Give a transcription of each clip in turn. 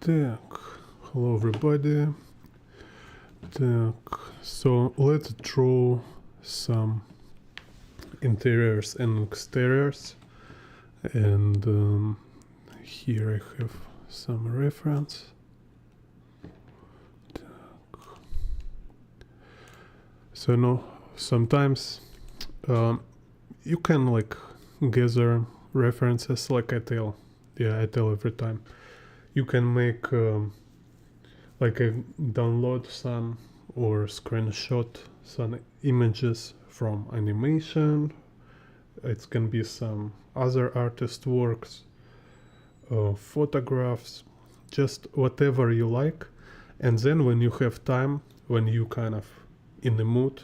Так, hello everybody. Так, so let's draw some interiors and exteriors, and here I have some reference. Так. So no, sometimes you can like gather references, like I tell every time. You can make like a download some or screenshot some images from animation. It can be some other artist works, photographs, just whatever you like. And then when you have time, when you kind of in the mood,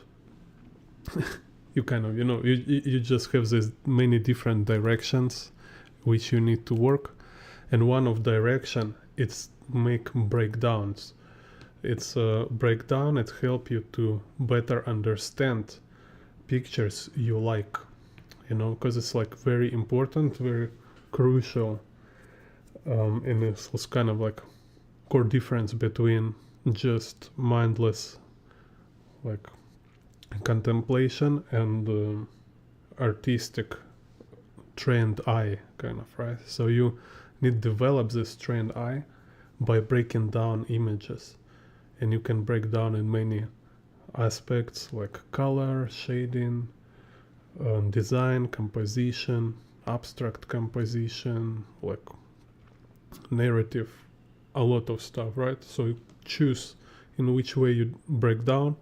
you kind of, you just have these many different directions which you need to work. And one of direction, it's make breakdowns. It's a breakdown, it help you to better understand pictures you like, because it's like very important, very crucial, and it's kind of like core difference between just mindless like contemplation and artistic trained eye, kind of, right? So you need to develop this trained eye by breaking down images, and you can break down in many aspects like color, shading, design, composition, abstract composition, like narrative, a lot of stuff, right? So you choose in which way you break down,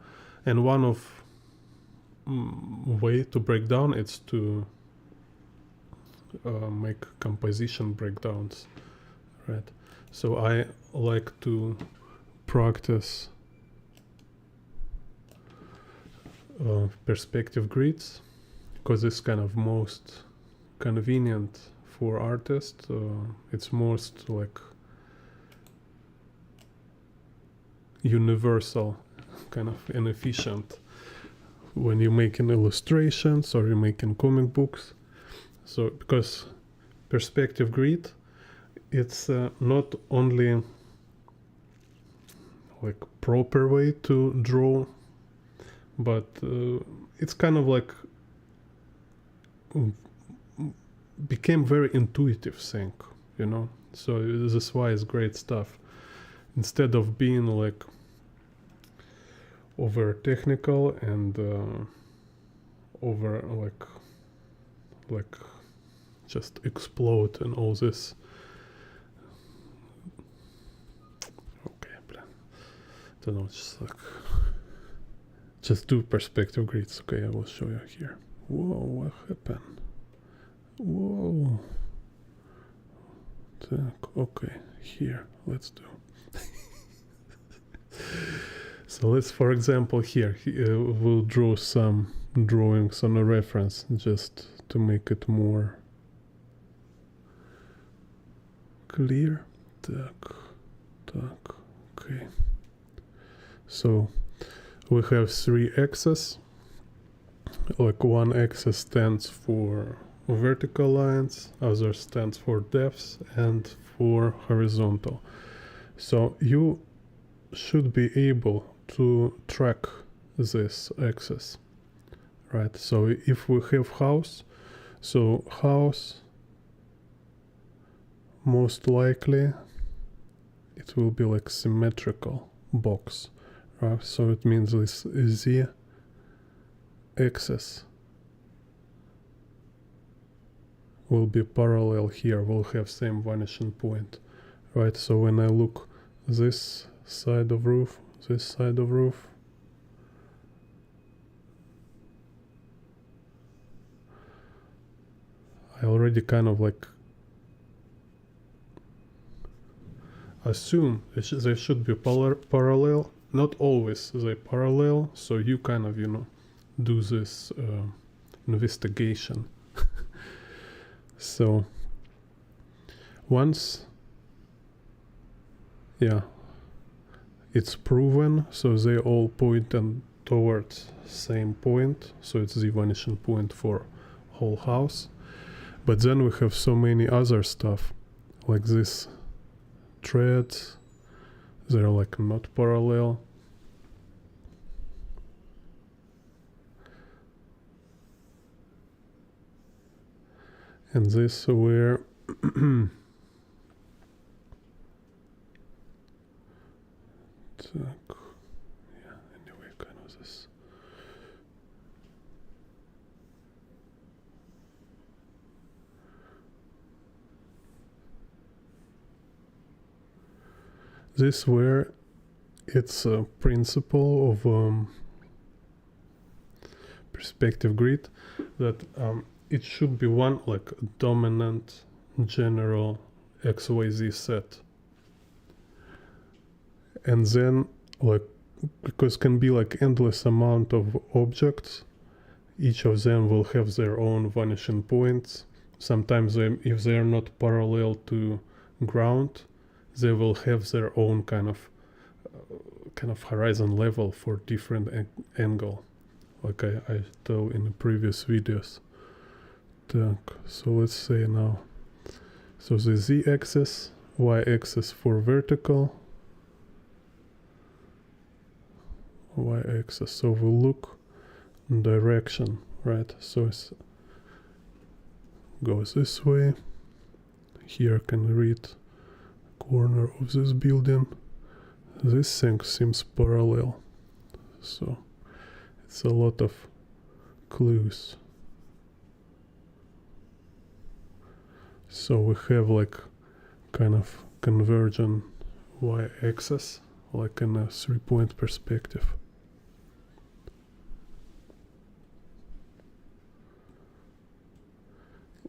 and one of way to break down is to make composition breakdowns, right? So I like to practice perspective grids because it's kind of most convenient for artists. It's most like universal, kind of, and efficient when you're making illustrations or you're making comic books. So because perspective grid, it's not only like proper way to draw, but it's kind of like became very intuitive thing, so this is why it's great stuff. Instead of being like over technical and over like just explode and all this. Okay, don't know, just do perspective grids. Okay, I will show you here. Whoa, what happened? Whoa. Okay, here, let's do. So let's, for example, here we'll draw some drawings on a reference just to make it more clear. Okay. So we have 3 axes. Like one axis stands for vertical lines, other stands for depths, and for horizontal. So you should be able to track this axis, right? So if we have house, so house, most likely it will be like symmetrical box, right? So it means this Z axis will be parallel here, will have same vanishing point, right? So when I look this side of roof, this side of roof, I already kind of like assume they should be parallel. Not always they parallel, so you kind of, do this investigation. So once, it's proven, so they all point towards same point, so it's the vanishing point for whole house. But then we have so many other stuff like this threads, they're like not parallel. And this where yeah, anyway, kind of this. This where it's a principle of perspective grid that it should be one like dominant general XYZ set. And then like, because can be like endless amount of objects, each of them will have their own vanishing points. Sometimes if they are not parallel to ground, they will have their own kind of horizon level for different angle, like I told in the previous videos. So let's say now, so the z-axis, y-axis for vertical, y-axis, so we look direction, right? So it goes this way. Here I can read corner of this building. This thing seems parallel, so it's a lot of clues. So we have like kind of convergent y-axis, like in a 3-point perspective.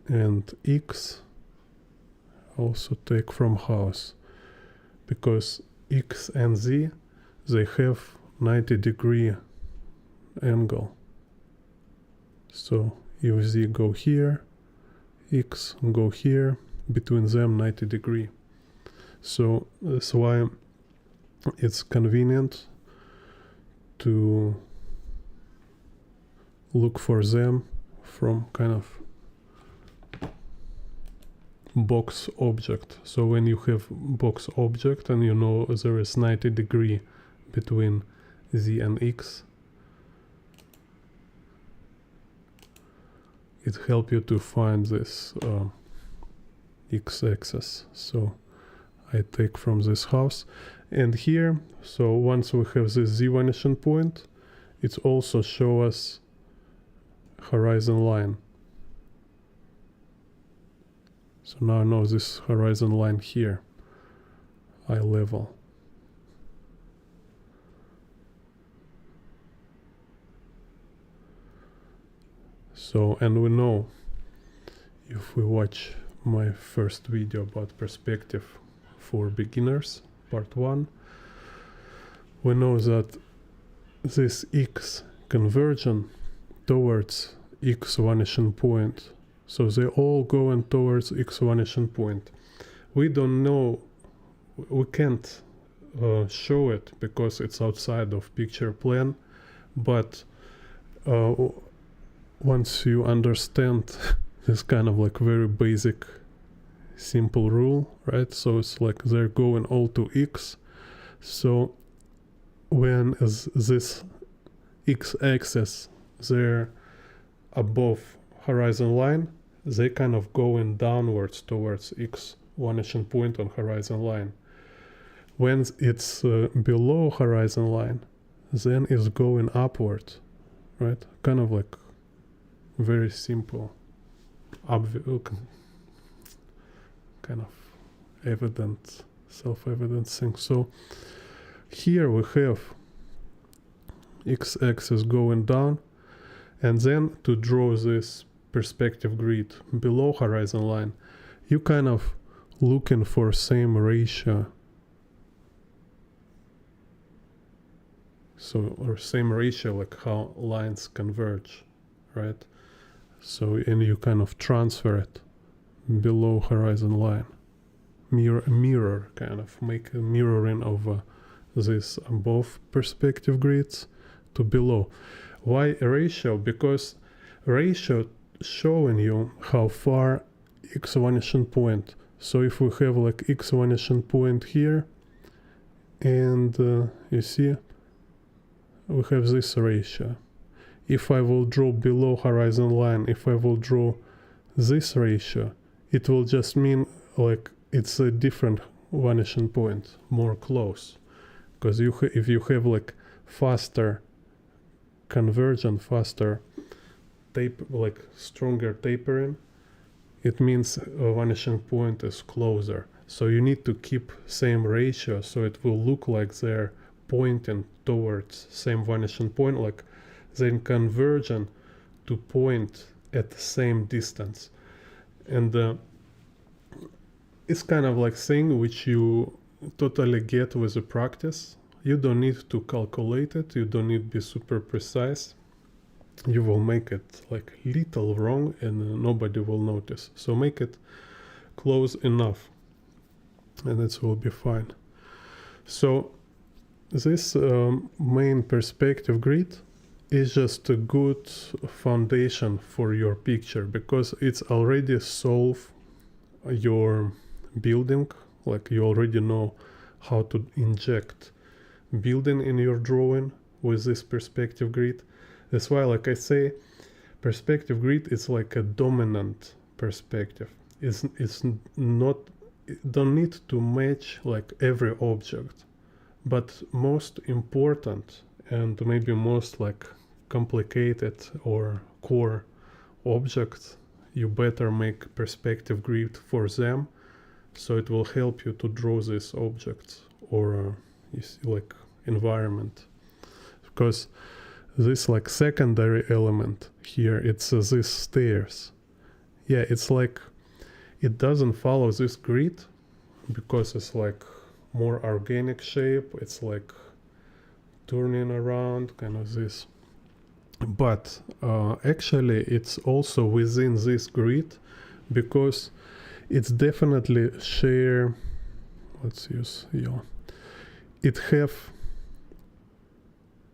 And x also take from house, because x and z, they have 90-degree angle. So if z go here, x go here, between them 90-degree. So that's why it's convenient to look for them from kind of box object. So when you have box object and you know there is 90-degree between z and x, it helps you to find this x-axis. So I take from this house, and here, so once we have this z vanishing point, it also shows us horizon line. So now I know this horizon line here, eye level. So, and we know, if we watch my first video about perspective for beginners, part 1, we know that this x convergent towards x vanishing point. So they all going towards x vanishing point. We don't know, we can't show it because it's outside of picture plane, but once you understand this kind of like very basic simple rule, right? So it's like they're going all to x. So when this x-axis, they're above horizon line, they kind of going downwards towards x vanishing point on horizon line. When it's below horizon line, then it's going upward, right? Kind of like very simple, kind of evident, self-evident thing. So here we have x-axis going down, and then to draw this perspective grid below horizon line, you kind of looking for same ratio. So, or same ratio, like how lines converge, right? So, and you kind of transfer it below horizon line. Mirror kind of make a mirroring of this above perspective grids to below. Why a ratio? Because ratio showing you how far x vanishing point. So if we have like X vanishing point here, and you see we have this ratio. If I will draw below horizon line, if I will draw this ratio, it will just mean like it's a different vanishing point, more close. Because if you have like faster conversion, faster like stronger tapering, it means a vanishing point is closer. So you need to keep same ratio, so it will look like they're pointing towards same vanishing point, like then conversion to point at the same distance. And it's kind of like thing which you totally get with the practice. You don't need to calculate it, you don't need to be super precise. You will make it like little wrong and nobody will notice. So make it close enough and it will be fine. So this main perspective grid is just a good foundation for your picture, because it's already solve your building, like you already know how to inject building in your drawing with this perspective grid. That's why, like I say, perspective grid is like a dominant perspective. It's not, it don't need to match like every object, but most important and maybe most like complicated or core objects, you better make perspective grid for them, so it will help you to draw these objects or you see, like environment. Because this like secondary element here, it's these stairs. Yeah, it's like it doesn't follow this grid because it's like more organic shape. It's like turning around, kind of this. But actually it's also within this grid, because it's definitely share, let's use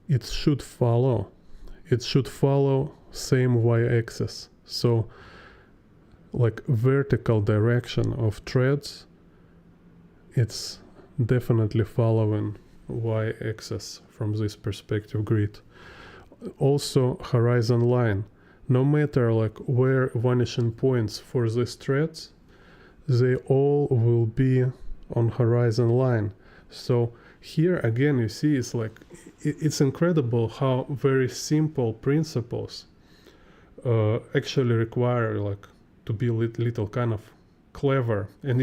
it should follow same y-axis. So like vertical direction of threads, it's definitely following y-axis from this perspective grid. Also horizon line, no matter like where vanishing points for these threads, they all will be on horizon line. So here again you see it's like it's incredible how very simple principles actually require like to be little kind of clever, and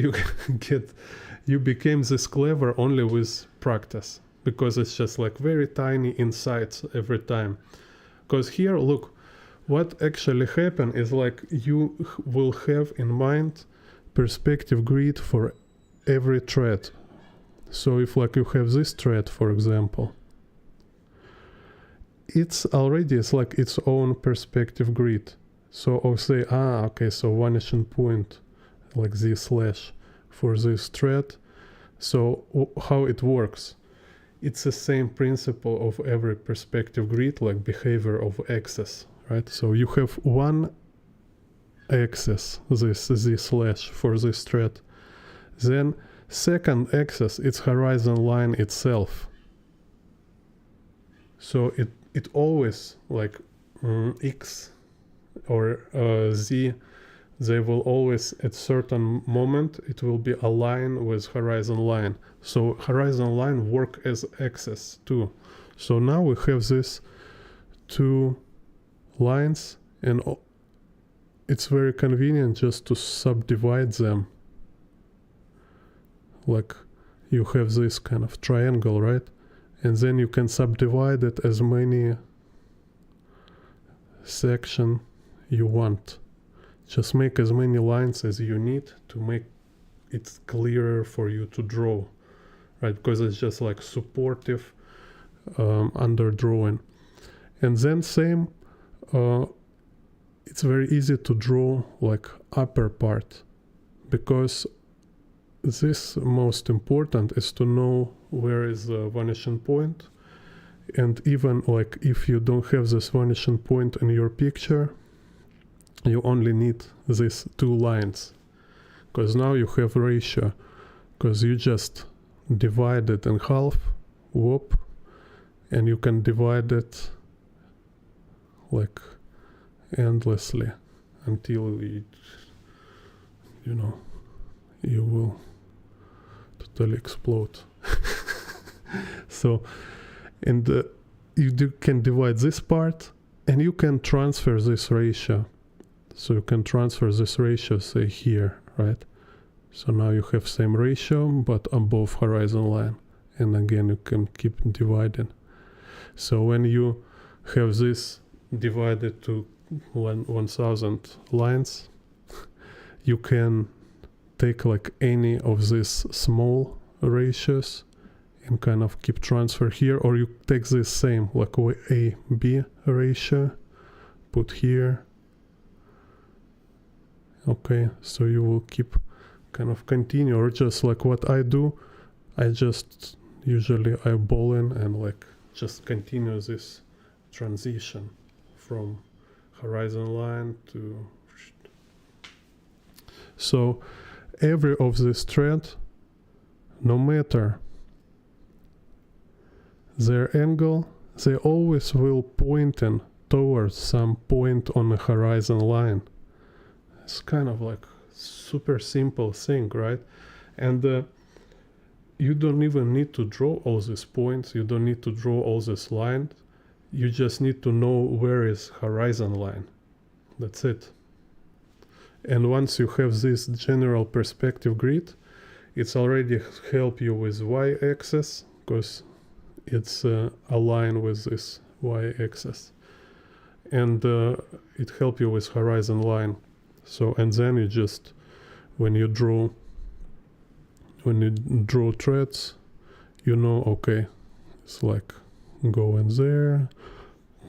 you became this clever only with practice, because it's just like very tiny insights every time. Because here, look, what actually happened is like you will have in mind perspective grid for every thread. So if like you have this thread, for example, it's like its own perspective grid. So I'll say, okay, so vanishing point like z slash for this thread. So how it works? It's the same principle of every perspective grid, like behavior of axis, right? So you have one axis, this z slash for this thread. Then second axis, it's horizon line itself. So it always like x or z, they will always at certain moment it will be aligned with horizon line. So horizon line work as axis too. So now we have this two lines, and it's very convenient just to subdivide them. Like you have this kind of triangle, right? And then you can subdivide it as many section you want. Just make as many lines as you need to make it clearer for you to draw, right? Because it's just like supportive under drawing. And then same, it's very easy to draw like upper part, because this most important is to know where is the vanishing point. And even like if you don't have this vanishing point in your picture, you only need these two lines. because now you have ratio, because you just divide it in half, whoop, and you can divide it like endlessly until it, you know, you will totally explode. So, and you can divide this part, and you can transfer this ratio. So you can transfer this ratio, say here, right? So now you have same ratio, but above horizon line. And again, you can keep dividing. So when you have this divided to 1000 lines, you can take like any of these small ratios and kind of keep transfer here, or you take this same like A-B ratio, put here. Okay, so you will keep kind of continue, or just like what I do, I just usually eyeball in and like just continue this transition from horizon line to. So every of this thread, no matter their angle, they always will pointing towards some point on the horizon line. It's kind of like super simple thing, right? And you don't even need to draw all these points. You don't need to draw all this line. You just need to know where is horizon line. That's it. And once you have this general perspective grid, it's already help you with y-axis, because it's aligned with this y-axis, and it help you with horizon line. So, and then you just, when you draw threads, you know, okay, it's like going there,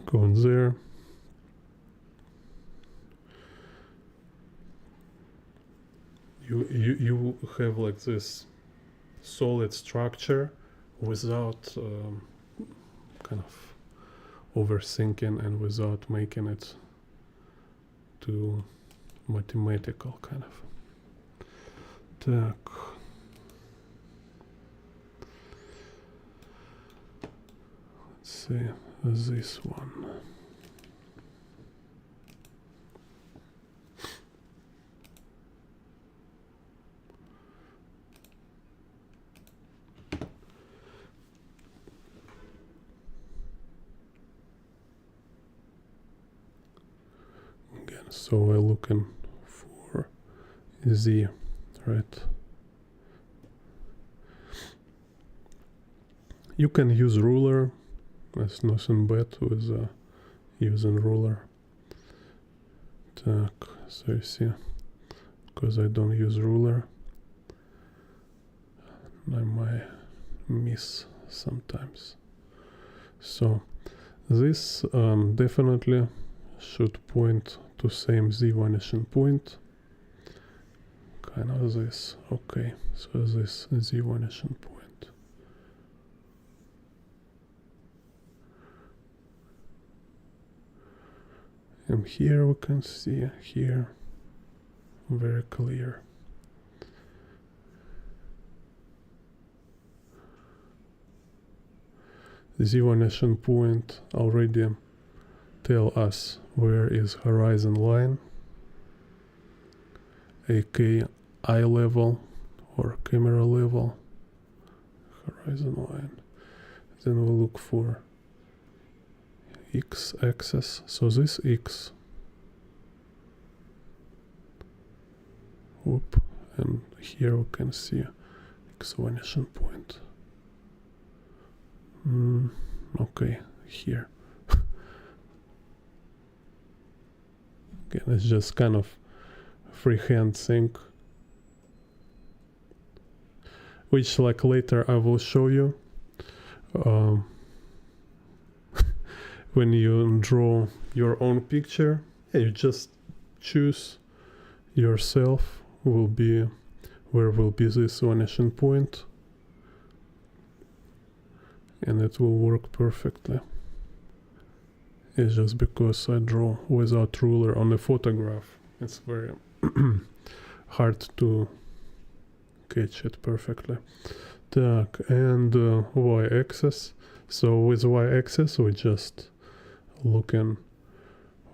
going there. You have like this solid structure without kind of overthinking and without making it too mathematical kind of. Так. Let's see this one. Again, so we're looking for Z, right? You can use ruler. There's nothing bad with using ruler. Так, so you see, because I don't use ruler, I might miss sometimes. So this definitely should point to same Z vanishing point. Kind of this. Okay, so this Z vanishing point. And here we can see here very clear. The Z vanishing point already tell us where is horizon line, aka eye level or camera level, horizon line. Then we'll look for x-axis, so this x, whoop, and here we can see x vanishing point. Okay, here. Again, it's just kind of freehand thing, which like later I will show you. When you draw your own picture, you just choose yourself will be where will be this vanishing point, and it will work perfectly. It's just because I draw without ruler on a photograph, it's very hard to catch it perfectly. Так, and y-axis. So with y-axis we just looking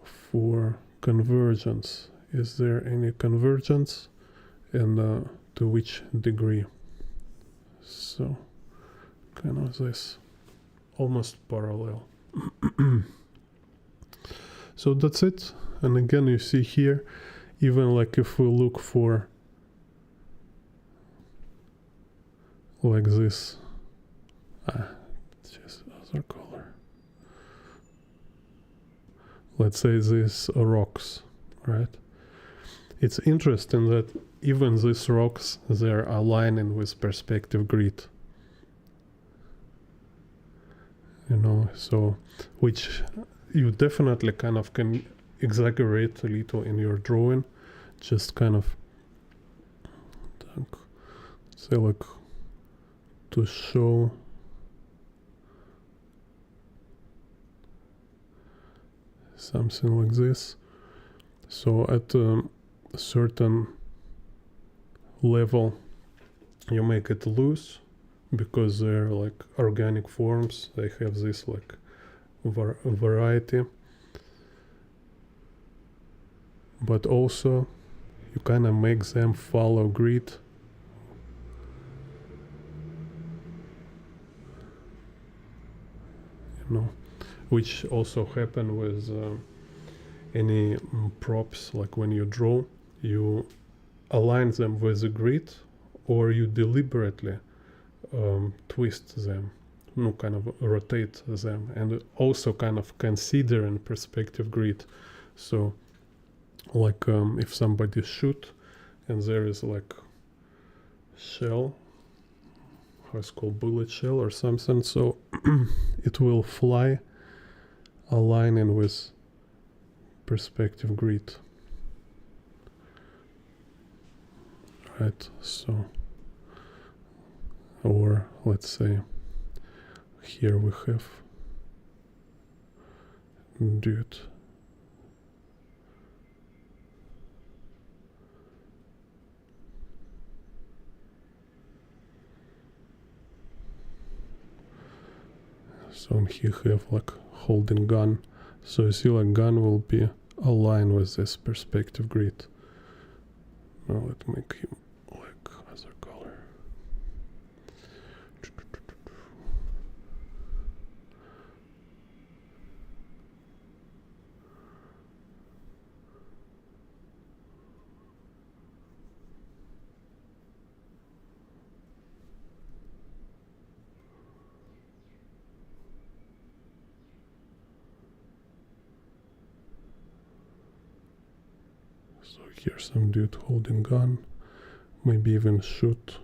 for convergence. Is there any convergence, and to which degree? So kind of this, almost parallel. So that's it. And again, you see here, even like if we look for like this, just other color. Let's say these rocks, right? It's interesting that even these rocks, they're aligning with perspective grid. You know, so which you definitely kind of can exaggerate a little in your drawing, just kind of say like to show something like this. So at a certain level you make it loose because they're like organic forms, they have this like variety, but also you kind of make them follow grid. You know, which also happen with any props, like when you draw, you align them with the grid, or you deliberately twist them, no, kind of rotate them, and also kind of consider in perspective grid. So like if somebody shoot and there is like shell, how it's called, bullet shell or something, so it will fly aligning with perspective grid, right? So, or let's say here we have dude. So here we have like holding gun. So you see like gun will be aligned with this perspective grid. Now let's make him like other color. So here's some dude holding gun, maybe even shoot.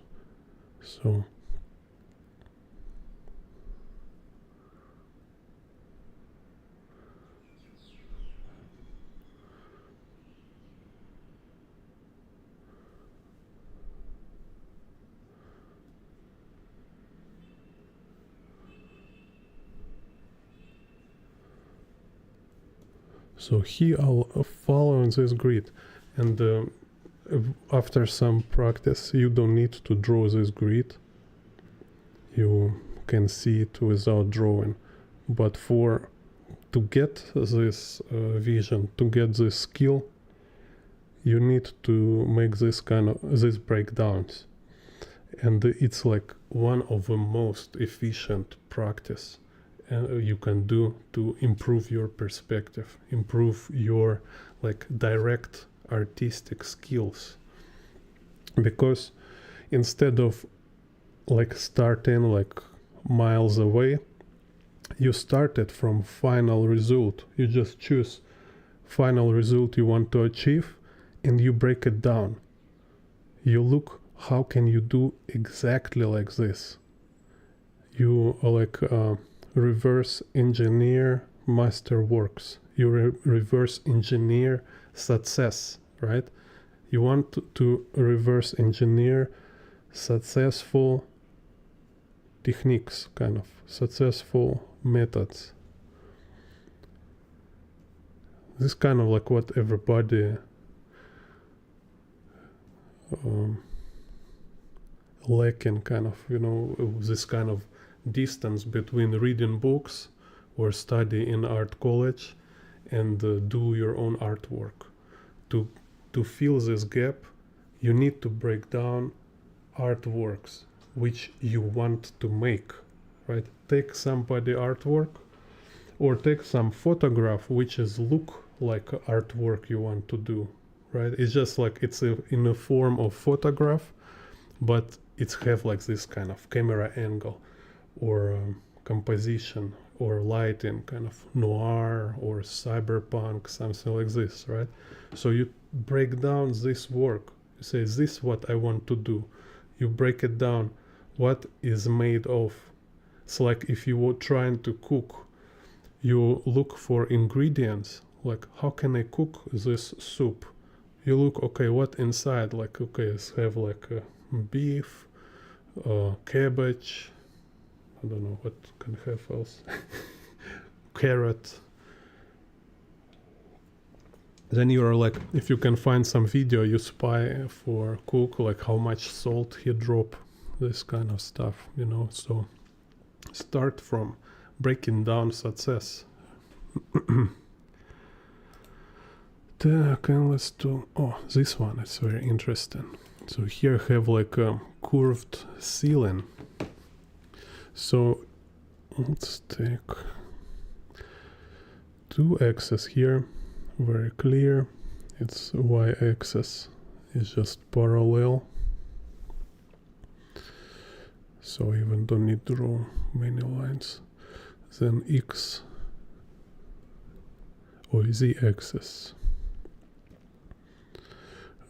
So here I'll follow this grid, and after some practice you don't need to draw this grid, you can see it without drawing. But to get this vision, to get this skill, you need to make this kind of these breakdowns, and it's like one of the most efficient practice you can do to improve your perspective, improve your like direct artistic skills. Because instead of like starting like miles away, you started from final result. You just choose final result you want to achieve and you break it down. You look how can you do exactly like this. You like reverse engineer masterworks. You reverse engineer success, right? You want to reverse engineer successful techniques, kind of successful methods. This is kind of like what everybody lacking kind of, you know, this kind of distance between reading books or study in art college and do your own artwork. To fill this gap, you need to break down artworks which you want to make, right? Take somebody artwork or take some photograph which is look like artwork you want to do, right? It's just like it's in a form of photograph, but it's have like this kind of camera angle or composition or lighting, kind of noir or cyberpunk, something like this, right? So you break down this work. You say, this is what I want to do. You break it down. What is made of? It's like if you were trying to cook, you look for ingredients. Like, how can I cook this soup? You look, okay, what inside? Like, okay, let's have like beef, cabbage. I don't know what can have else. Carrot. Then you're like, if you can find some video, you spy for cook, like how much salt he drop, this kind of stuff, you know. So start from breaking down success. And let's do, oh, this one is very interesting. So here I have like a curved ceiling. So let's take 2 axes here, very clear. Its y-axis is just parallel, so even don't need to draw many lines. Then x or z-axis.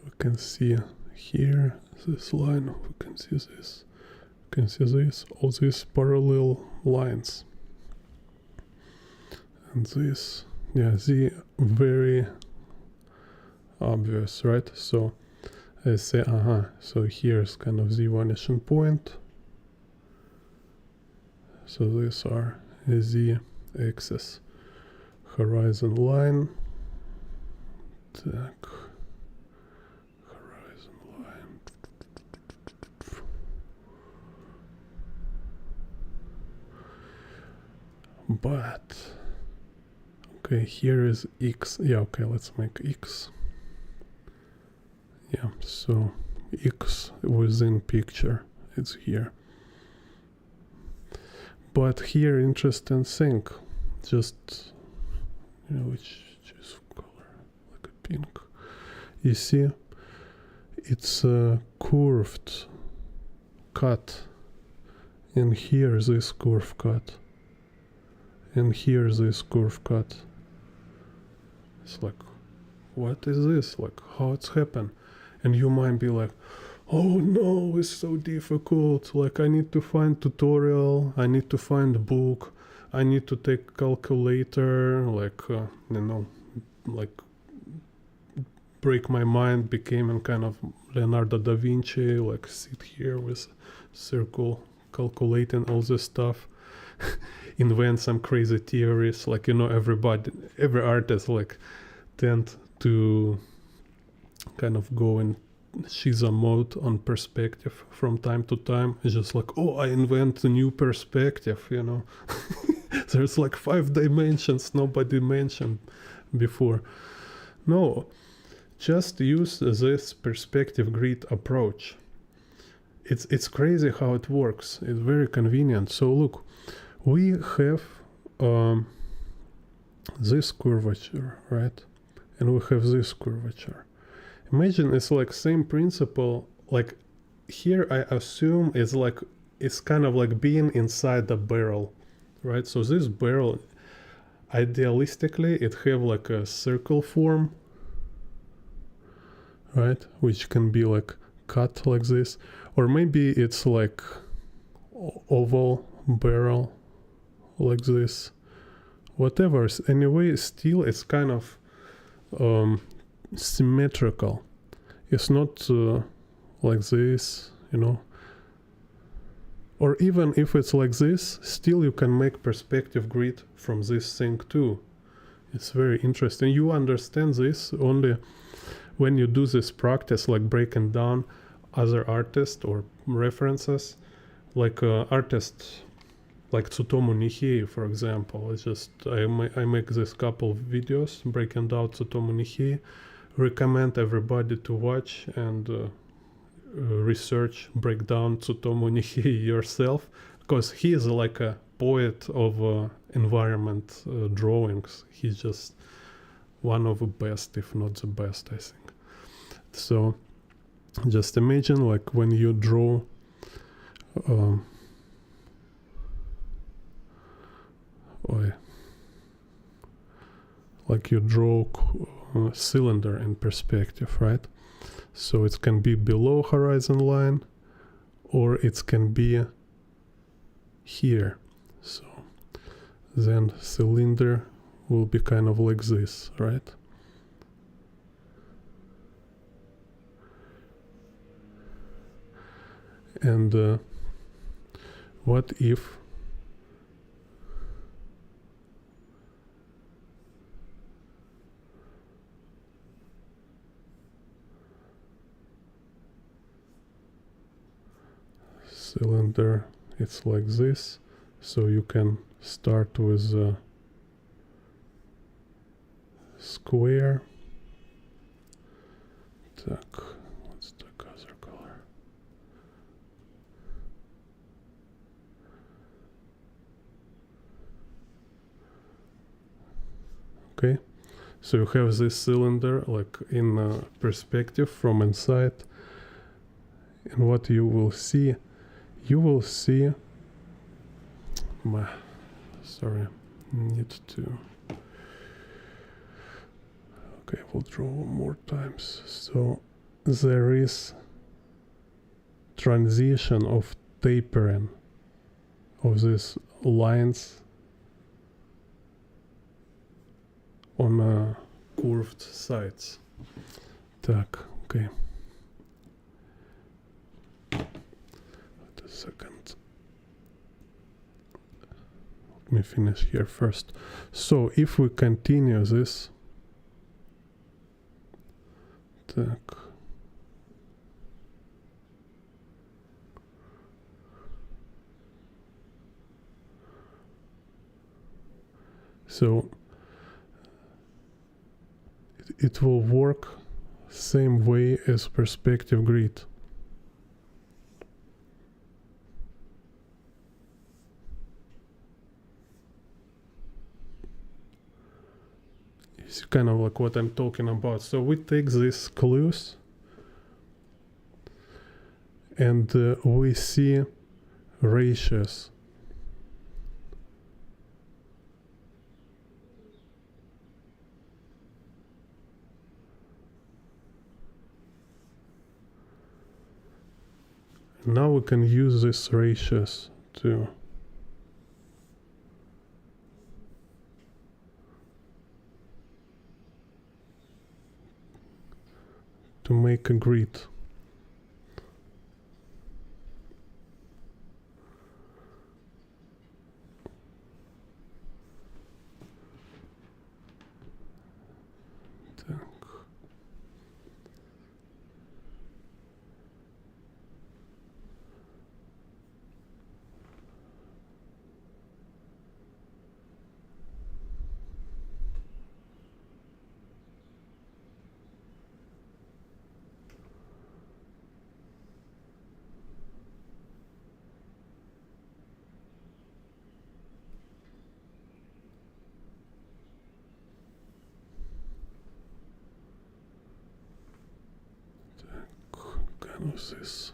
We can see here this line, we can see this. Can see this, all these parallel lines, and this, yeah, the very obvious, right? So I say, so here's kind of the vanishing point. So these are the axis, horizon line, так. But okay, here is x. Yeah, okay, let's make x. Yeah, so x within picture, it's here. But here, interesting thing, just, you know, which choose color, like a pink. You see, it's a curved cut, and here this curve cut. And here's this curve cut. It's like, what is this? Like, how it's happened? And you might be like, oh no, it's so difficult. Like, I need to find tutorial. I need to find a book. I need to take calculator. Like, you know, like break my mind, became a kind of Leonardo da Vinci. Like, sit here with circle, calculating all this stuff. Invent some crazy theories, like, you know, every artist like tend to kind of go in Shiza mode on perspective from time to time. It's just like, oh, I invent a new perspective, you know. There's like 5 dimensions nobody mentioned before. No, just use this perspective grid approach. It's crazy how it works. It's very convenient. So look, we have this curvature, right? And we have this curvature. Imagine it's like same principle. Like here I assume it's like, it's kind of like being inside the barrel, right? So this barrel, idealistically, it have like a circle form, right? Which can be like cut like this. Or maybe it's like oval barrel like this, whatever. Anyway, still it's kind of symmetrical. It's not like this, you know. Or even if it's like this, still you can make perspective grid from this thing too. It's very interesting. You understand this only when you do this practice, like breaking down other artists or references, like artists like Tsutomu Nihei, for example. It's just I make this couple of videos breaking down Tsutomu Nihei. Recommend everybody to watch and research, break down Tsutomu Nihei yourself, because he is like a poet of environment drawings. He's just one of the best, if not the best, I think. So just imagine, like, when you draw like you draw a cylinder in perspective, right? So it can be below horizon line, or it can be here. So then cylinder will be kind of like this, right? And what if cylinder, it's like this? So you can start with a square. Так, what's the other color? Okay, so you have this cylinder like in perspective from inside, and what you will see, sorry, need to, okay, we'll draw more times. So there is transition of tapering of these lines on curved sides. Так, okay. Wait a second. Let me finish here first. So if we continue this, так. So it will work same way as perspective grid. It's kind of like what I'm talking about. So we take these clues and we see ratios. Now we can use these ratios to make a grid. Kind of this.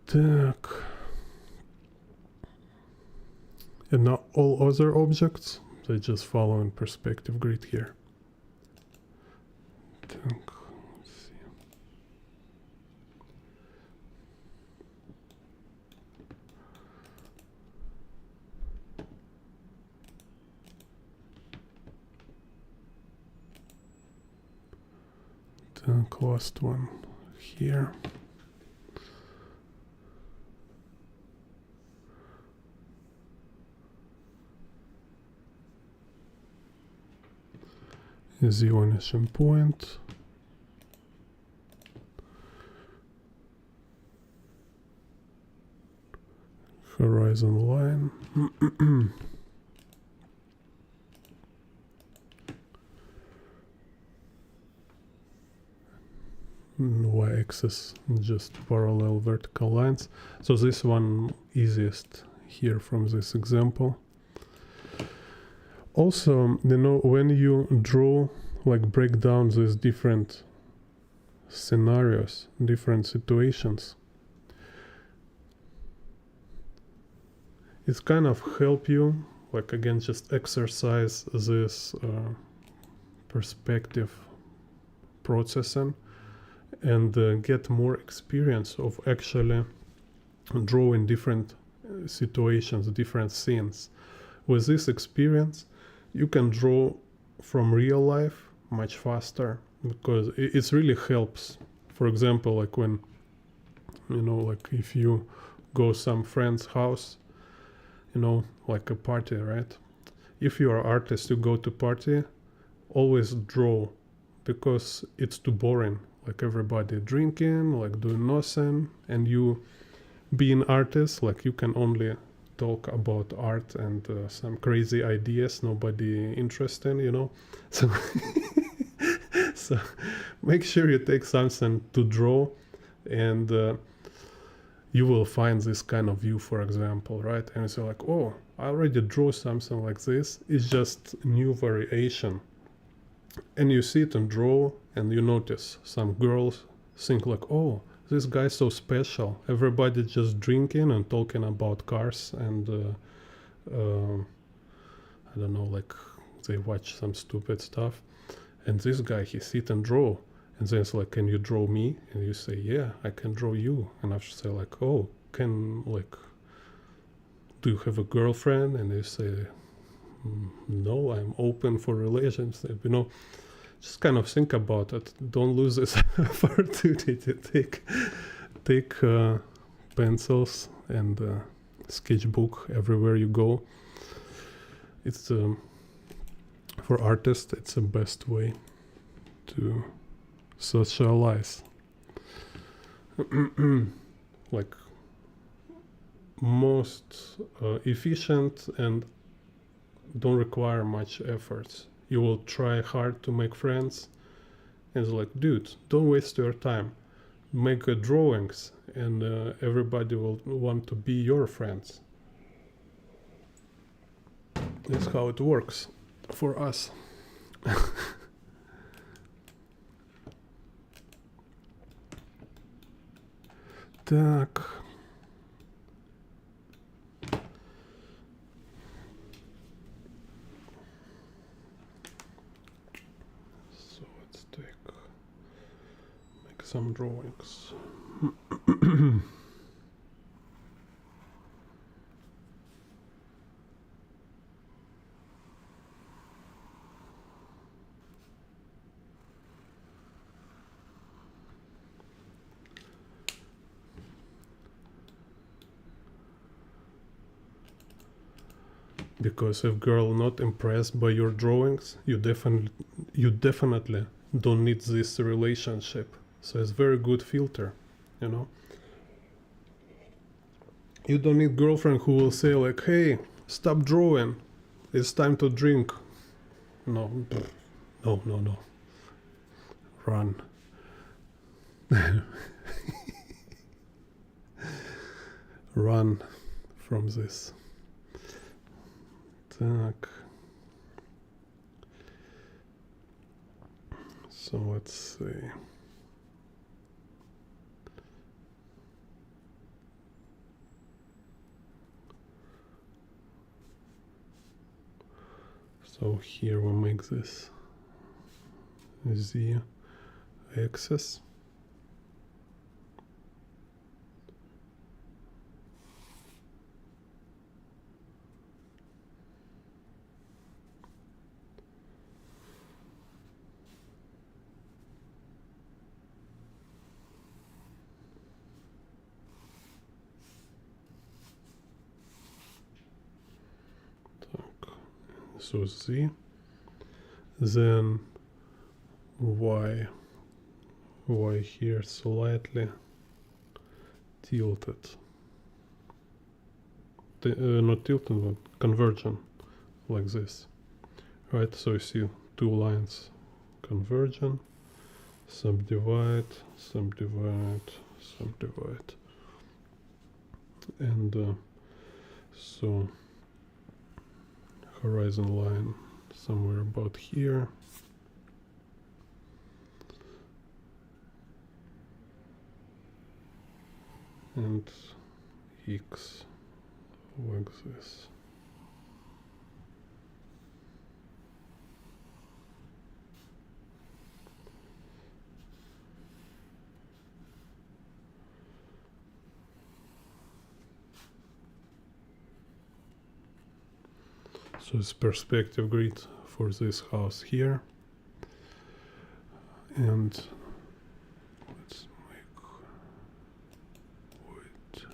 Так. And now all other objects, they just follow in perspective grid here. Так, let's see. Так, last one here. Z vanishing point. Horizon line. Y-axis, just parallel vertical lines. So this one easiest here from this example. Also, you know, when you draw, like break down these different scenarios, different situations, it's kind of help you, like again, just exercise this perspective processing and get more experience of actually drawing different situations, different scenes. With this experience, you can draw from real life much faster, because it really helps. For example, like when, you know, like if you go some friend's house, you know, like a party, right? If you are artist, you go to party, always draw, because it's too boring. Like everybody drinking, like doing nothing, and you being artist, like you can only talk about art and some crazy ideas nobody interested in, you know. So so make sure you take something to draw, and you will find this kind of view, for example, right? And it's like, oh, I already drew something like this. It's just new variation. And you see it and draw, and you notice some girls think like, oh, this guy's so special. Everybody just drinking and talking about cars, and I don't know, like they watch some stupid stuff. And this guy, he sit and draw. And then it's like, can you draw me? And you say, yeah, I can draw you. And I should say like, oh, do you have a girlfriend? And you say, no, I'm open for relationship, you know. Just kind of think about it. Don't lose this opportunity to take pencils and sketchbook everywhere you go. It's for artists, it's the best way to socialize. Like most efficient and don't require much effort. You will try hard to make friends, and it's like, dude, don't waste your time. Make drawings, and everybody will want to be your friends. That's how it works for us. Так. So let's make some drawings. Because if girl not impressed by your drawings, you definitely don't need this relationship. So it's very good filter, you know. You don't need girlfriend who will say like, hey, stop drawing, it's time to drink. No, no. Run. Run from this. Так. So let's see. So here we make this Z axis. So Z, then y here slightly tilted. Not tilted, but convergent, like this. Right, so you see two lines convergent, subdivide, subdivide, subdivide. And so horizon line somewhere about here. And X like this. So it's perspective grid for this house here. And let's make wait.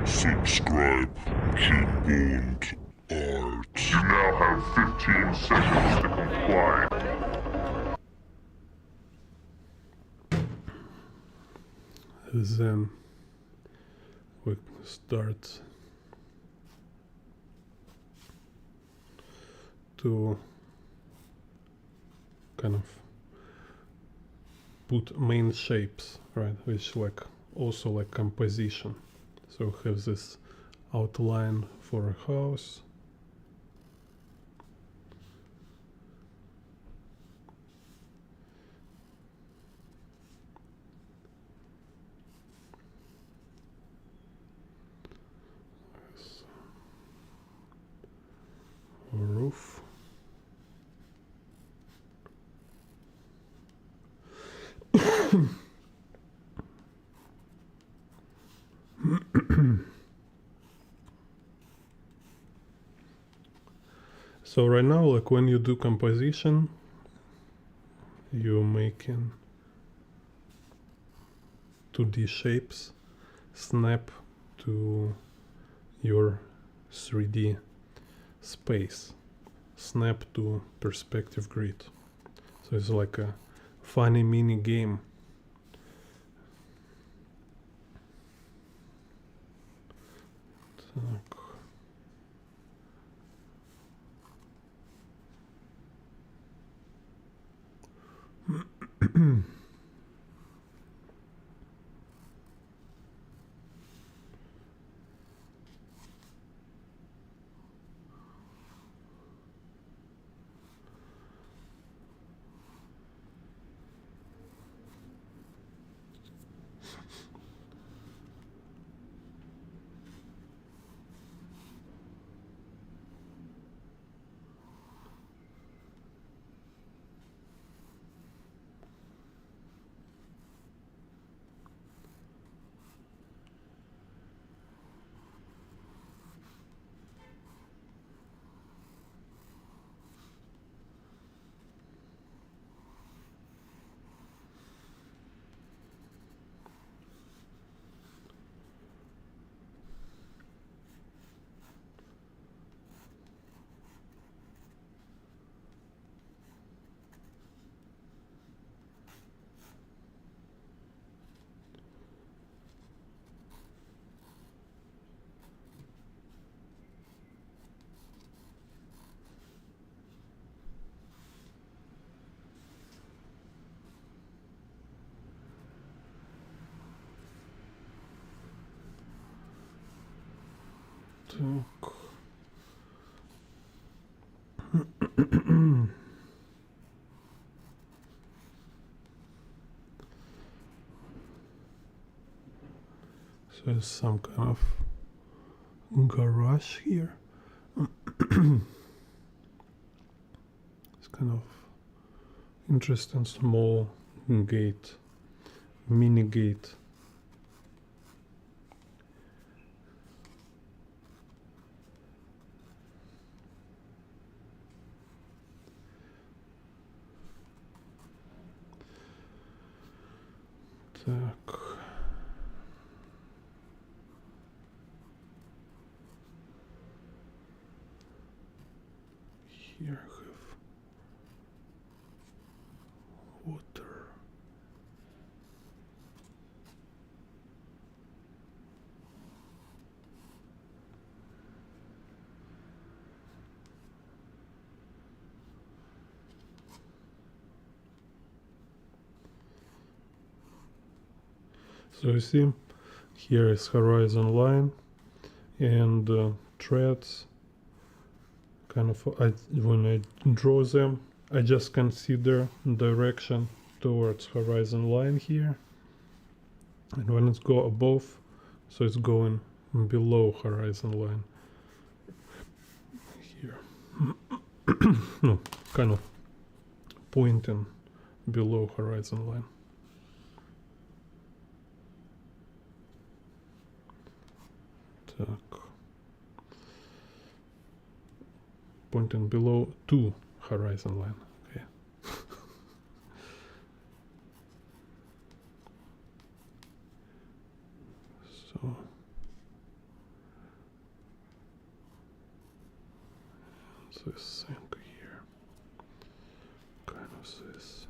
Subscribe, Keyboard Art. You now have 15 seconds to comply. Then we start to kind of put main shapes, right, which like also like composition. So we have this outline for a house. Roof. So right now, like when you do composition, you're making 2D shapes snap to your 3D space, snap to perspective grid. So it's like a funny mini game. Так. Так. So there's some kind of garage here. It's kind of interesting small gate, mini gate. Так. here I have water. So you see, here is horizon line and threads. Kind of, when I draw them, I just consider direction towards horizon line here. And when it's go above, so it's going below horizon line here. No, kind of pointing below horizon line. Так. Pointing below to horizon line. Okay. So this thing here, kind of this.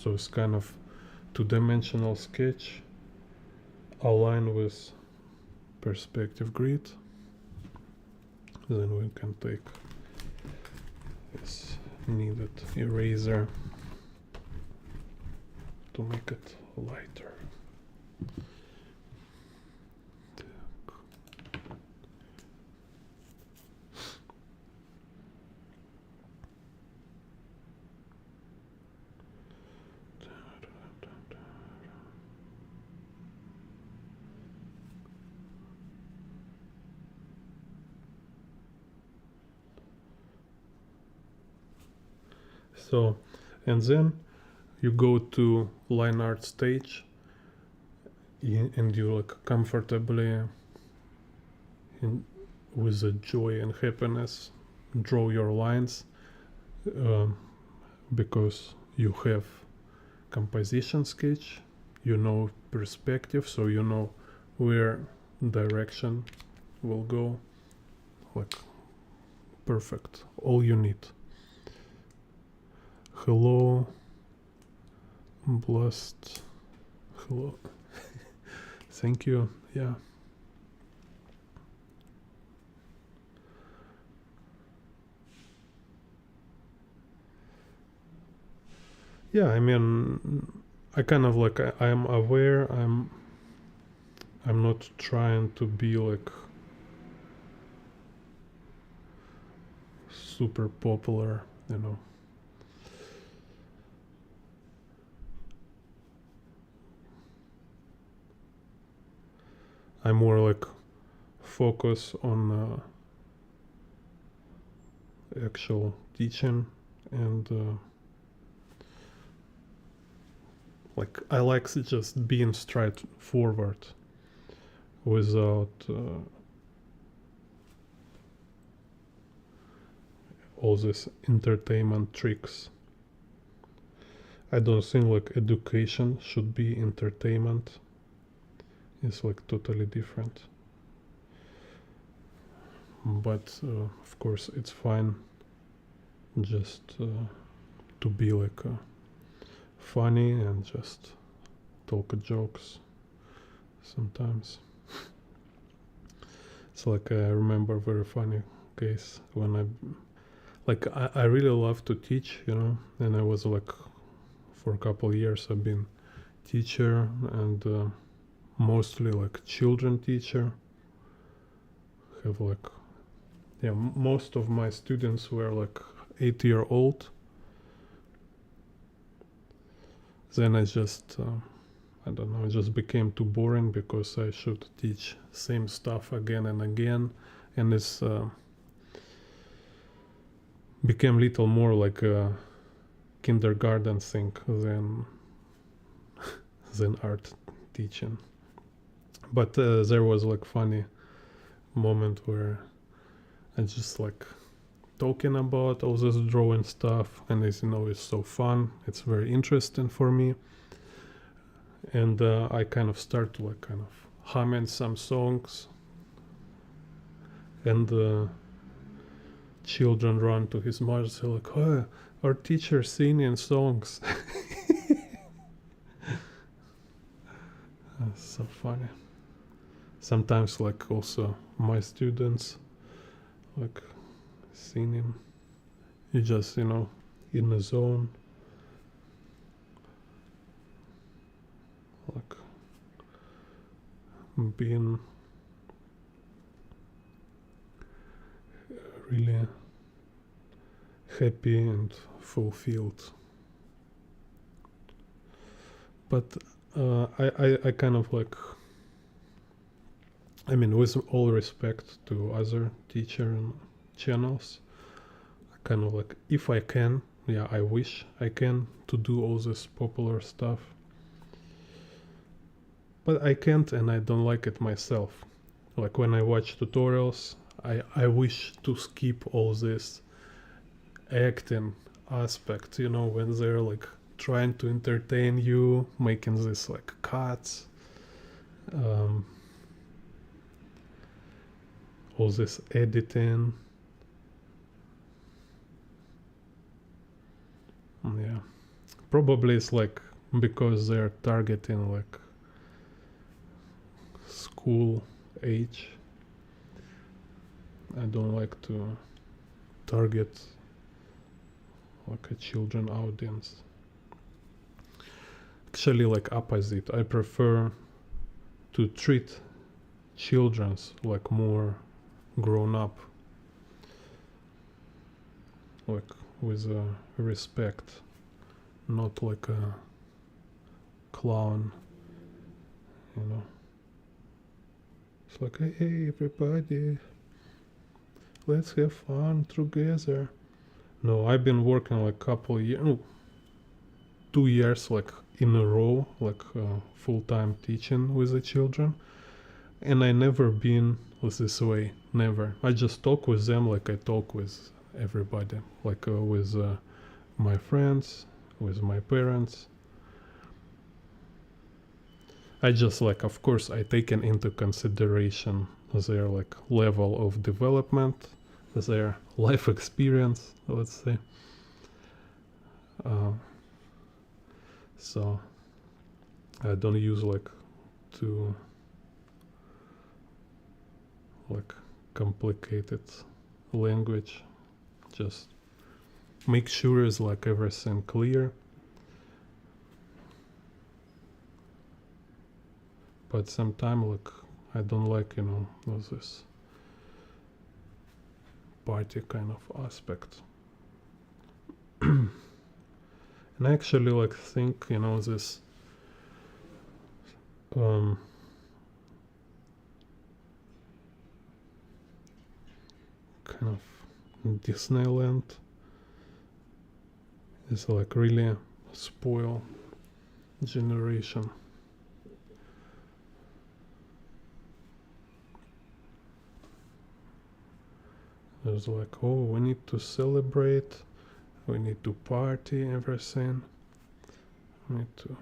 So it's kind of two-dimensional sketch aligned with perspective grid. Then we can take this needed eraser to make it lighter. So, and then you go to line art stage and you like comfortably with a joy and happiness draw your lines because you have composition sketch, you know perspective, so you know where direction will go, like perfect, all you need. Hello, blessed, hello. Thank you. Yeah. Yeah, I mean, I kind of like I'm aware. I'm not trying to be like super popular, you know. I more like focus on actual teaching and like I like just being straightforward without all these entertainment tricks. I don't think like education should be entertainment. It's like totally different. But of course it's fine just to be like funny and just talk jokes sometimes. It's like I remember a very funny case when I really love to teach, you know, and I was like for a couple of years I've been teacher and mostly like children teacher. Have like, yeah, most of my students were like 8-year-old. Then I just I don't know, it just became too boring because I should teach same stuff again and again, and it's became little more like a kindergarten thing than than art teaching. But there was like funny moment where I just like talking about all this drawing stuff, and as you know, it's so fun. It's very interesting for me, and I kind of start to like kind of humming some songs, and children run to his mother, say like, "Oh, our teacher singing songs." That's so funny. Sometimes like also my students like singing. You just, you know, in the zone. Like being really happy and fulfilled. But I kind of like, I mean, with all respect to other teacher channels, I kind of like, if I can, yeah, I wish I can to do all this popular stuff. But I can't, and I don't like it myself. Like when I watch tutorials, I wish to skip all this acting aspect, you know, when they're like trying to entertain you, making this like cuts, all this editing. Yeah, probably it's like because they're targeting like school age. I don't like to target like a children audience. Actually, like opposite. I prefer to treat children's like more grown up, like with respect, not like a clown, you know. It's like, hey everybody, let's have fun together. No, I've been working like couple years, no, 2 years like in a row, like full-time teaching with the children, and I never been this way, never. I just talk with them like I talk with everybody, like with my friends, with my parents. I just like, of course, I taken into consideration their like level of development, their life experience, let's say. So I don't use like too like complicated language. Just make sure is like everything clear. But sometimes like I don't like, you know, this party kind of aspect. And I actually like think, you know, this kind of Disneyland is like really spoil generation. There's like, oh, we need to celebrate, we need to party, everything. We need to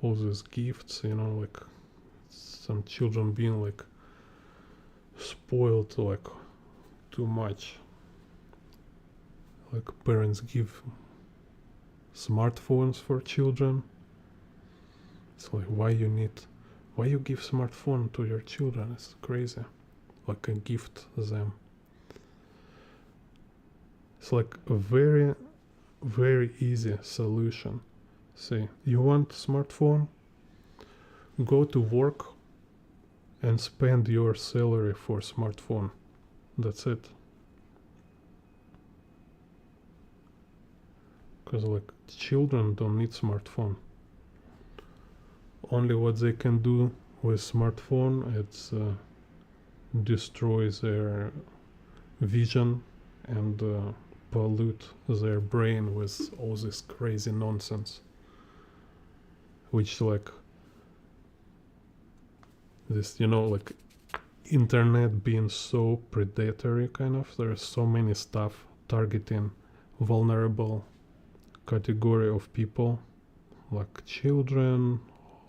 all these gifts, you know, like some children being like spoiled like too much. Like parents give smartphones for children. It's like, why you give smartphone to your children? It's crazy. Like a gift them. It's like a very, very easy solution. Say, you want smartphone? Go to work and spend your salary for smartphone. That's it. Because like children don't need smartphone. Only what they can do with smartphone, it's destroy their vision and pollute their brain with all this crazy nonsense. which like this, you know, like internet being so predatory kind of. There's so many stuff targeting vulnerable category of people, like children,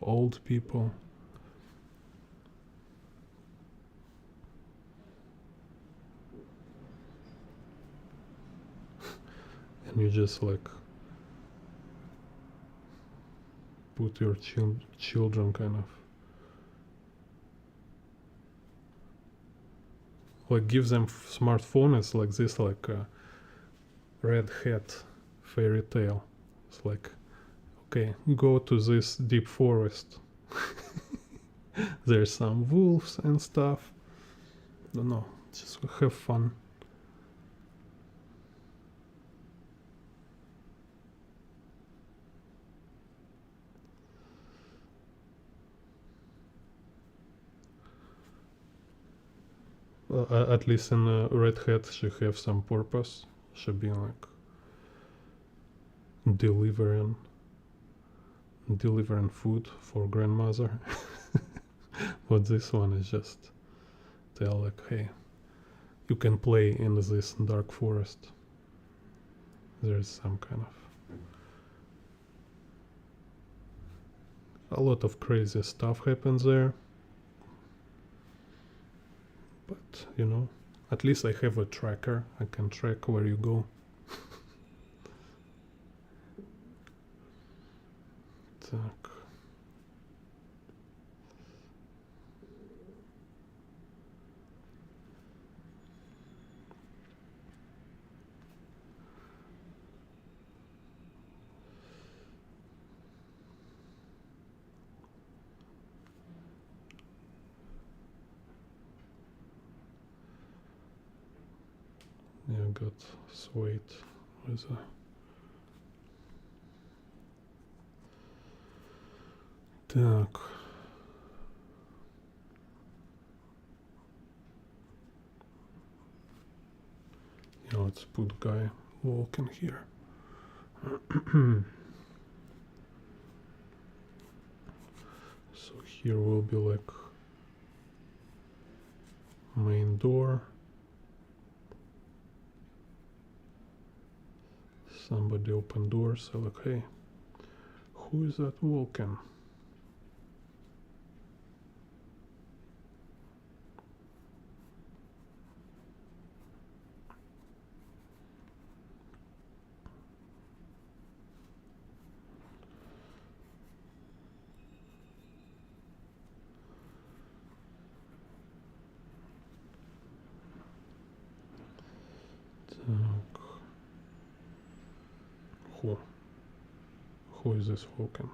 old people. And you just like put your children kind of like give them smartphone. It's like this, like a red hat fairy tale. It's like, okay, go to this deep forest. There's some wolves and stuff. Don't know, just have fun. At least in Red Hat, she have some purpose. She be like delivering food for grandmother. But this one is just tell like, hey, you can play in this dark forest. There's some kind of a lot of crazy stuff happens there. But you know, at least I have a tracker. I can track where you go. Так. Yeah, got Swait with a так. Yeah, let's put guy walking here. So here will be like main door. Somebody open door, so like, hey, who is that walking? Так. Who is this walking?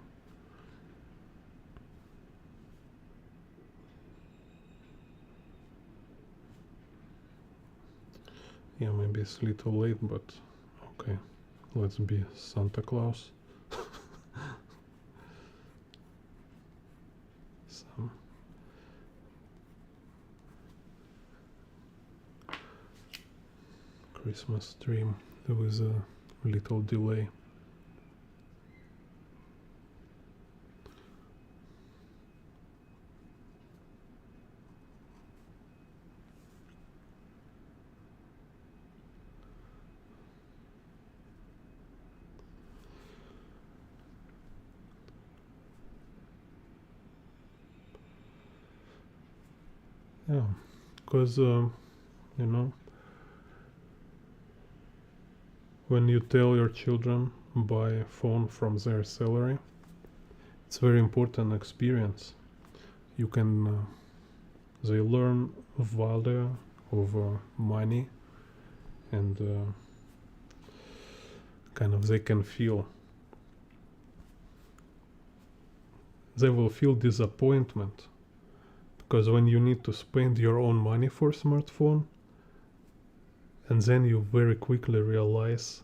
Yeah, maybe it's a little late, but okay. Let's be Santa Claus. Some Christmas dream. There was a little delay. Yeah, because you know, when you tell your children buy a phone from their salary, it's very important experience. You can they learn value of money, and kind of they can feel, they will feel disappointment, because when you need to spend your own money for smartphone, and then you very quickly realize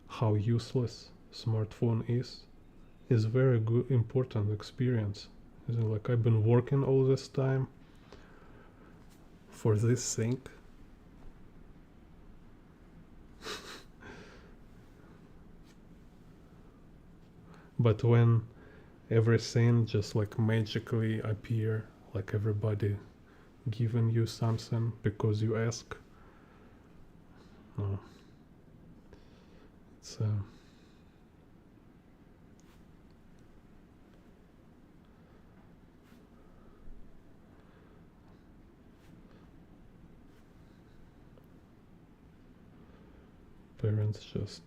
how useless smartphone is very good, important experience. Is like, I've been working all this time for this thing. But when everything just like magically appear, like everybody giving you something because you ask. No. It's parents just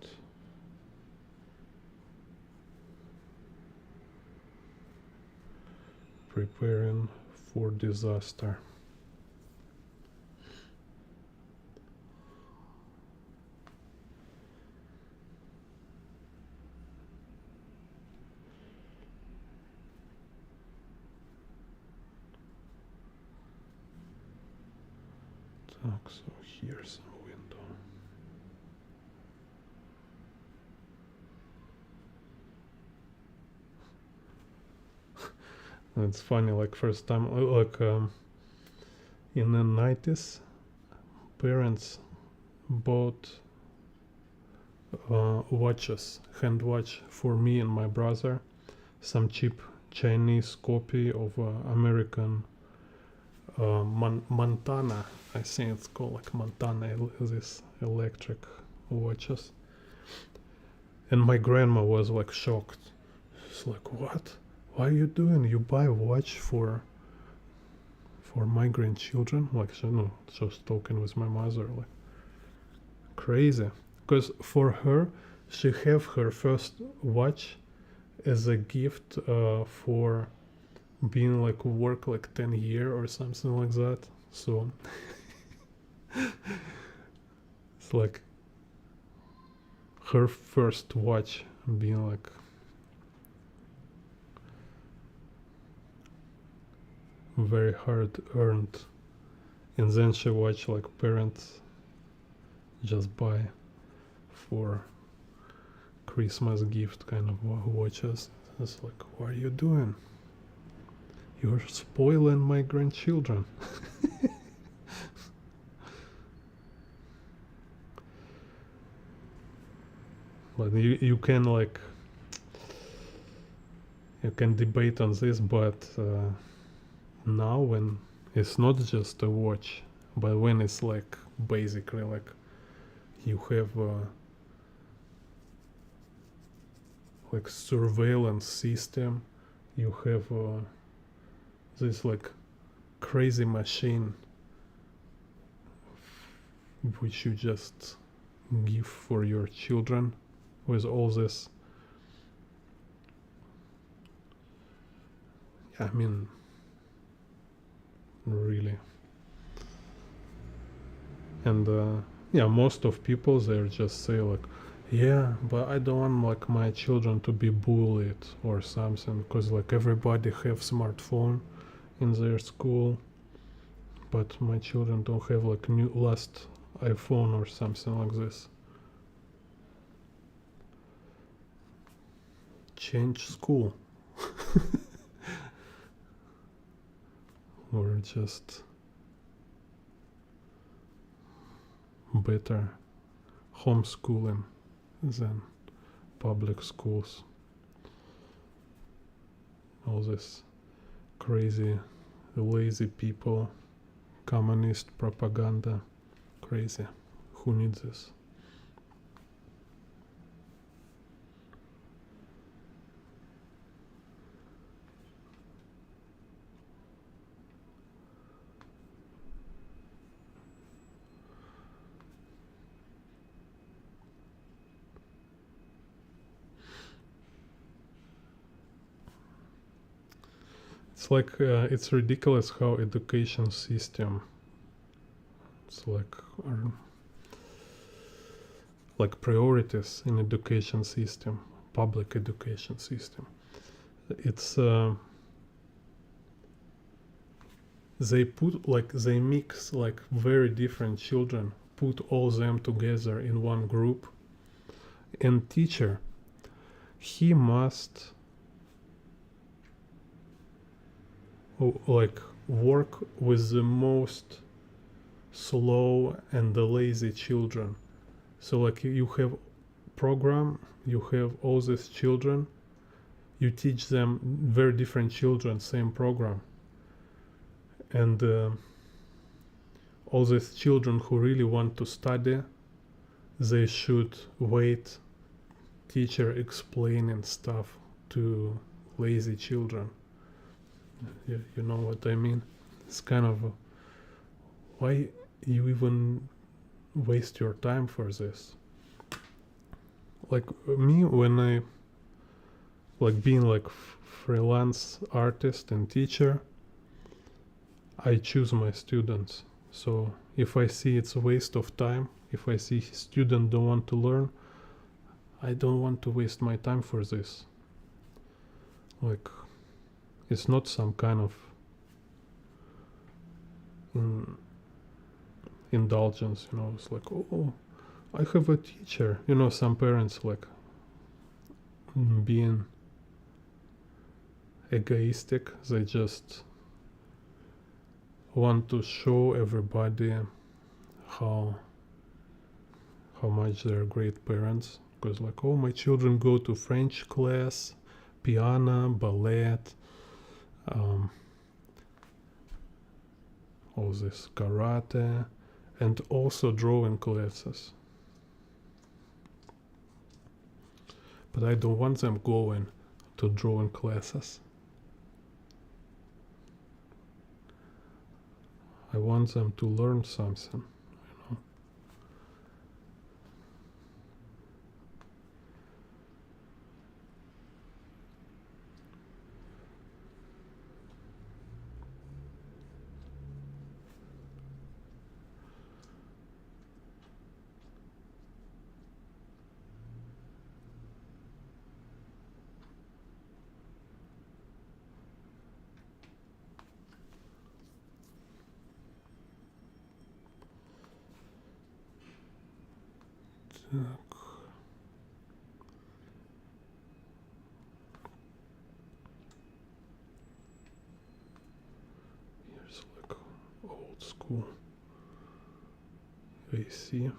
preparing for disaster. So here's a window. It's funny, like first time, like in the 90s, parents bought watches, hand watch for me and my brother, some cheap Chinese copy of American Montana. I think it's called like Montana, this electric watches. And my grandma was like shocked. She's like, what? Why are you doing? You buy a watch for my grandchildren? Like, she was talking with my mother, like crazy. Because for her, she have her first watch as a gift for being like work like 10 year or something like that. So it's like her first watch being like very hard earned, and then she watch like parents just buy for Christmas gift kind of watches. It's like, what are you doing? You're spoiling my grandchildren. But you can like you can debate on this, but now when it's not just a watch, but when it's like basically like you have like surveillance system, you have this like crazy machine which you just give for your children with all this. I mean, really. And yeah, most of people there just say like, yeah, but I don't want like my children to be bullied or something, because like everybody have smartphone in their school, but my children don't have like new last iPhone or something like this. Change school. Or just better homeschooling than public schools. All this crazy, lazy people, communist propaganda, crazy. Who needs this? It's like it's ridiculous how education system. It's like priorities in education system, public education system. It's they mix like very different children, put all them together in one group, and teacher, he must like work with the most slow and the lazy children. So like you have program, you have all these children, you teach them very different children, same program. And all these children who really want to study, they should wait teacher explaining stuff to lazy children. You know what I mean? It's kind of why you even waste your time for this? Like me, when I like being like freelance artist and teacher, I choose my students. So if I see it's a waste of time, if I see student don't want to learn, I don't want to waste my time for this. Like, it's not some kind of indulgence, you know. It's like, oh, I have a teacher. You know, some parents like being egoistic. They just want to show everybody how much they're great parents. Because like, oh, my children go to French class, piano, ballet, all this karate, and also drawing classes. But I don't want them going to drawing classes. I want them to learn something, you know. Так. Here's like old school AC.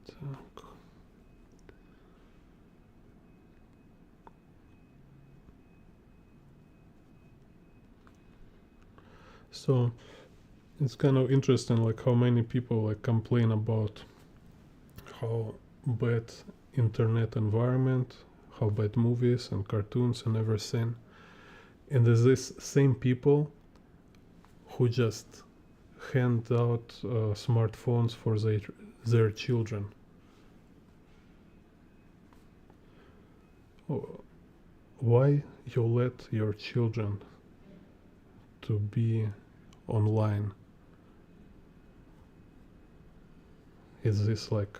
Так. So it's kind of interesting, like how many people like complain about how bad internet environment, how bad movies and cartoons and everything. And there's this same people who just hand out smartphones for their children. Why you let your children to be online? Is this like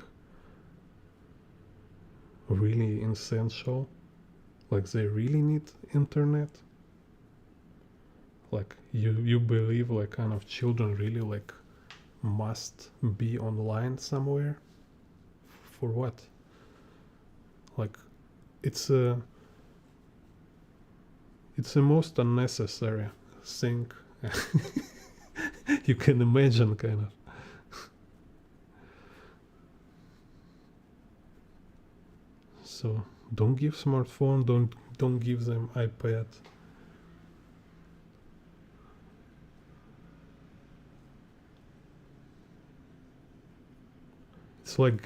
really essential? Like they really need internet? Like you believe like kind of children really like must be online somewhere? For what? Like it's the most unnecessary thing you can imagine, kind of. So don't give smartphone, don't give them iPad. It's like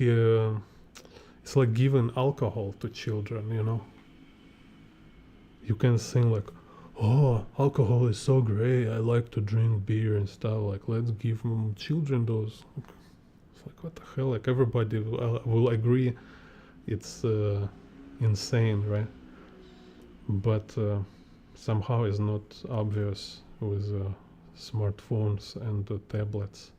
giving alcohol to children, you know. You can think like, oh, alcohol is so great, I like to drink beer and stuff, like let's give children those. It's like, what the hell, like everybody will agree it's insane, right? But somehow it's not obvious with smartphones and tablets.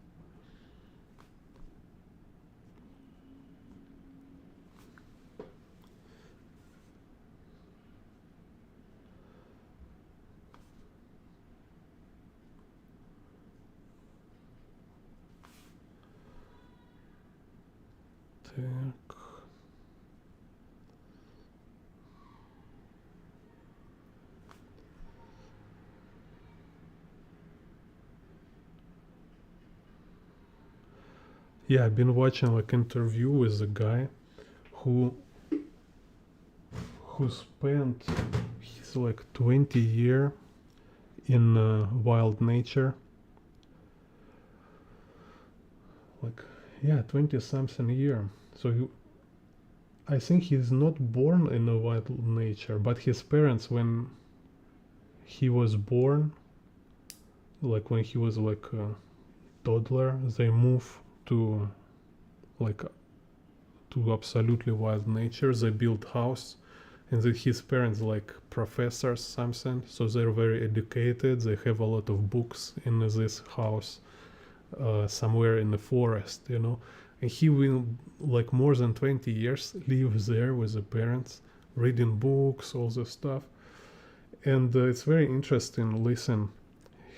Так. Yeah, I've been watching like interview with a guy who who spent his like 20 year in wild nature, like, yeah, 20 something year. So I think he's not born in a wild nature, but his parents, when he was born, like when he was like a toddler, they moved to like to absolutely wild nature. They built house, and his parents like professors something, so they're very educated. They have a lot of books in this house, somewhere in the forest, you know. And he will like more than 20 years live there with the parents, reading books, all this stuff. And it's very interesting listen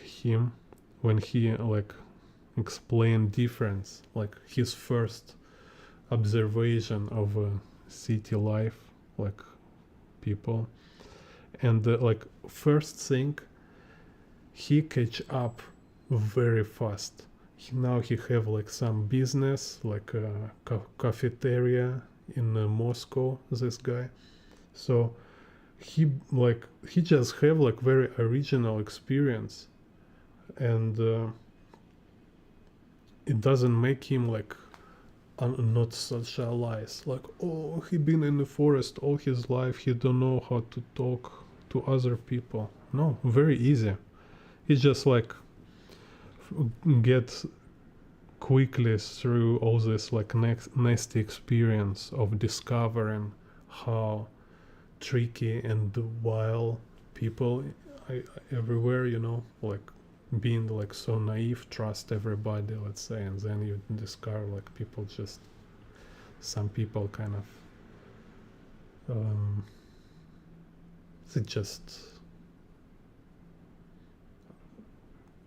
him when he like explain difference, like his first observation of city life, like people. And like first thing, he catch up very fast. Now he have like some business, like a cafeteria in Moscow, this guy. So he just have like very original experience, and it doesn't make him like not socialize, like, oh, he been in the forest all his life, he don't know how to talk to other people. No, very easy. He just like get quickly through all this like nasty experience of discovering how tricky and wild people everywhere, you know, like being like so naive, trust everybody, let's say, and then you discover like people just, some people kind of they just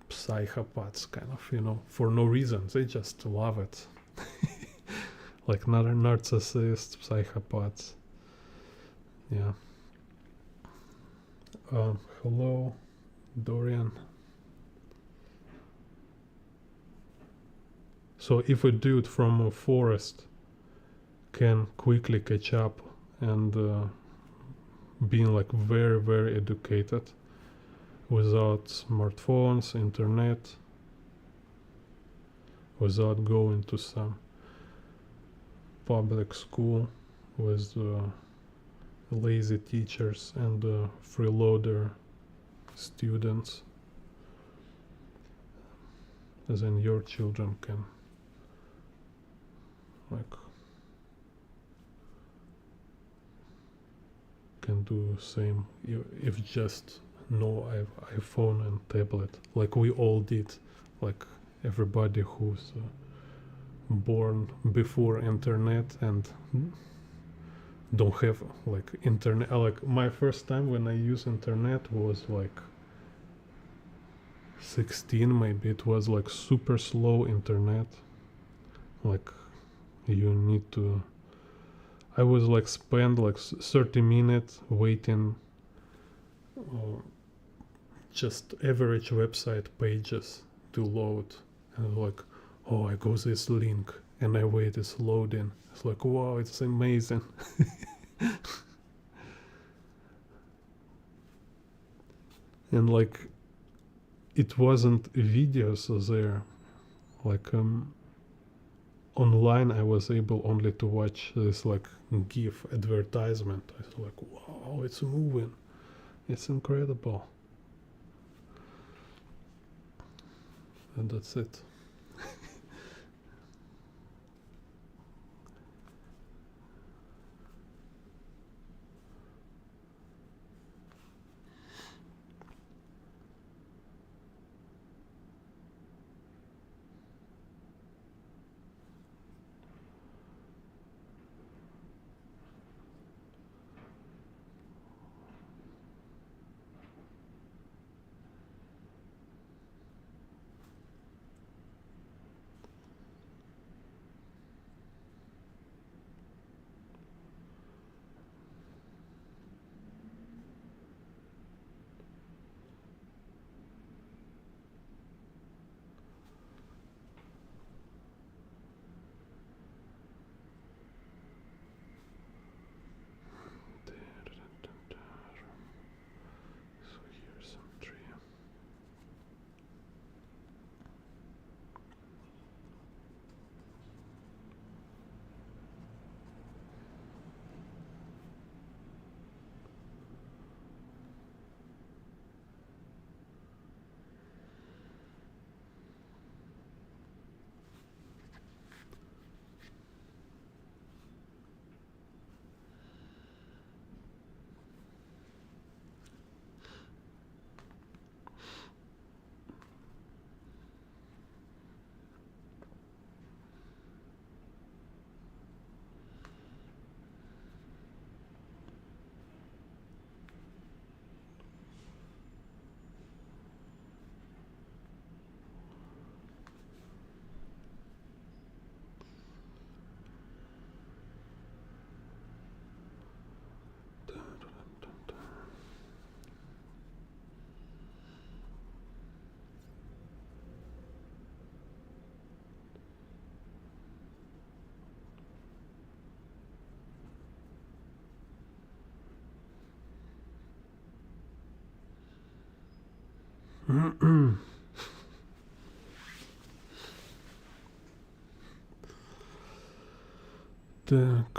psychopaths, kind of, you know, for no reason, they just love it. Like narcissists, psychopaths. Yeah. Hello, Dorian. So if a dude from a forest can quickly catch up and being like very, very educated without smartphones, internet, without going to some public school with lazy teachers and freeloader students, then your children can like can do the same if just no iPhone and tablet, like we all did, like everybody who's born before internet and don't have like internet. Like my first time when I used internet was like 16 maybe. It was like super slow internet, like you need to, I was like spend like 30 minutes waiting just average website pages to load, and like, oh, I go this link and I wait, it's loading, it's like, wow, it's amazing. And like it wasn't videos there, like online I was able only to watch this like GIF advertisement. I was like, wow, it's moving, it's incredible. And that's it.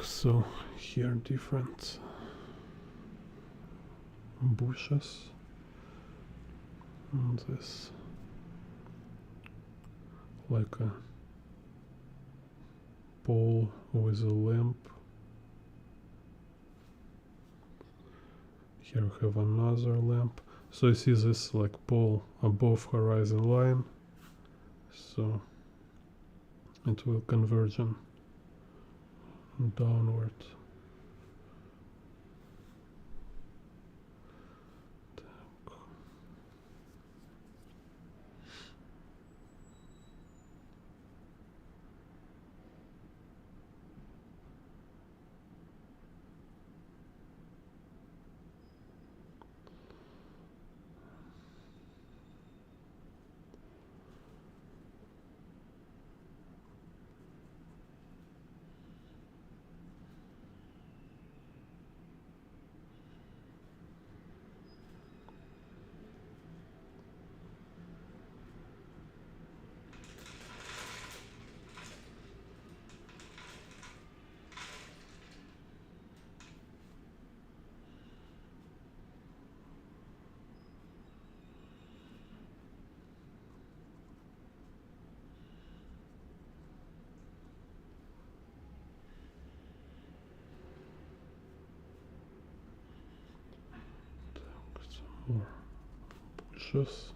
So here different bushes, and this like a pole with a lamp. Here we have another lamp. So you see this like pole above horizon line, so it will converge downward. More bushes.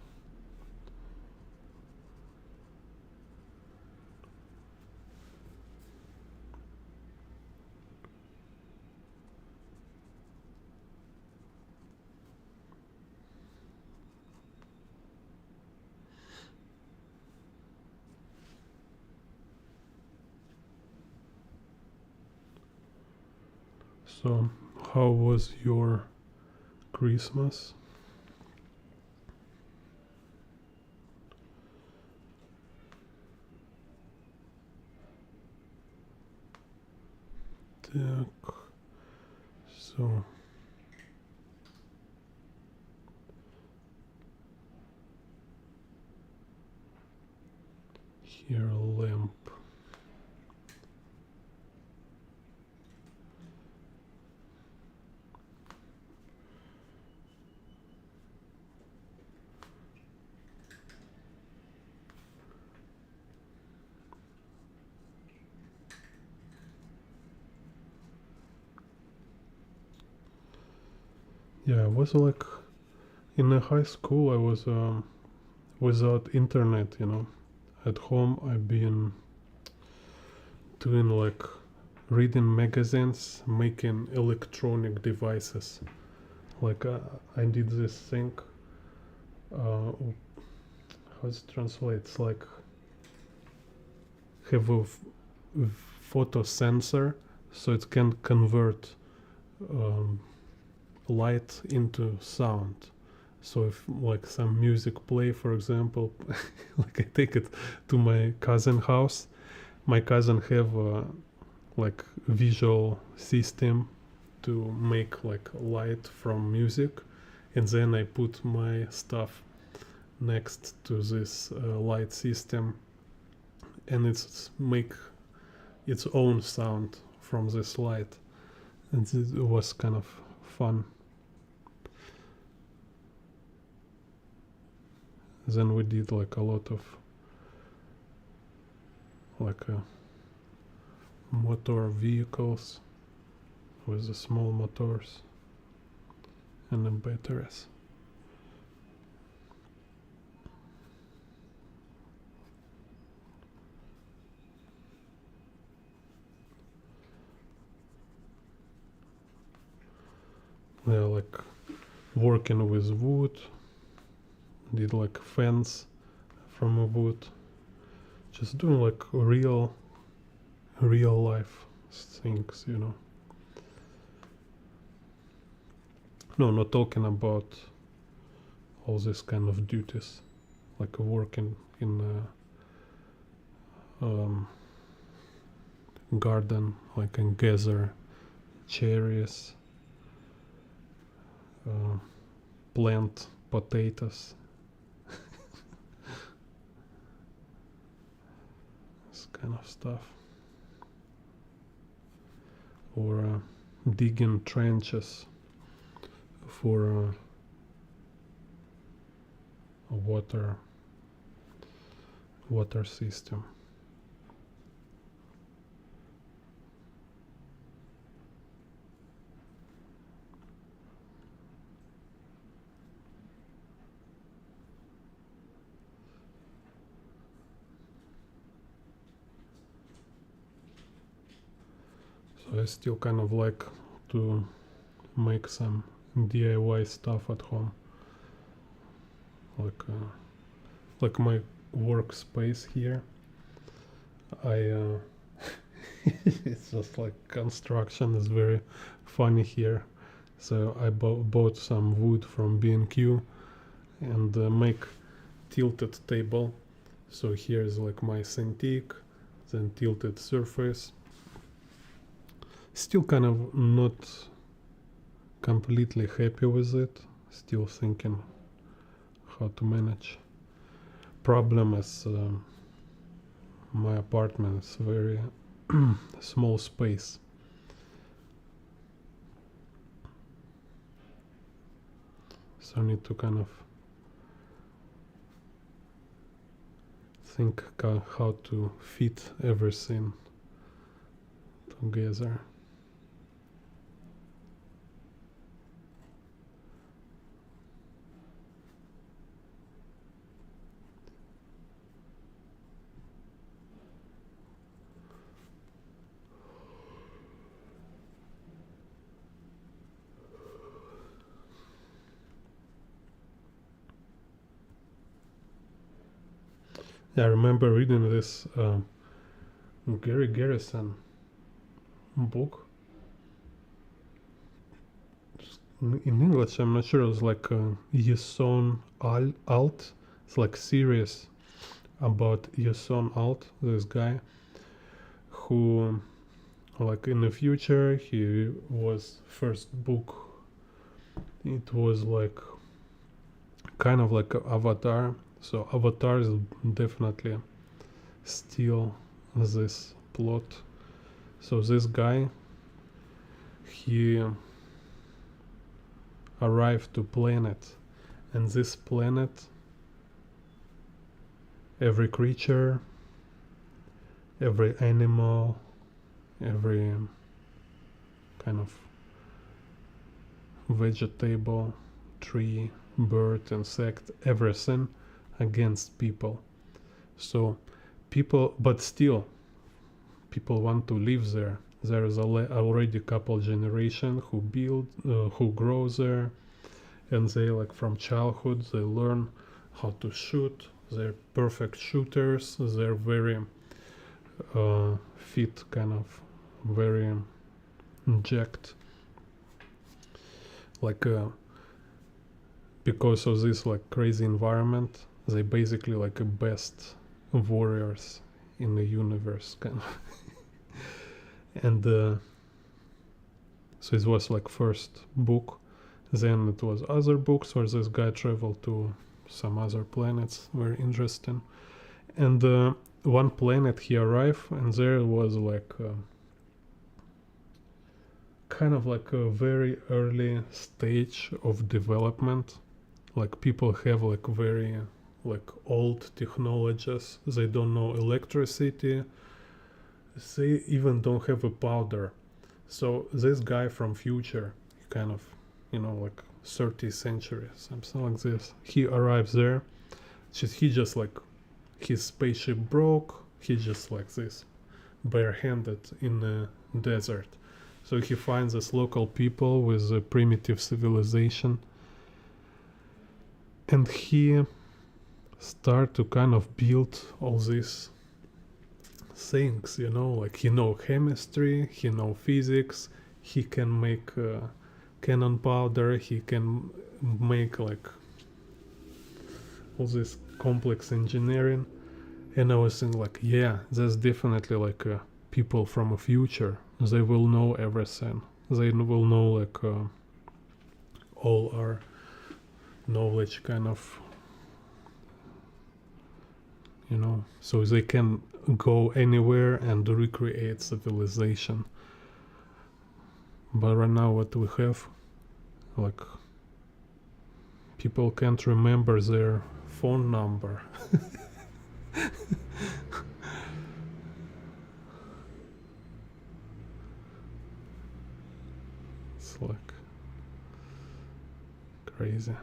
So, how was your Christmas? Так, so here a lamp. Yeah, I was like in a high school. I was without internet, you know. At home, I've been doing like reading magazines, making electronic devices. Like I did this thing. Uh, how does it translate? It's like have a photo sensor, so it can convert um, light into sound. So if like some music play, for example, like I take it to my cousin house. My cousin have a like visual system to make like light from music, and then I put my stuff next to this light system, and it's make its own sound from this light, and it was kind of fun. Then we did like a lot of like motor vehicles with the small motors and the batteries. Yeah, like working with wood, did like fence from wood, just doing like real life things, you know. No, not talking about all this kind of duties, like working in a garden, like and gather cherries, plant potatoes. this kind of stuff, or digging trenches for a water system. So I still kind of like to make some DIY stuff at home, like my workspace here. It's just like construction is very funny here. So I bought some wood from B&Q and make tilted table. So here's like my Cintiq, then tilted surface. Still kind of not completely happy with it. Still thinking how to manage. Problem is my apartment is very small space. So I need to kind of think how to fit everything together. I remember reading this Gary Garrison book. In English, I'm not sure. It was like Yason Alt. It's like series about Yason Alt, this guy who, like in the future, he was first book. It was like kind of like Avatar. So Avatar is definitely still this plot. So this guy, he arrived to planet, and this planet, every creature, every animal, every kind of vegetable, tree, bird, insect, everything against people. So people, but still people want to live there. There is already a couple generation who build, who grow there, and they like from childhood they learn how to shoot. They're perfect shooters. They're very fit, kind of very jacked. Like because of this like crazy environment, they basically like the best warriors in the universe, kind of. And so it was like first book. Then it was other books where this guy traveled to some other planets, very interesting. And one planet he arrived, and there was like kind of like a very early stage of development. Like people have like very like old technologies. They don't know electricity. They even don't have a powder. So this guy from future, kind of, you know, like 30th century, something like this, he arrives there. He just like, his spaceship broke. He just like this, barehanded in the desert. So he finds this local people with a primitive civilization, and he start to kind of build all these things, you know, like he know chemistry, he know physics, he can make cannon powder, he can make like all this complex engineering. And I was thinking like, yeah, that's definitely like people from a future. They will know everything. They will know like all our knowledge kind of, you know, so they can go anywhere and recreate civilization. But right now what we have, like, people can't remember their phone number. It's like crazy.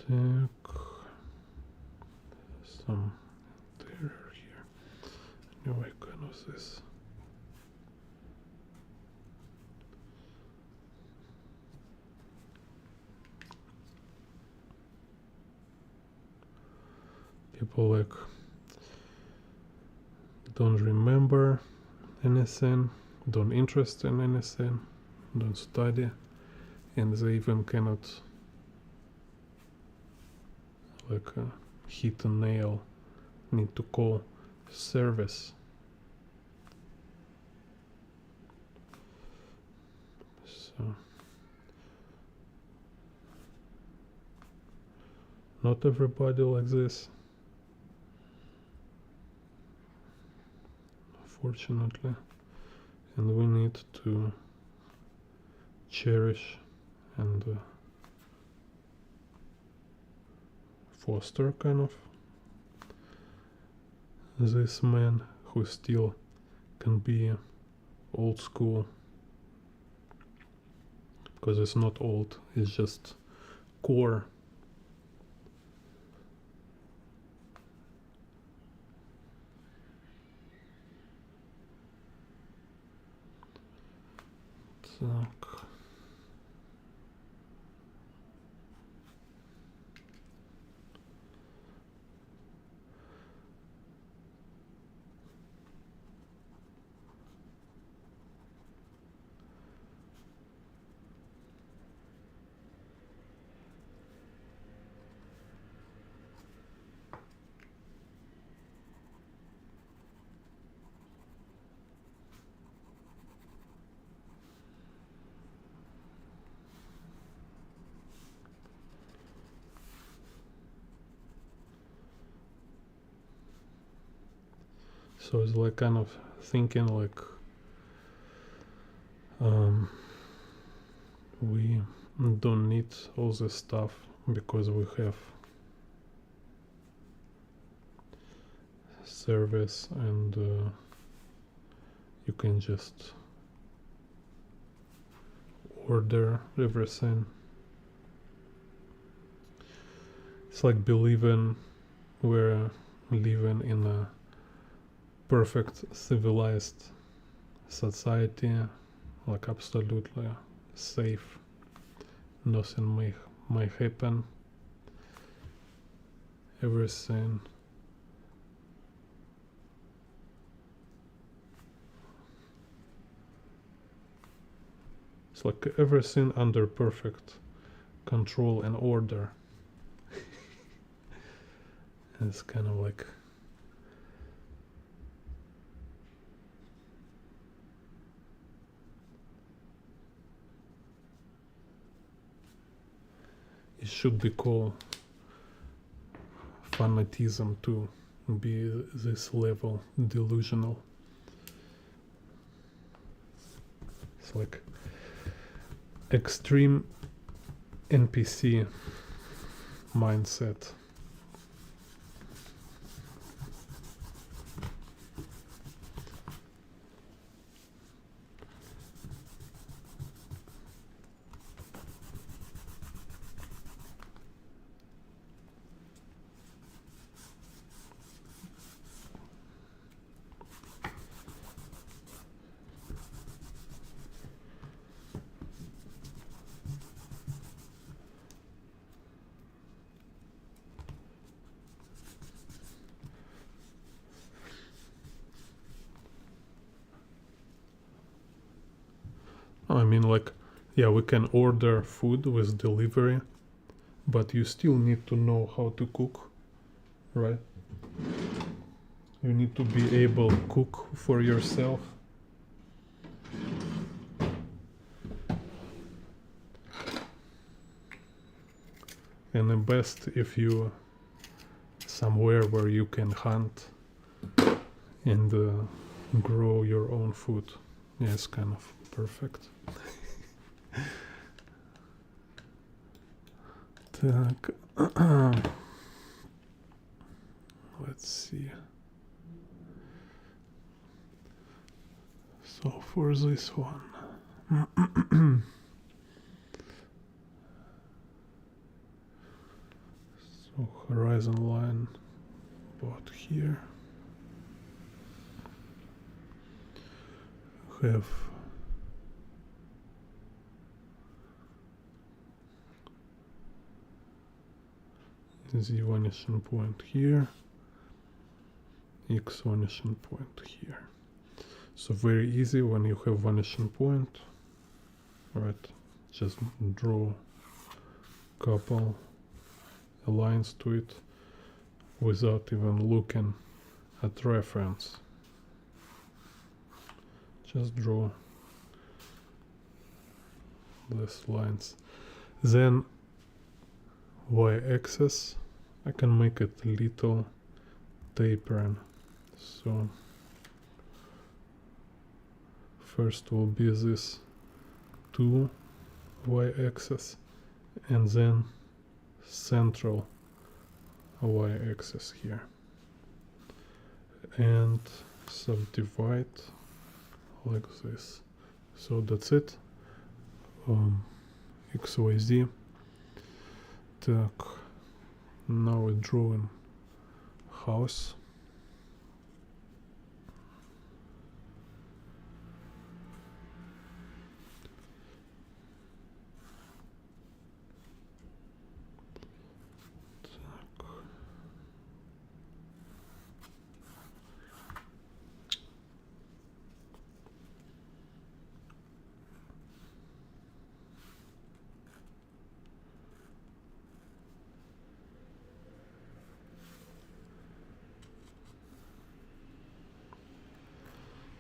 Так, some interior here. Anyway, kind of this. People like don't remember anything, don't interest in anything, don't study, and they even cannot like hit a nail, need to call service. So not everybody like this, fortunately, and we need to cherish and foster kind of this man who still can be old school, because it's not old, it's just core. Так. So it's like kind of thinking like we don't need all this stuff because we have service, and you can just order everything. It's like believing we're living in a perfect civilized society, like absolutely safe, nothing may happen, everything it's like everything under perfect control and order. It's kind of like it should be called fanatism to be this level delusional. It's like extreme NPC mindset. I mean, like, yeah, we can order food with delivery, but you still need to know how to cook, right? You need to be able to cook for yourself. And the best if you somewhere where you can hunt and grow your own food. Yeah, it's kind of perfect. Так. Let's see. So for this one. So horizon line about here. Have the vanishing point here, X vanishing point here. So very easy when you have vanishing point, right? Just draw couple lines to it without even looking at reference. Just draw these lines. Then y-axis, I can make it a little tapering. So first will be this 2 y-axis and then central y-axis here, and subdivide like this. So that's it. XYZ. Так, now we're drawing house.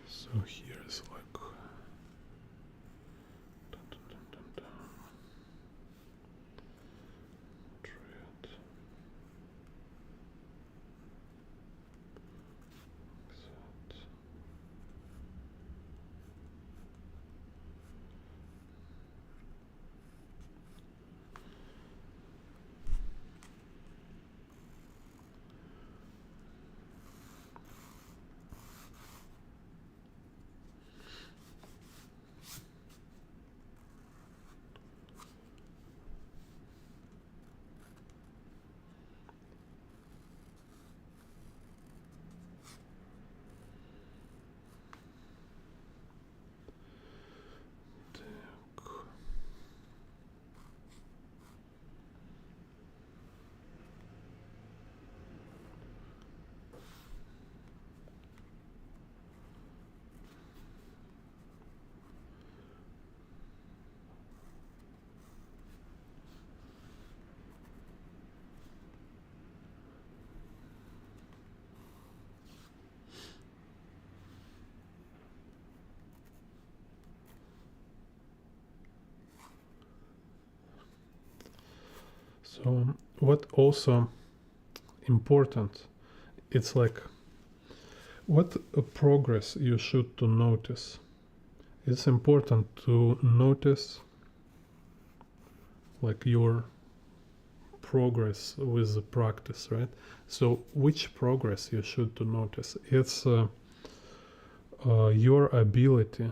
So here's like Tread. That. So what also important. It's like what a progress you should to notice. It's important to notice like your progress with the practice, right? So which progress you should to notice? It's your ability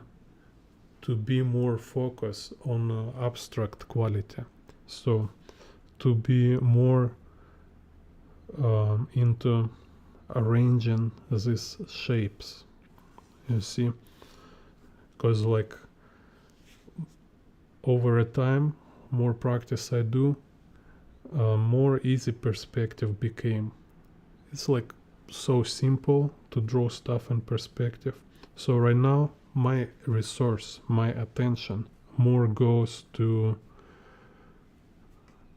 to be more focused on abstract quality. So to be more into arranging these shapes, you see, because like over a time, more practice I do, more easy perspective became. It's like so simple to draw stuff in perspective. So right now my resource, my attention more goes to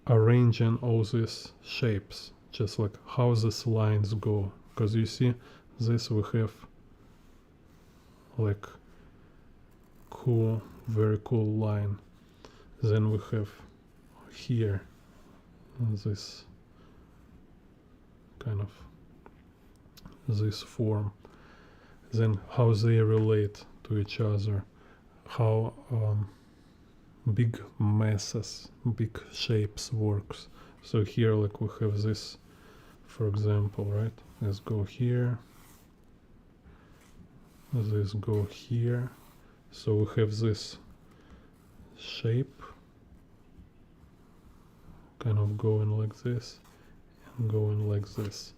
arranging all these shapes, just like how these lines go. Because you see, this we have like cool, very cool line. Then we have here this kind of this form. Then how they relate to each other, how big masses, big shapes works. So here like we have this, for example, right? Let's go here, this go here. So we have this shape kind of going like this and going like this.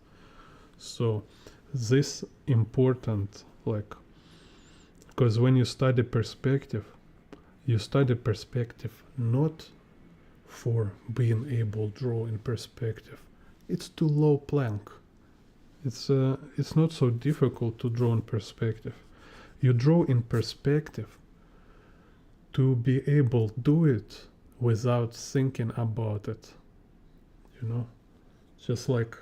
So this important, like, because when you study perspective not for being able to draw in perspective. It's too low plank. It's not so difficult to draw in perspective. You draw in perspective to be able to do it without thinking about it. You know, just like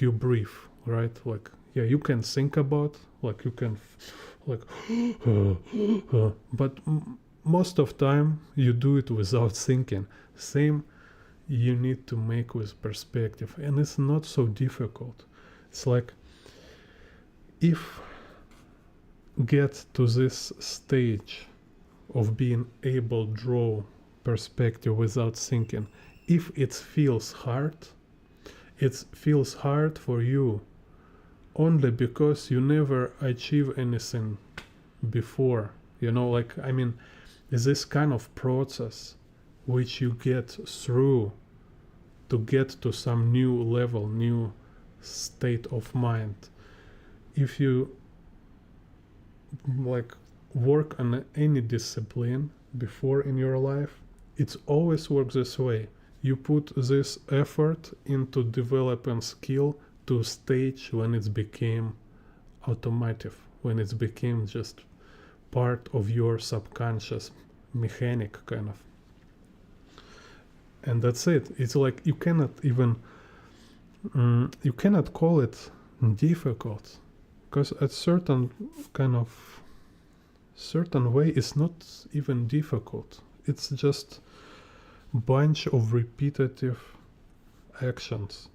you breathe, right? Like, yeah, you can think about, like you can like but most of time you do it without thinking. Same you need to make with perspective, and it's not so difficult. It's like if get to this stage of being able to draw perspective without thinking, if it feels hard, it feels hard for you only because you never achieve anything before. You know, like, I mean, this kind of process which you get through to get to some new level, new state of mind. If you like work on any discipline before in your life, it's always works this way. You put this effort into developing skill to a stage when it became automatic, when it became just part of your subconscious mechanic kind of. And that's it. It's like you cannot even you cannot call it difficult, because at certain kind of certain way it's not even difficult. It's just bunch of repetitive actions,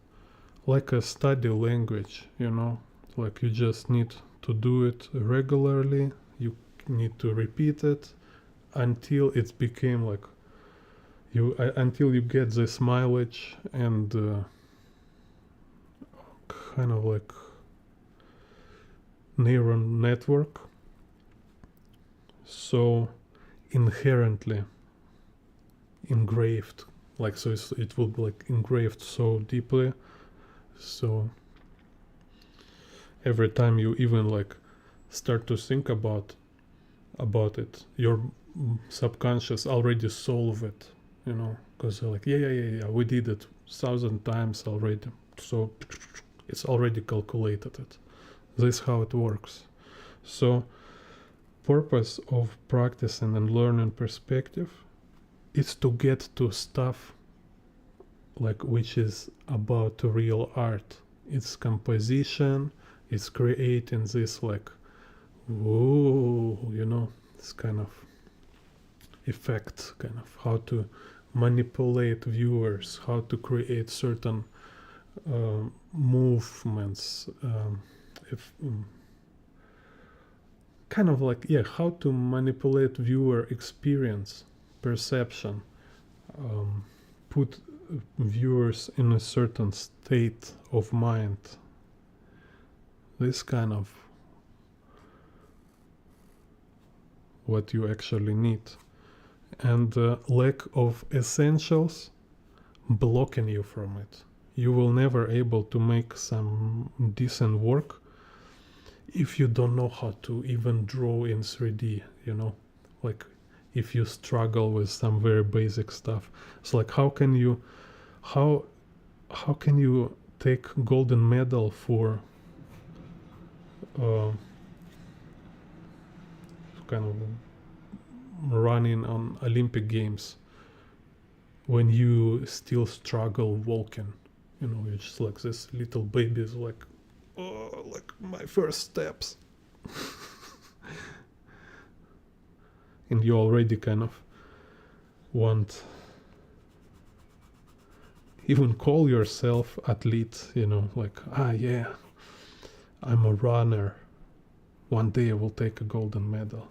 like a study language, you know, like you just need to do it regularly. You need to repeat it until it became like until you get this mileage and kind of like neural network, so inherently engraved, like, so it will be like engraved so deeply, so every time you even like start to think about it, your subconscious already solve it, you know, because they're like, yeah, we did it 1,000 times already, so it's already calculated it. This is how it works. So purpose of practicing and learning perspective is to get to stuff like which is about real art. It's composition, it's creating this like, whoa, you know, this kind of effect, kind of how to manipulate viewers, how to create certain movements, if kind of like, yeah, how to manipulate viewer experience, perception, put viewers in a certain state of mind. This kind of what you actually need. And lack of essentials blocking you from it. You will never able to make some decent work if you don't know how to even draw in 3D, you know, like if you struggle with some very basic stuff. It's like how can you take golden medal for kind of running on Olympic Games when you still struggle walking? You know, you're just like this little babies, like, oh, like my first steps. And you already kind of want even call yourself athlete, you know, like, yeah, I'm a runner. One day I will take a golden medal.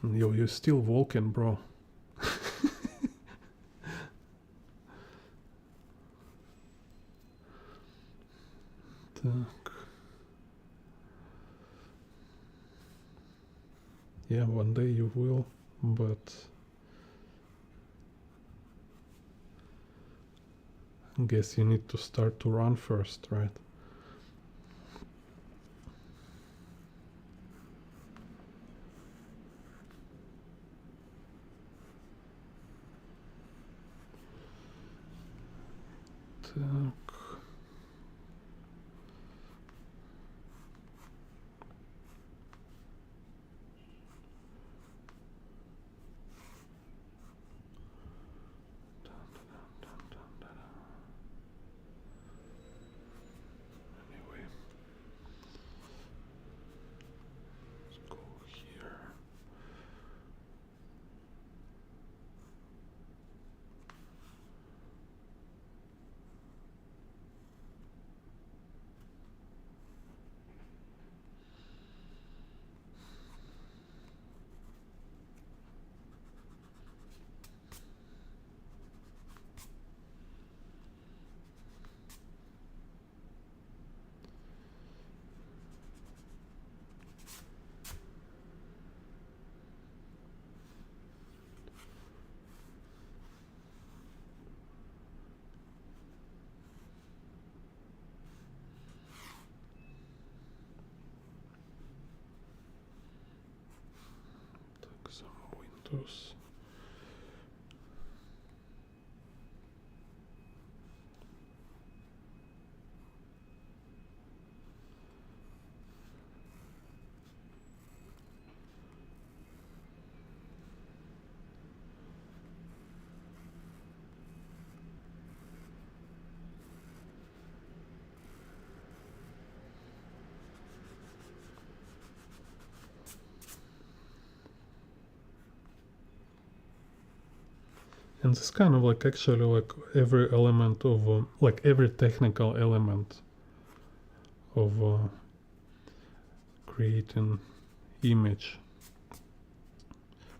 And you're still walking, bro. Так. Yeah, one day you will, but I guess you need to start to run first, right? Так. Anyway, let's go here. Так, some windows. And this kind of like actually like every element of like every technical element of creating image,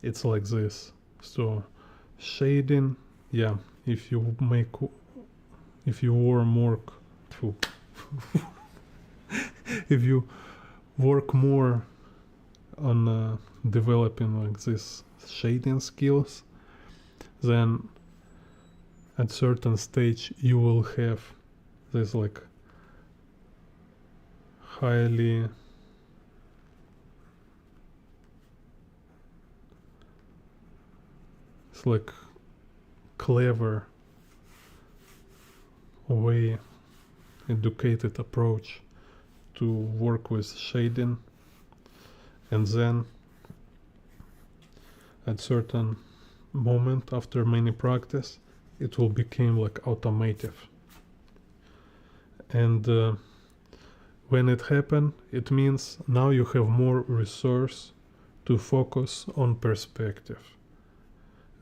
it's like this. So shading, yeah, if you work if you work more on developing like this shading skills, then at certain stage you will have this like highly it's like clever way, educated approach to work with shading, and then at certain moment after many practice it will become like automative. And when it happen, it means now you have more resource to focus on perspective.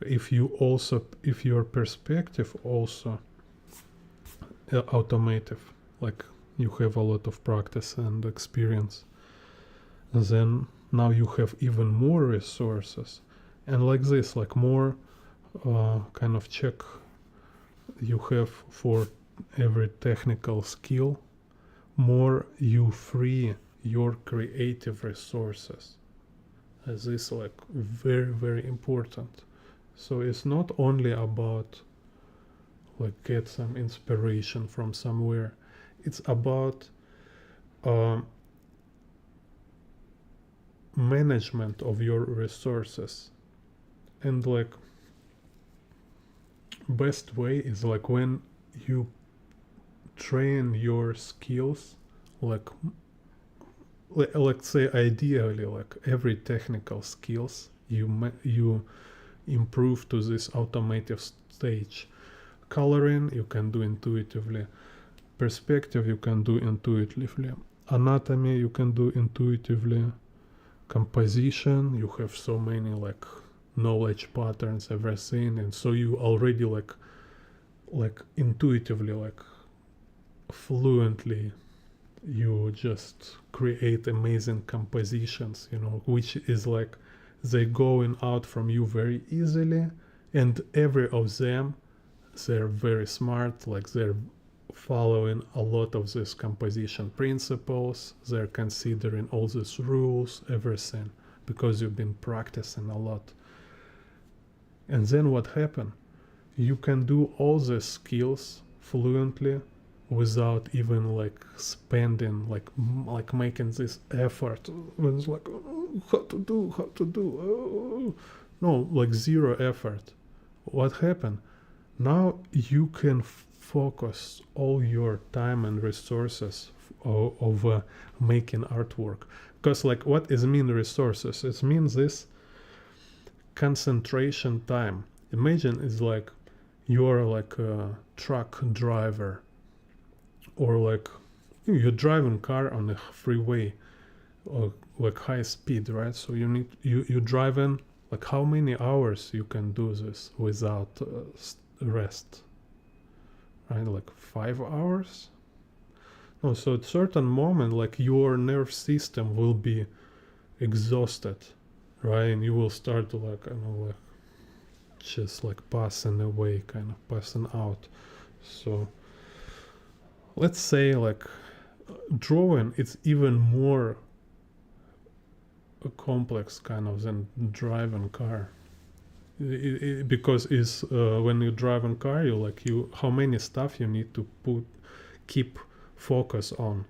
if your perspective also automative, like you have a lot of practice and experience, then now you have even more resources, and like this, like more kind of check you have for every technical skill, more you free your creative resources. This is like very, very important. So it's not only about like get some inspiration from somewhere, it's about management of your resources. And like best way is like when you train your skills, like let's say ideally like every technical skills you improve to this automative stage. Coloring you can do intuitively, perspective you can do intuitively, anatomy you can do intuitively, composition you have so many like knowledge patterns, everything, and so you already like intuitively, like fluently, you just create amazing compositions, you know, which is like they going out from you very easily, and every of them they're very smart, like they're following a lot of these composition principles, they're considering all these rules, everything, because you've been practicing a lot. And then what happened? You can do all the skills fluently without even like spending like making this effort when it's like how to do no, like zero effort. What happened? Now you can focus all your time and resources of making artwork, because like what is mean resources? It means this concentration time. Imagine it's like you're like a truck driver, or like you're driving car on a freeway or like high speed, right? So you driving, like how many hours you can do this without rest, right? Like 5 hours. No, so at certain moment like your nerve system will be exhausted, right? And you will start to like, I know, like just like passing away, kind of passing out. So let's say like drawing, it's even more complex kind of than driving car. Because is when you drive in car, you how many stuff you need to keep focus on.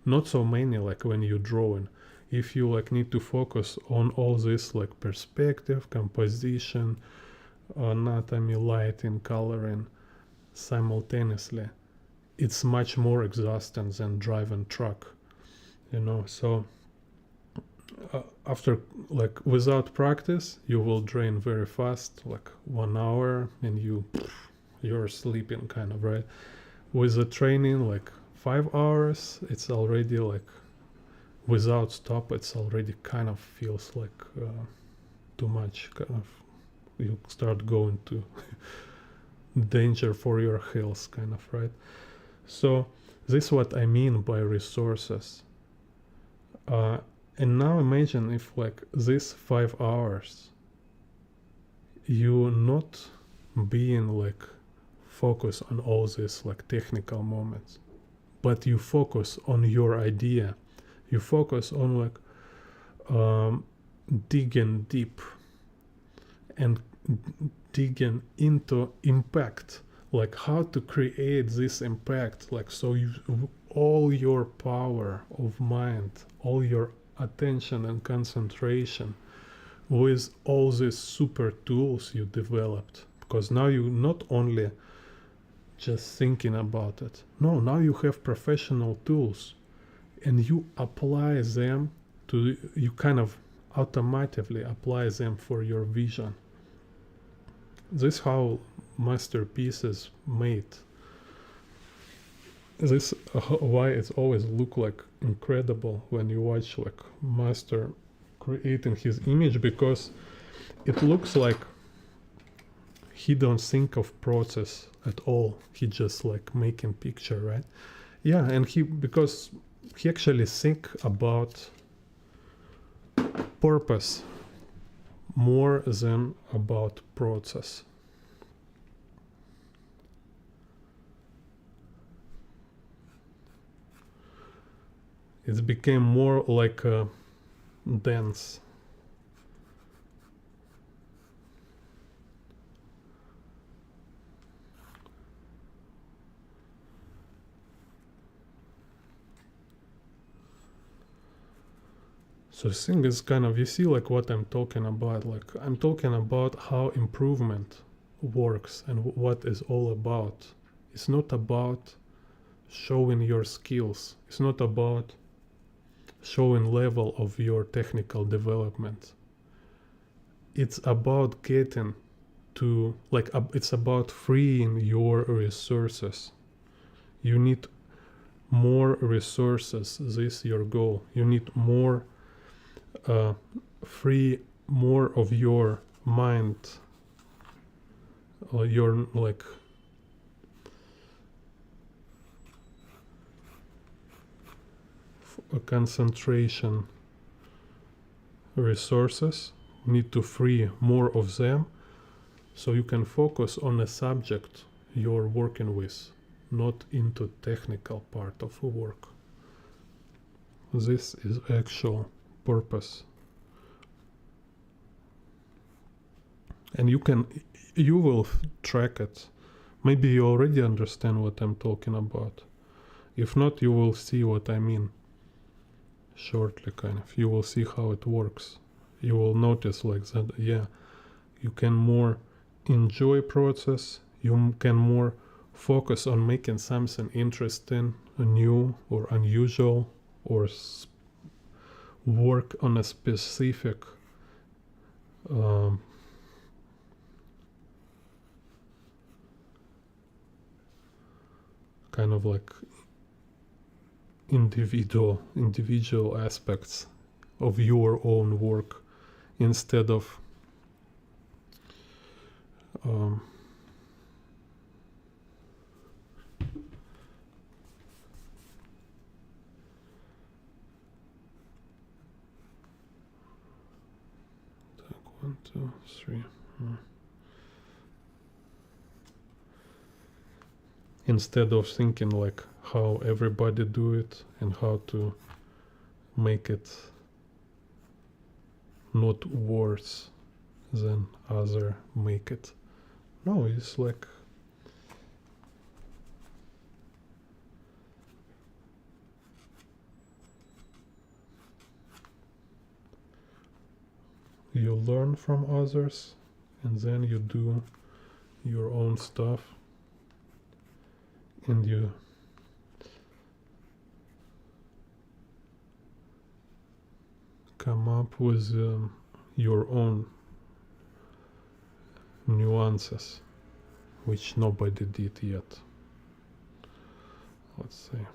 Not so many like when you're drawing. If you like need to focus on all this like perspective, composition, anatomy, lighting, coloring simultaneously, it's much more exhausting than driving truck, you know. So after like without practice you will drain very fast, like 1 hour, and you're sleeping kind of, right? With the training, like 5 hours, it's already like without stop, it's already kind of feels like too much, kind of you start going to danger for your health, kind of, right? So this is what I mean by resources. And now imagine if like this 5 hours you not being like focus on all these like technical moments, but you focus on your idea, you focus on like digging deep and digging into impact, like how to create this impact, like so you all your power of mind, all your attention and concentration with all these super tools you developed, because now you not only just thinking about it, no, now you have professional tools and you apply them to, you kind of automatically apply them for your vision. This is how masterpieces made. This why it's always look like incredible when you watch like master creating his image, because it looks like he don't think of process at all. He just like making picture, right? Yeah, and because he actually think about purpose more than about process. It became more like a dance. So the thing is kind of, you see like what I'm talking about, like I'm talking about how improvement works and what is all about. It's not about showing your skills. It's not about showing level of your technical development. It's about getting to like it's about freeing your resources. You need more resources. This is your goal. You need more free more of your mind, your like concentration resources. Need to free more of them so you can focus on a subject you're working with, not into technical part of work. This is actual purpose. And you will track it. Maybe you already understand what I'm talking about. If not, you will see what I mean shortly, kind of. You will see how it works. You will notice like that, yeah, you can more enjoy process, you can more focus on making something interesting, new or unusual, or work on a specific kind of like individual aspects of your own work instead of one, two, three. Instead of thinking like how everybody do it and how to make it not worse than other make it. No, it's like you learn from others and then you do your own stuff and you come up with your own nuances which nobody did yet. Let's see.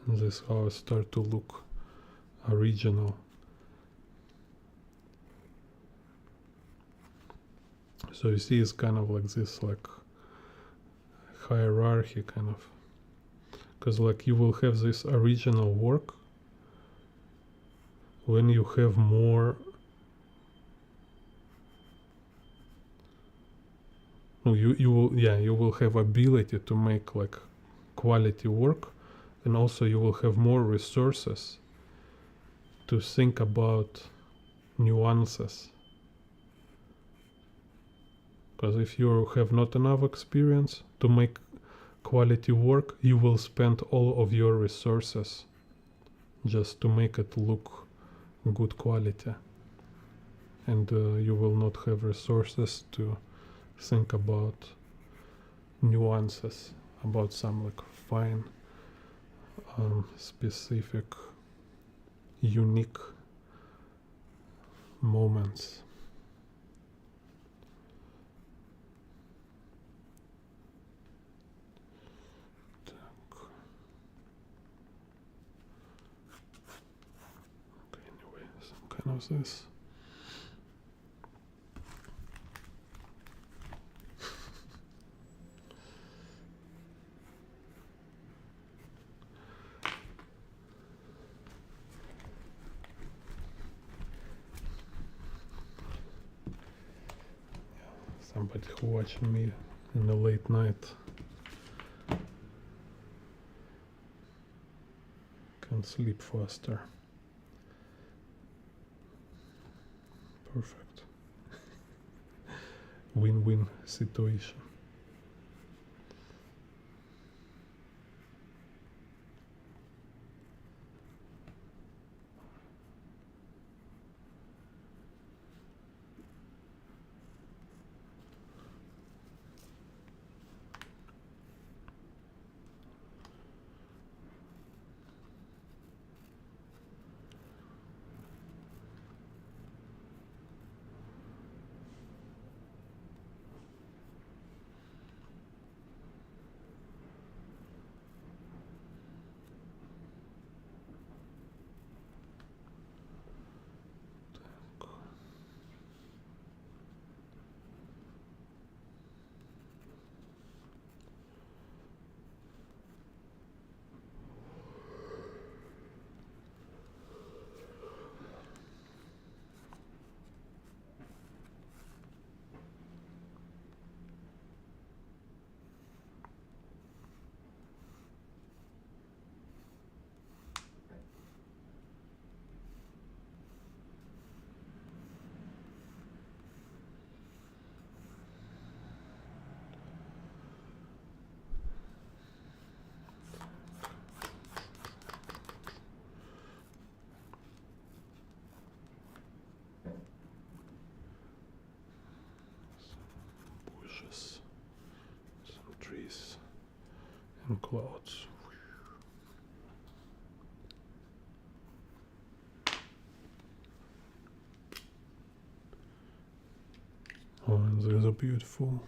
And this is how I start to look original. So you see it's kind of like this like hierarchy kind of, because like you will have this original work when you have more you will have ability to make like quality work, and also you will have more resources to think about nuances. Because if you have not enough experience to make quality work, you will spend all of your resources just to make it look good quality. And you will not have resources to think about nuances, about some like fine, specific, unique moments. of this. Somebody who watching me in the late night can sleep faster. Perfect. Win-win situation. Bushes, some trees, and clouds. Oh, and there's a beautiful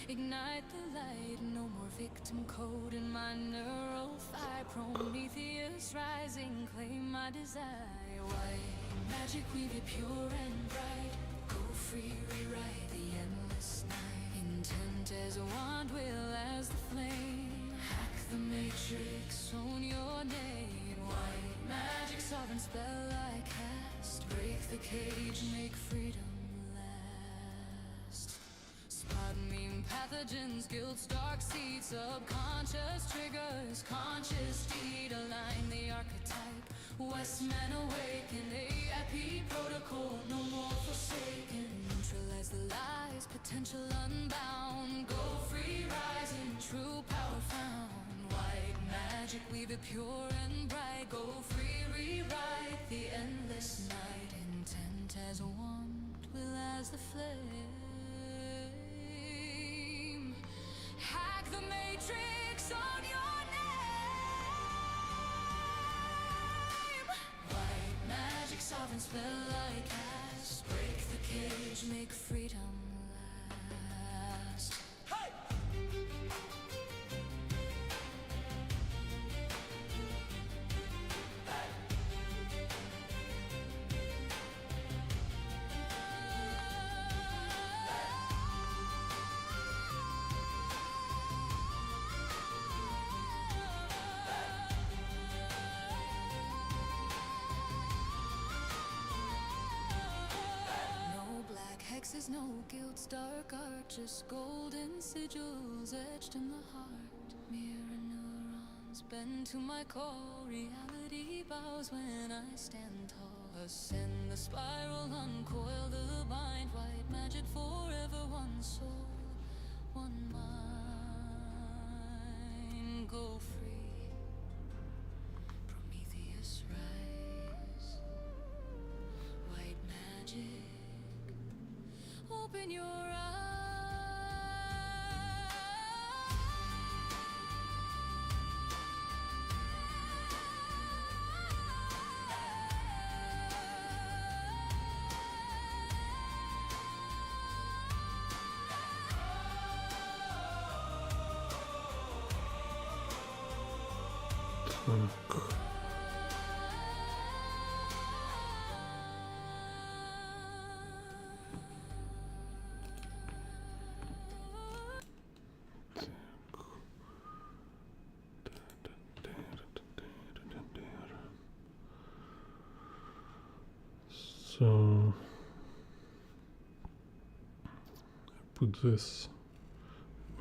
Ignite the light, no more victim code in my neural fire. Prometheus rising, claim my desire. White magic, weave it pure and bright. Go free, rewrite the endless night. Intent as a wand, will as the flame. Hack the matrix, own your name. White magic, sovereign spell I cast. Break the cage, make freedom last. Spot meme pathogens, guilt's dark seed. Subconscious triggers, conscious deed. Align the archetype, Westman awakened. AIP protocol, no more forsaken. Neutralize the lies, potential unbound. Go free, rising, true power found. White magic, weave it pure and bright. Go free, rewrite the endless night. Intent as a wand, will as the flame. Hack the matrix on your name. White magic, sovereign spell I cast. Break the cage, make freedom last. Hey! Hexes, no guilt's dark art, just golden sigils etched in the heart. Mirror neurons bend to my core. Reality bows when I stand tall. Ascend the spiral, uncoil the bind. White magic forever, one soul, one mind. Go free, Prometheus rise. White magic, open your eyes. So I put this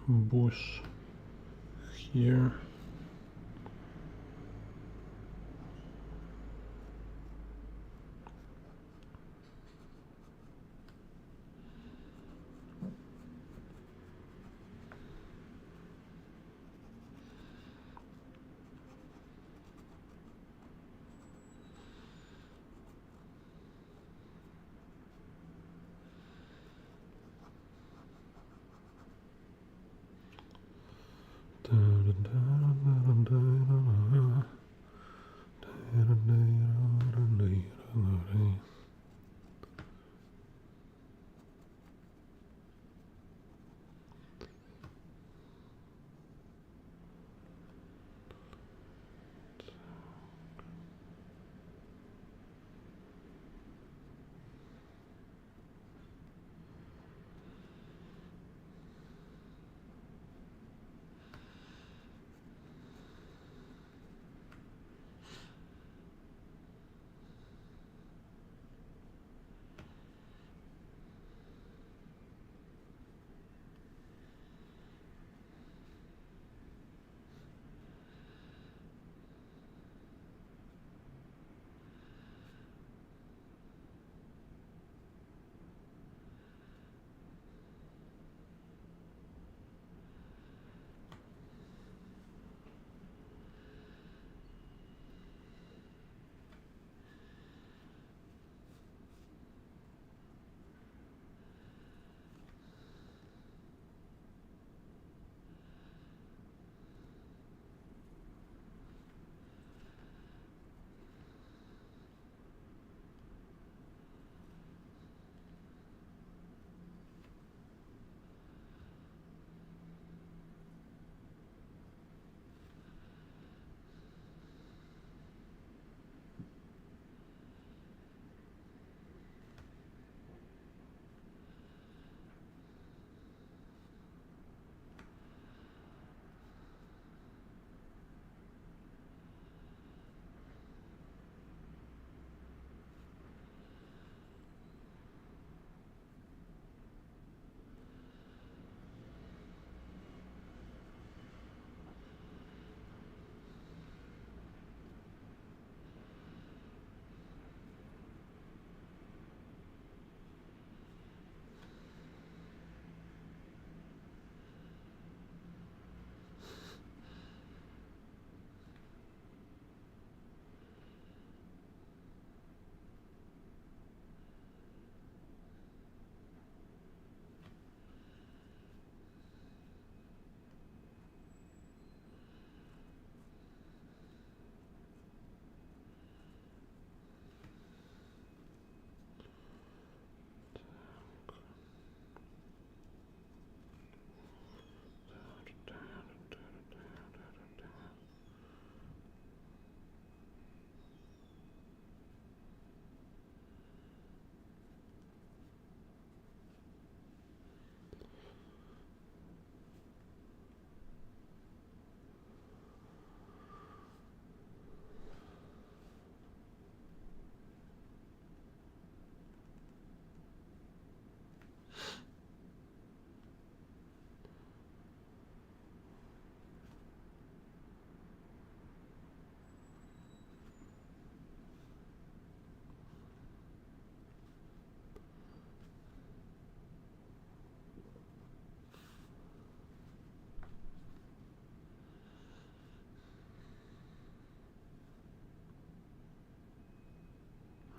bush here. Da, da, da, da.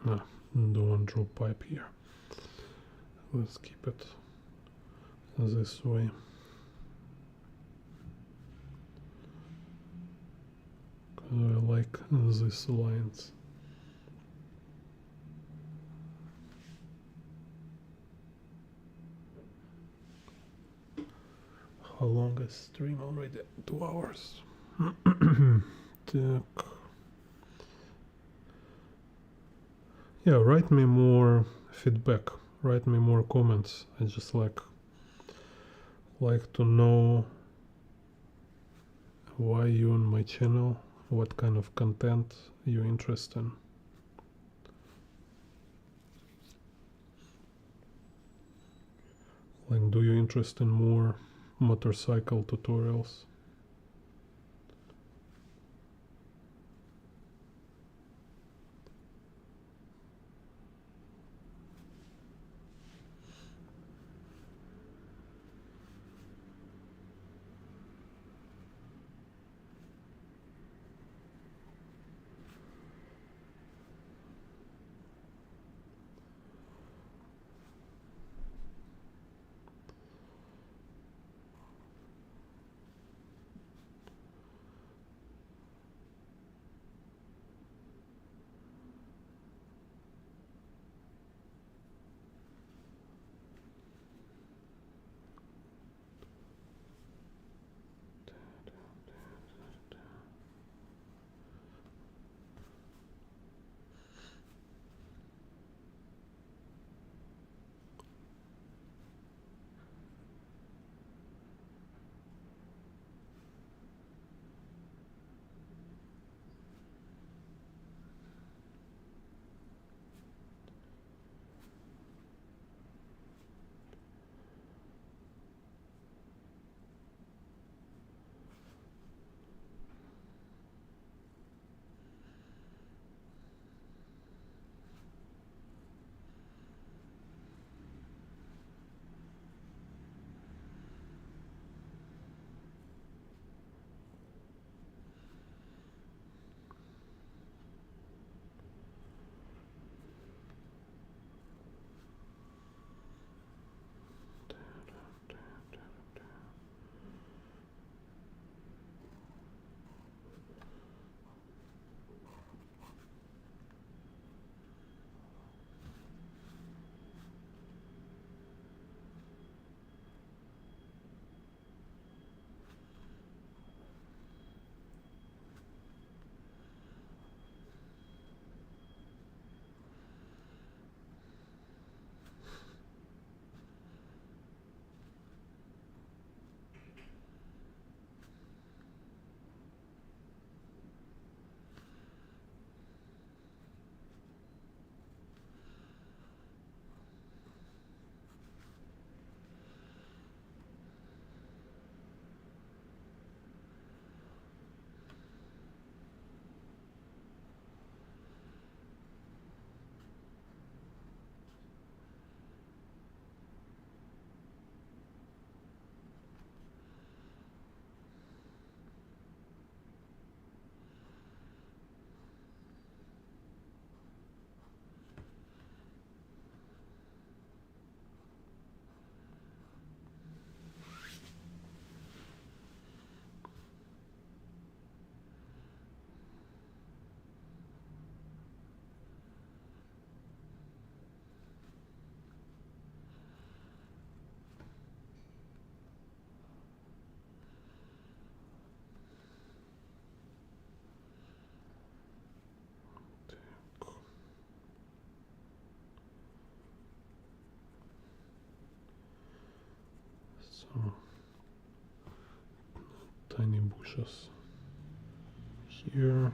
No, don't want drop pipe here. Let's keep it this way. I like these lines. How long is stream already? 2 hours. Yeah, write me more feedback. Write me more comments. I just like to know why you on my channel, what kind of content you're interested in. Like, do you interest in more motorcycle tutorials? So, tiny bushes here.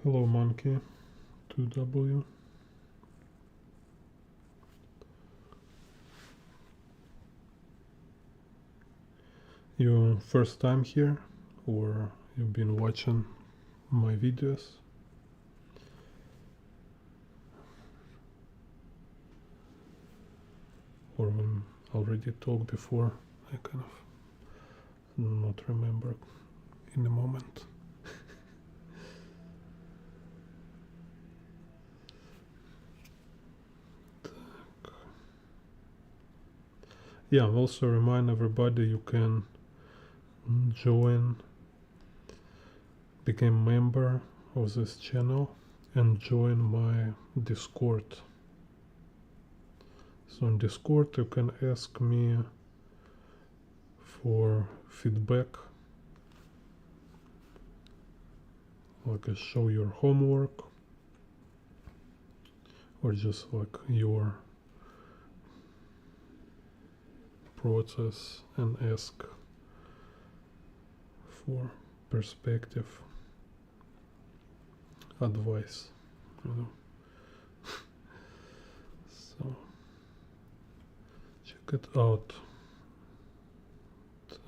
Hello monkey 2W. You first time here or you've been watching my videos? Or we already talked before? I kind of not remember in the moment. Yeah, also remind everybody you can join, become member of this channel and join my Discord. So in Discord you can ask me for feedback, like show your homework or just like your process and ask for perspective, advice, you know. So check it out. Так.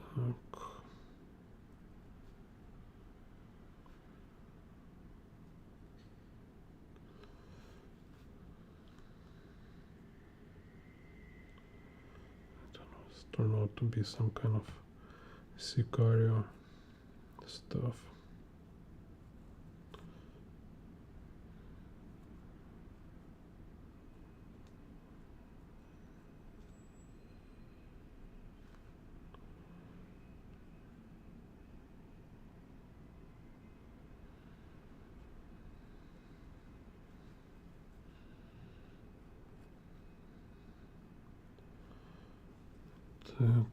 I don't know, it's turned out to be some kind of Sicario stuff. Так.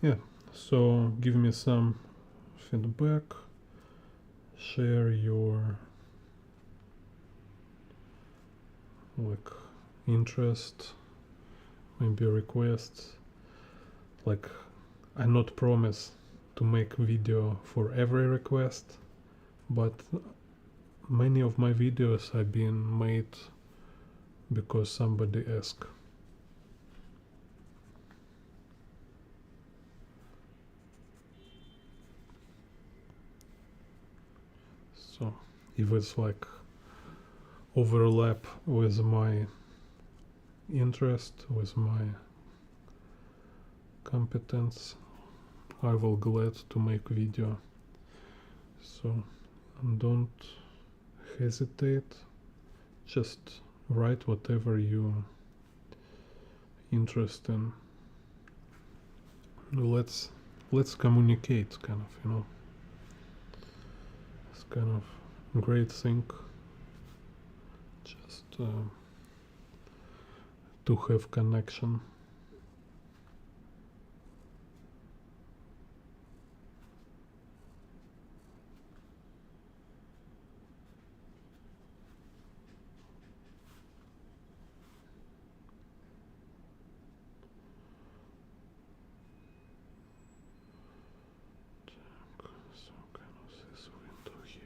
Yeah, so give me some feedback, share your like interest, maybe requests. Like I not promise to make video for every request, but many of my videos have been made because somebody asked. So if it's like overlap with my interest, with my competence, I will glad to make video. So don't hesitate, just write whatever you interest in. Let's communicate, kind of, you know. It's kind of great thing just to have connection. So kind of this window here.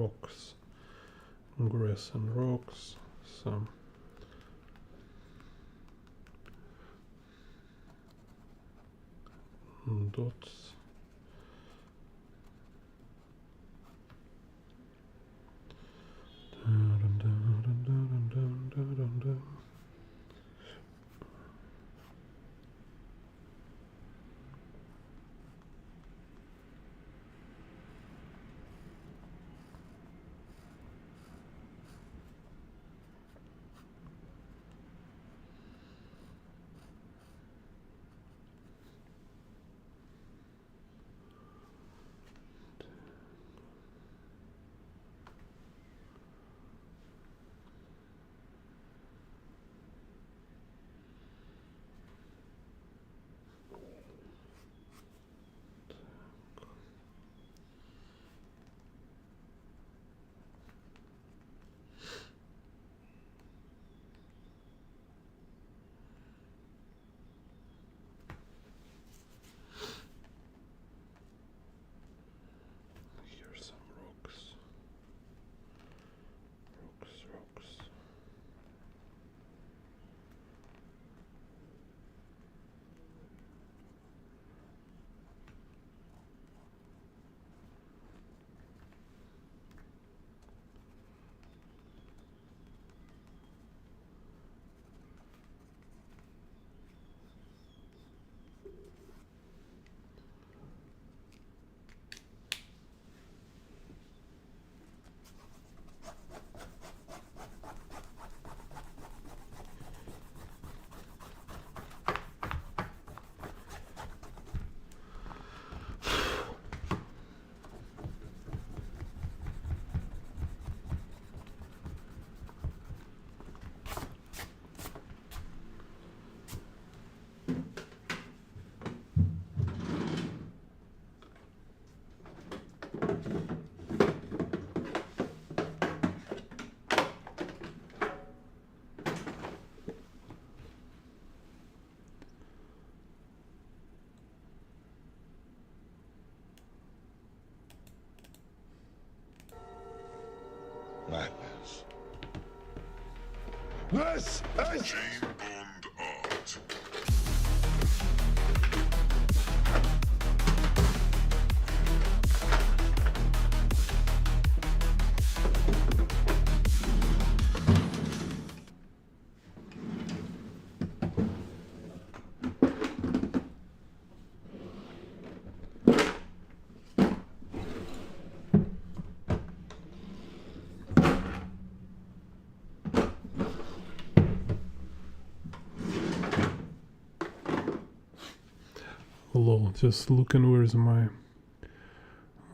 rocks, grass and rocks, some dots. Here's some rocks. Rocks. Madness. This is Jane Bond art. Lol, just looking where's my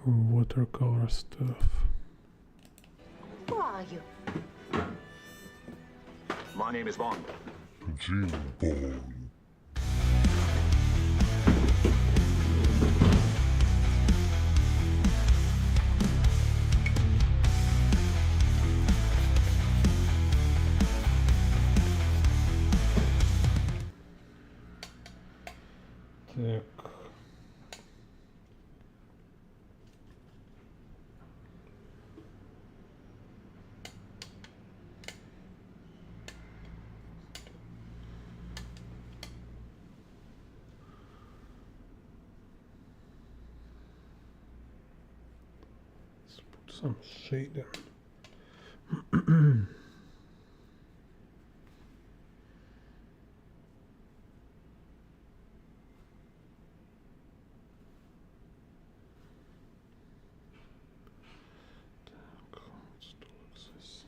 watercolor stuff. Who are you? My name is Bond. Jane Bond. Так. Let's put some shade in. Let's do this.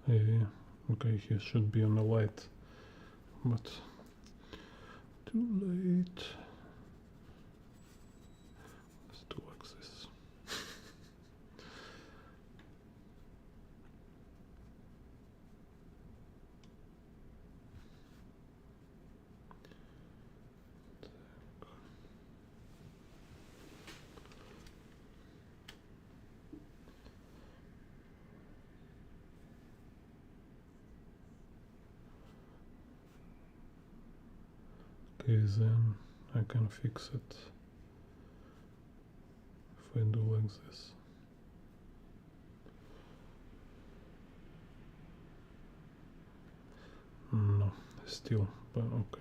Yeah, okay, he should be on a light but too late. Let's do like this. Okay, then I can fix it if I do like this. No, still, but okay.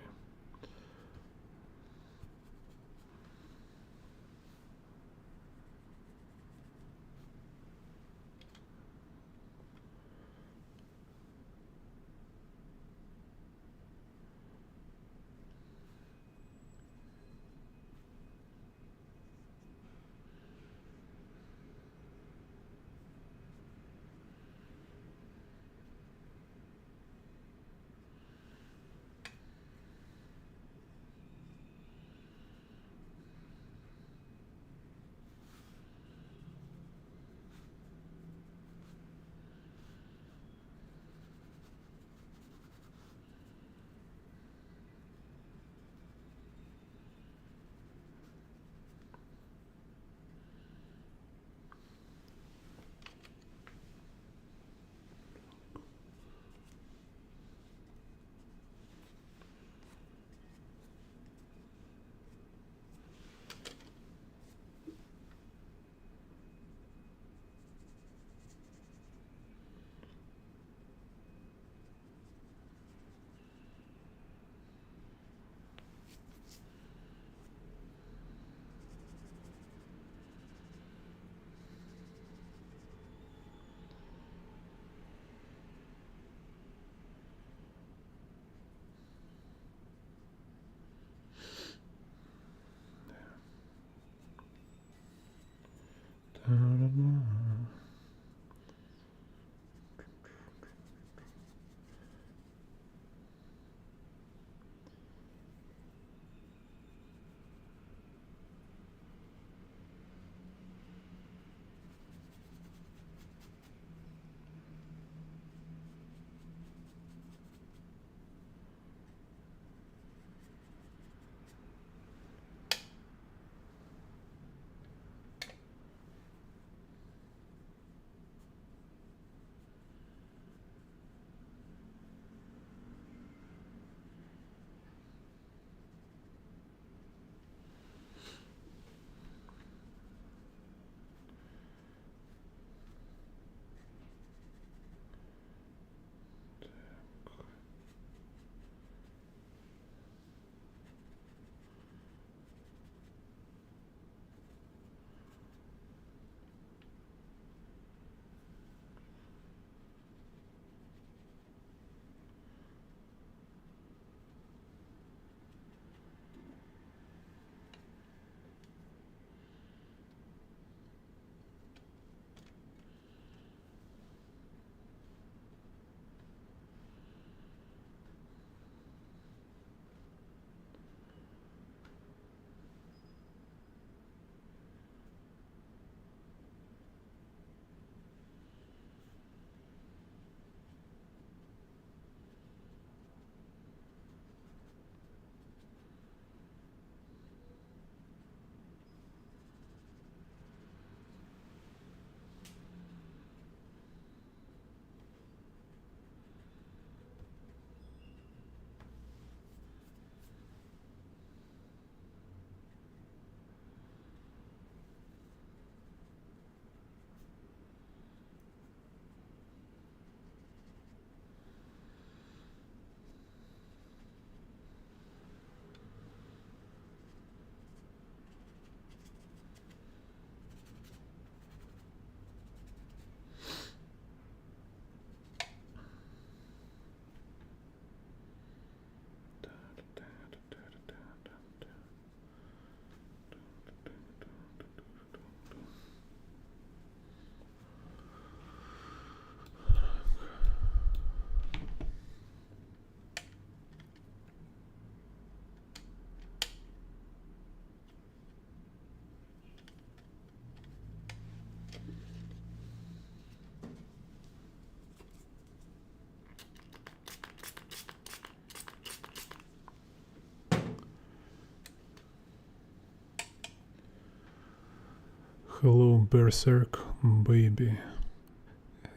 Hello Berserk baby.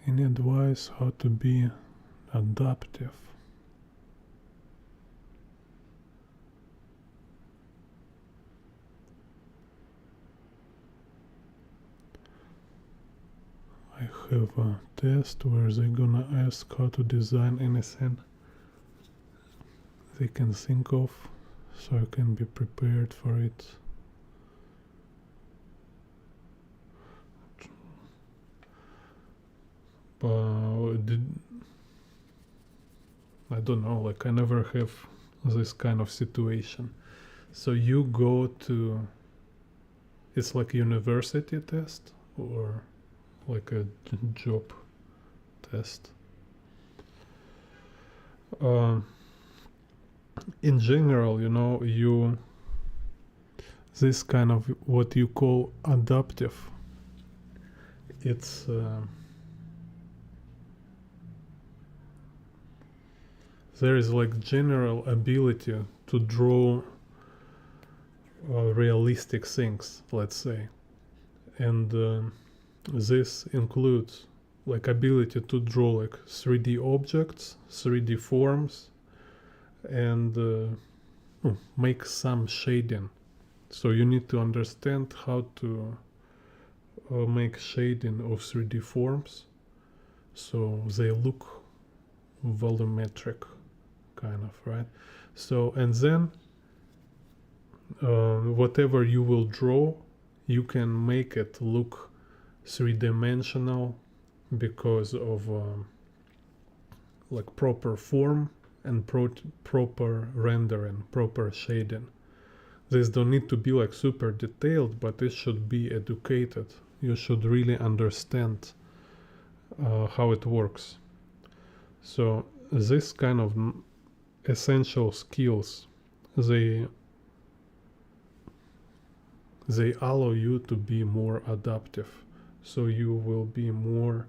Any advice how to be adaptive? I have a test where they're gonna ask how to design anything they can think of, so I can be prepared for it. I don't know, like I never have this kind of situation. So you go to, it's like university test or like a job test. In general, you know, this kind of what you call adaptive, it's there is like general ability to draw realistic things, let's say, and this includes like ability to draw like 3D objects, 3D forms, and make some shading. So you need to understand how to make shading of 3D forms so they look volumetric, kind of, right? So, and then whatever you will draw, you can make it look three-dimensional because of like proper form and proper rendering, proper shading. This don't need to be like super detailed, but it should be educated. You should really understand how it works. So this kind of essential skills, they allow you to be more adaptive. So you will be more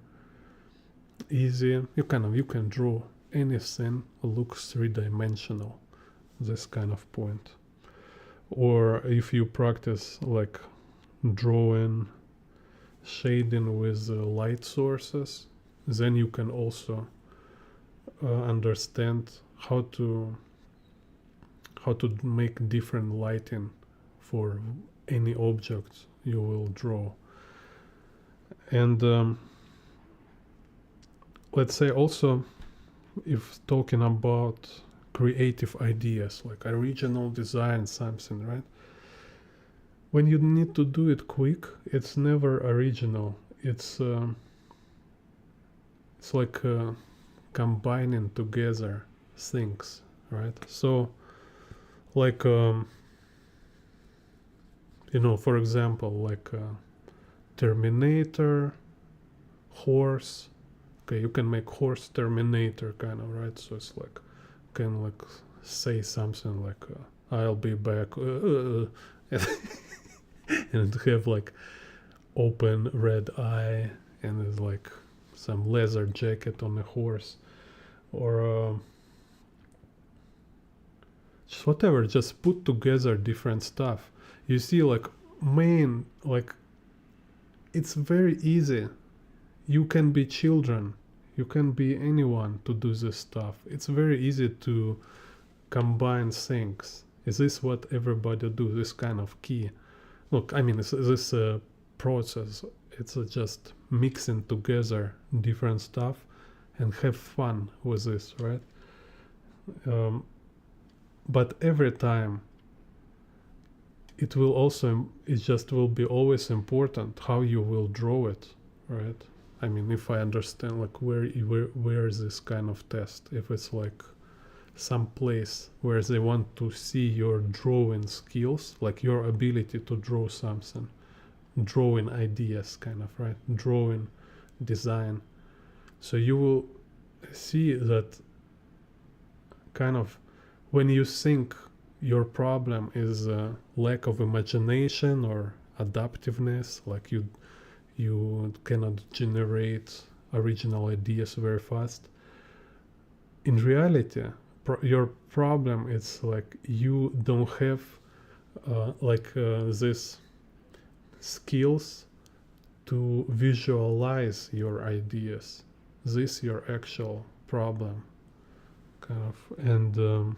easy. You can draw anything looks three-dimensional. This kind of point. Or if you practice like drawing, shading with light sources, then you can also understand how to make different lighting for any object you will draw. And let's say also, if talking about creative ideas like original design, something, right? When you need to do it quick, it's never original. It's like combining together things, right? So like you know, for example, like Terminator, horse. Okay, you can make horse Terminator, kind of, right? So it's like can like say something like I'll be back and have like open red eye and it's like some leather jacket on a horse, or just whatever, just put together different stuff. You see, like like it's very easy. You can be children, you can be anyone to do this stuff. It's very easy to combine things. Is this what everybody do? This kind of key. Look, I mean, this process. It's just mixing together different stuff and have fun with this, right? But every time it just will be always important how you will draw it, right? I mean, if I understand like where is this kind of test, if it's like some place where they want to see your drawing skills, like your ability to draw something, drawing ideas, kind of, right? Drawing design. So you will see that kind of when you think your problem is a lack of imagination or adaptiveness, like you cannot generate original ideas very fast. In reality, your problem is like you don't have these skills to visualize your ideas. This your actual problem, kind of. And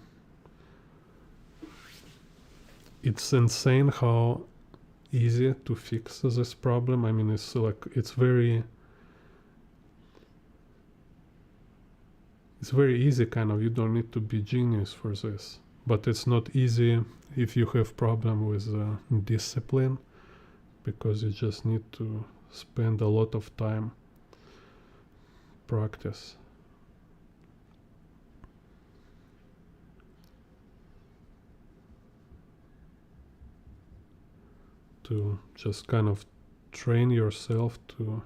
it's insane how easy to fix this problem. I mean, it's like it's very easy, kind of. You don't need to be genius for this, but it's not easy if you have problem with discipline, because you just need to spend a lot of time practice. To just kind of train yourself to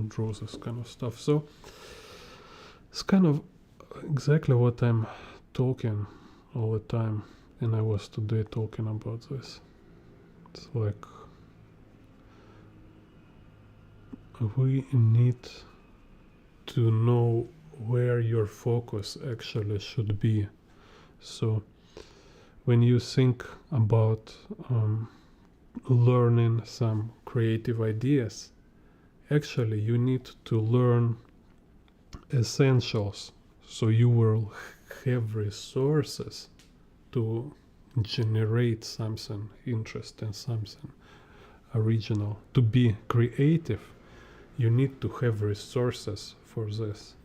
draw this kind of stuff. So it's kind of exactly what I'm talking all the time, and I was today talking about this. It's like we need to know where your focus actually should be. So when you think about learning some creative ideas, actually you need to learn essentials, so you will have resources to generate something interesting, something original. To be creative, you need to have resources for this.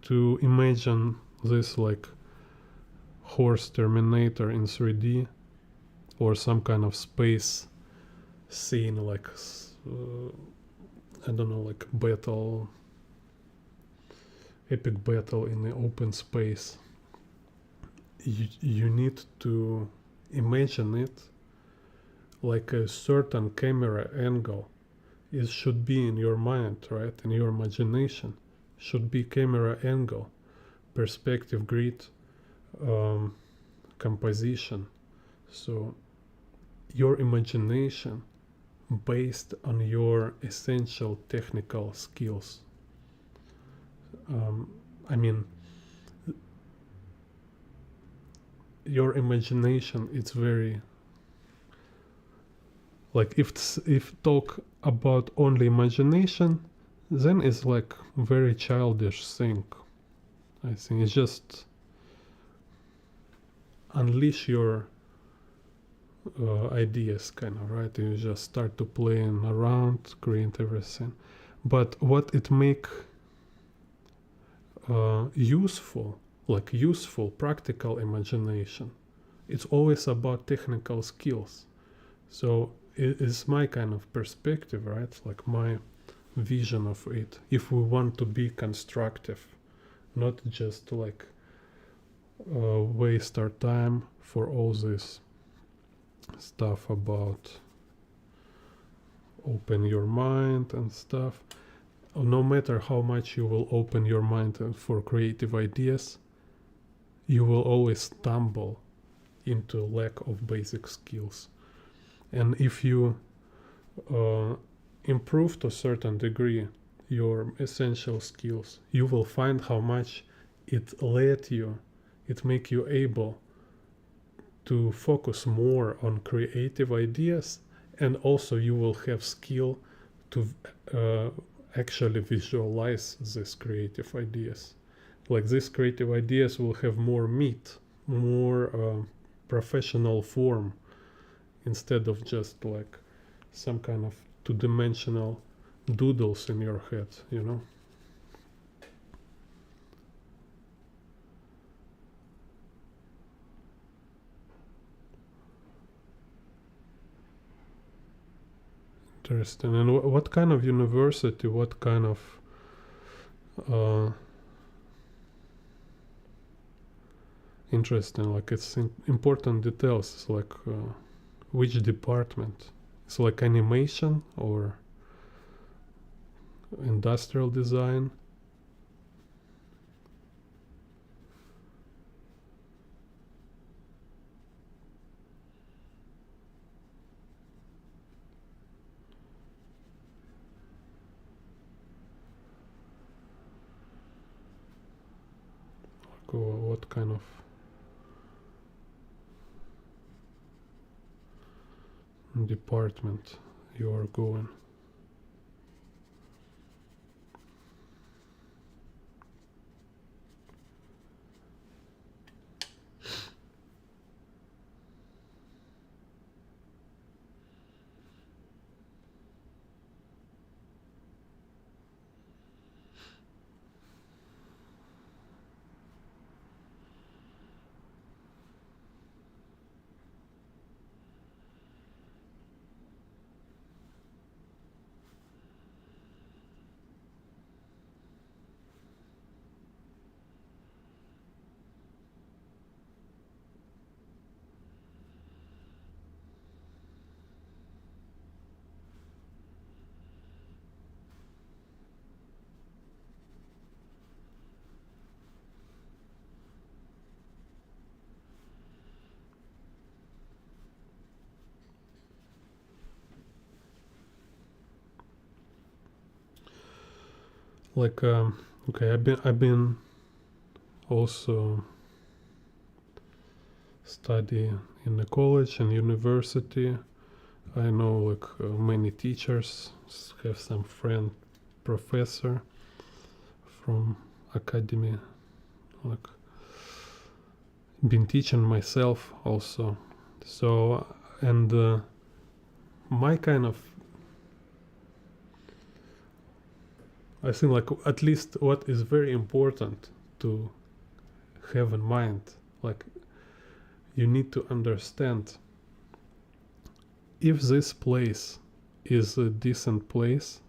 To imagine this like horse Terminator in 3D, or some kind of space scene, like I don't know, like battle, epic battle in the open space. You need to imagine it like a certain camera angle. It should be in your mind, right? In your imagination should be camera angle, perspective, grid, composition. So your imagination based on your essential technical skills. I mean, your imagination, it's very like, if talk about only imagination, then it's like very childish thing. I think it's just unleash your ideas, kind of, right? You just start to playing around, create everything. But what it make useful, like useful practical imagination, it's always about technical skills. So it is my kind of perspective, right? Like my vision of it. If we want to be constructive, not just like waste our time for all this stuff about open your mind and stuff. No matter how much you will open your mind for creative ideas, you will always stumble into lack of basic skills. And if you improve to a certain degree your essential skills, you will find how much it make you able to focus more on creative ideas, and also you will have skill to actually visualize these creative ideas. Like, these creative ideas will have more meat, more professional form, instead of just like some kind of two-dimensional doodles in your head, you know? Interesting. And what kind of university, what kind of interesting, like, it's important details. It's like which department? It's like animation or industrial design? Like, what kind of department you are going. Like okay, I've been also study in the college and university. I know like many teachers, have some friend professor from academy, like been teaching myself also. So and my kind of, I think like at least what is very important to have in mind, like you need to understand if this place is a decent place,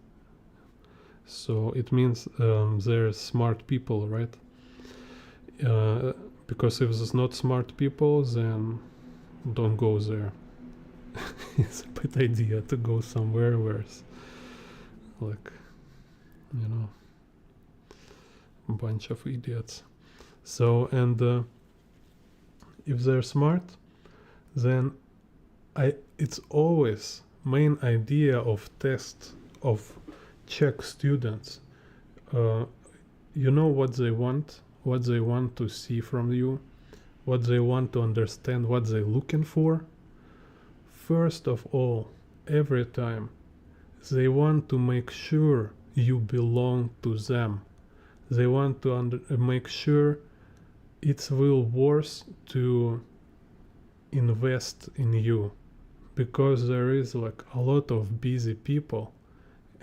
so it means there's smart people, right? Because if there's not smart people, then don't go there. It's a bad idea to go somewhere where it's like, you know, a bunch of idiots. So and if they're smart, then it's always main idea of test, of check students. You know what they want to see from you, what they want to understand, what they're looking for. First of all, every time they want to make sure you belong to them. They want to make sure it's will worth to invest in you, because there is like a lot of busy people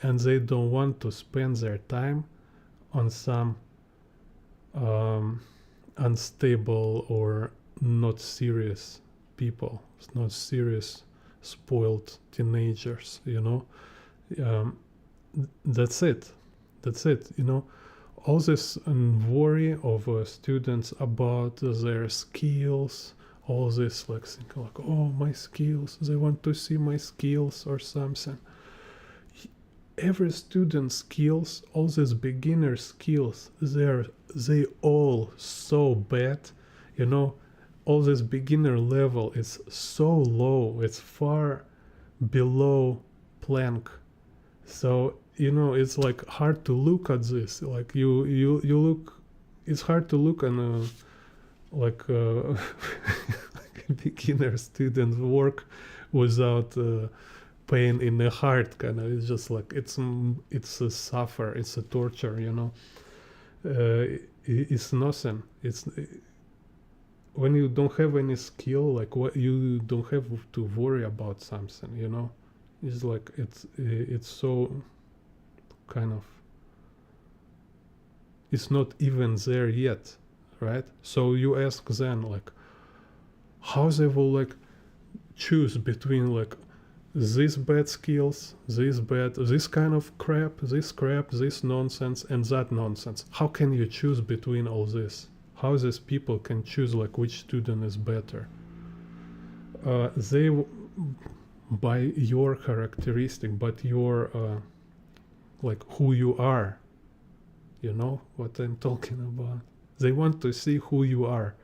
and they don't want to spend their time on some unstable or not serious people, not serious spoiled teenagers, you know. That's it, you know. All this worry of students about their skills, all this like thinking like, oh, my skills, they want to see my skills or something. Every student's skills, all these beginner skills, they all so bad, you know. All this beginner level is so low, it's far below plank. So you know, it's like hard to look at this, like you look, it's hard to look on a like like a beginner student work without pain in the heart, kind of. It's just like it's a suffer, it's a torture, you know. It's nothing. It's when you don't have any skill, like what, you don't have to worry about something, you know. It's like it's so kind of, it's not even there yet, right? So you ask then like how they will like choose between like these bad skills, this kind of crap, this nonsense, and that nonsense. How can you choose between all this? How these people can choose like which student is better? They by your characteristic, but your like who you are. You know what I'm talking about? They want to see who you are,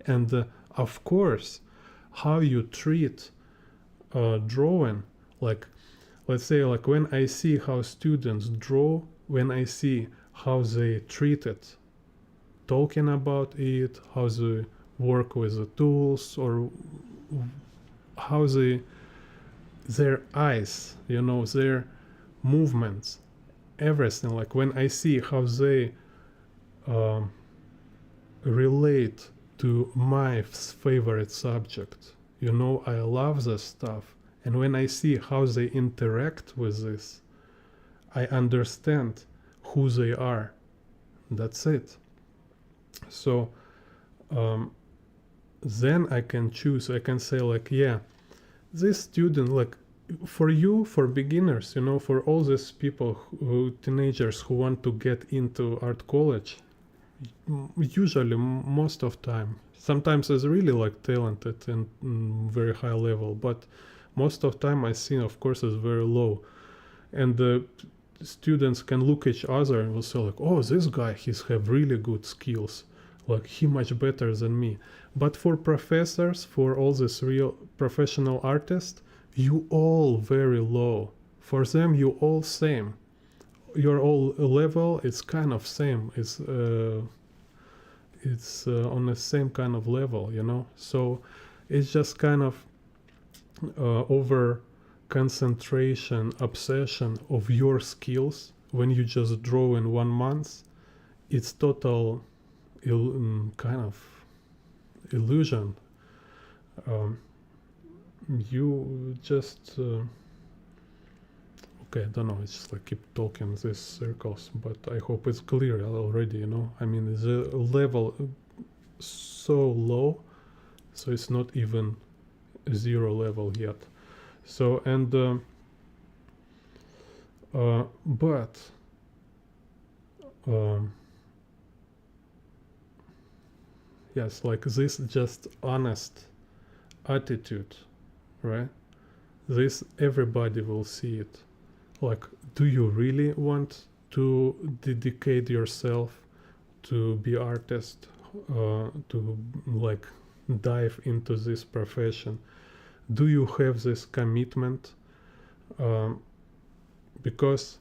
and of course, how you treat drawing. Like, let's say, like when I see how students draw, when I see how they treat it, talking about it, how they work with the tools, or how they their eyes, their movements, everything. Like when I see how they um, relate to my favorite subject, I love this stuff. And when I see how they interact with this, I understand who they are. That's it. So then I can choose. I can say like, yeah, this student, like, for you, for beginners, for all these people, teenagers who want to get into art college, usually most of time, sometimes is really like talented and very high level, but most of time I see, of course, is very low. And the students can look each other and will say like, oh, this guy, he's have really good skills, like he much better than me. But for professors, for all these real professional artists, you all very low. For them, you all same. Your all level is kind of same. It's on the same kind of level, So it's just kind of over concentration, obsession of your skills when you just draw in 1 month. It's total kind of illusion. You just okay, I don't know, it's just like keep talking these circles, but I hope it's clear already. I mean, the level so low, so it's not even zero level yet. So, and but yes, like this just honest attitude, right? This everybody will see it. Like, do you really want to dedicate yourself to be artist, to like dive into this profession? Do you have this commitment? Because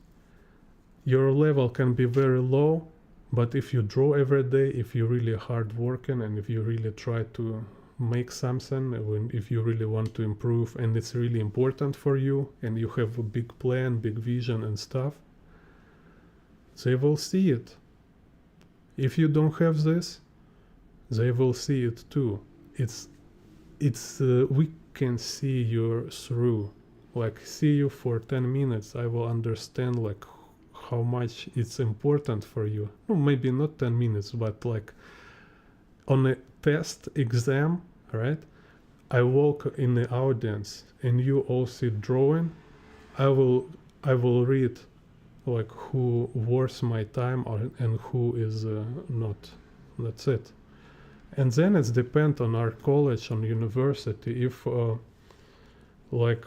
your level can be very low, but if you draw every day, if you're really hard working, and if you really try to make something, if you really want to improve and it's really important for you, and you have a big plan, big vision and stuff, they will see it. If you don't have this, they will see it too. It's we can see you through. Like, see you for 10 minutes, I will understand like how much it's important for you. Well, maybe not 10 minutes, but like on a test exam, right? I walk in the audience and you all see drawing. I will read like who worth my time and who is not. That's it. And then it's depend on our college, on university, if like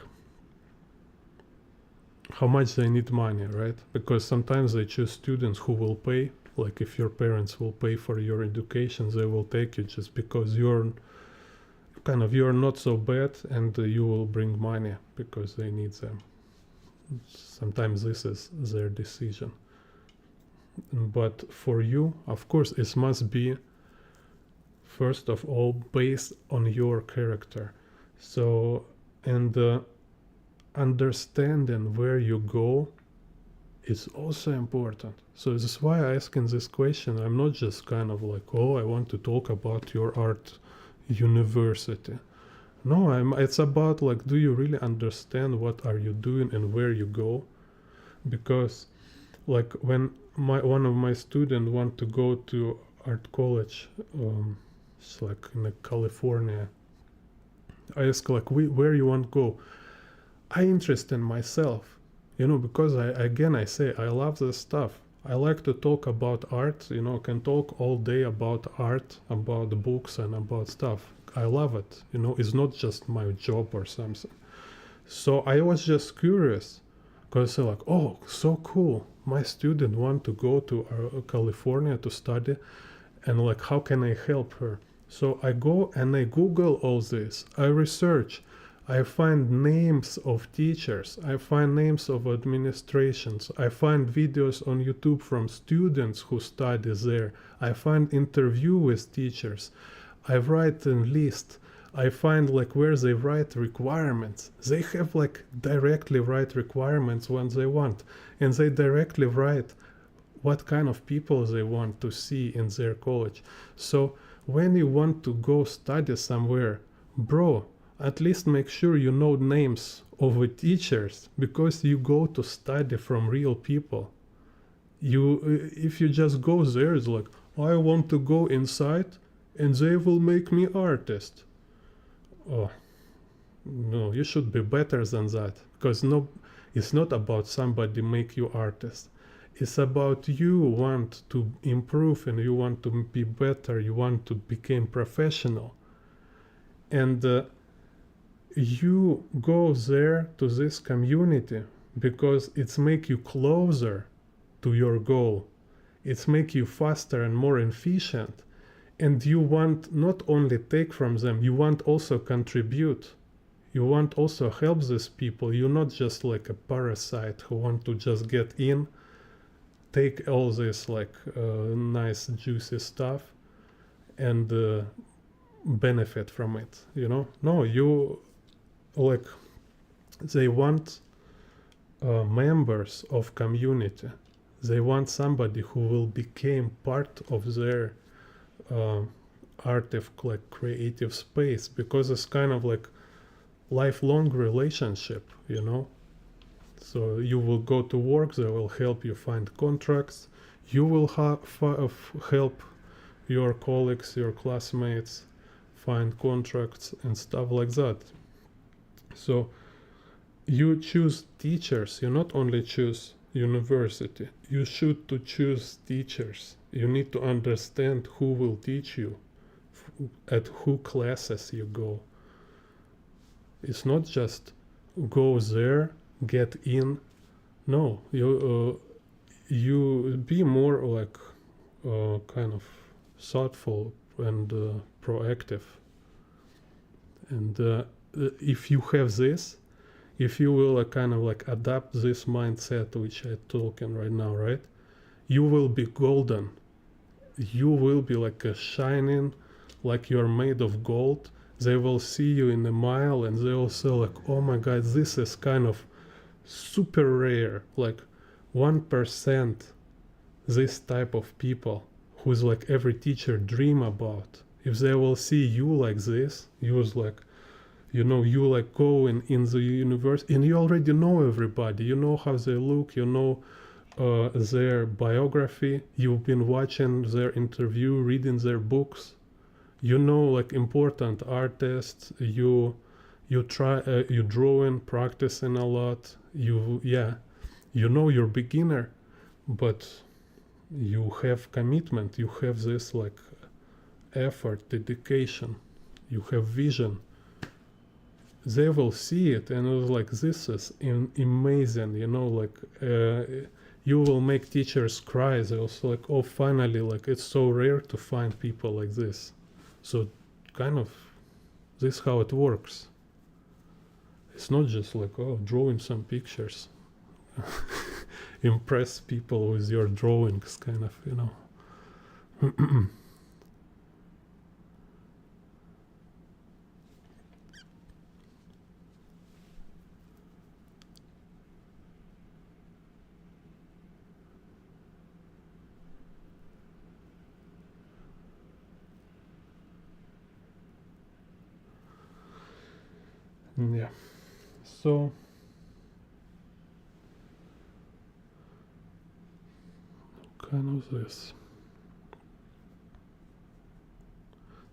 how much they need money, right? Because sometimes they choose students who will pay. Like if your parents will pay for your education, they will take you just because you're not so bad, and you will bring money because they need them. Sometimes this is their decision. But for you, of course, it must be first of all based on your character. So, and understanding where you go is also important. So this is why I asking this question. I'm not just kind of like, oh, I want to talk about your art university. No, it's about like, do you really understand what are you doing and where you go? Because like when one of my students want to go to art college, it's like in California, I ask like, where you want to go? I interest in myself, because I say I love this stuff. I like to talk about art, can talk all day about art, about the books and about stuff. I love it, it's not just my job or something. So I was just curious, because like, oh, so cool. My student want to go to California to study, and like, how can I help her? So I go and I Google all this. I research. I find names of teachers. I find names of administrations. I find videos on YouTube from students who study there. I find interview with teachers. I write a list. I find like where they write requirements, they have like directly write requirements when they want, and they directly write what kind of people they want to see in their college. So when you want to go study somewhere, bro, at least make sure you know names of the teachers, because you go to study from real people. You if you just go there, it's like, I want to go inside and they will make me artist. Oh no, you should be better than that, because no, it's not about somebody make you artist. It's about you want to improve and you want to be better, you want to become professional. And you go there to this community because it's make you closer to your goal. It's make you faster and more efficient. And you want not only take from them, you want also contribute. You want also help these people. You're not just like a parasite who want to just get in, take all this like nice juicy stuff and benefit from it, you know. No, you like, they want members of community. They want somebody who will become part of their artifact, like creative space, because it's kind of like lifelong relationship, you know. So you will go to work, they will help you find contracts, you will help your colleagues, your classmates find contracts and stuff like that. So you choose teachers, you not only choose university, you should to choose teachers. You need to understand who will teach you, at who classes you go. It's not just go there, get in. No, you be more like kind of thoughtful and proactive. And if you have this, if you will kind of like adapt this mindset which I'm talking right now, right, you will be golden. You will be like a shining, like you're made of gold. They will see you in a mile and they will say like, oh my god, this is kind of super rare, like 1%, this type of people who's like every teacher dream about. If they will see you like this, you was like, you know, you like go in the universe and you already know everybody, you know how they look, you know their biography, you've been watching their interview, reading their books, you know like important artists, you try you drawing, practicing a lot, you know you're beginner, but you have commitment, you have this like effort, dedication, you have vision. They will see it and it was like, this is amazing, you know, like you will make teachers cry. They also like, oh finally, like it's so rare to find people like this. So kind of this is how it works. It's not just like, oh, drawing some pictures. Impress people with your drawings, kind of, you know. Yeah. So kind of this.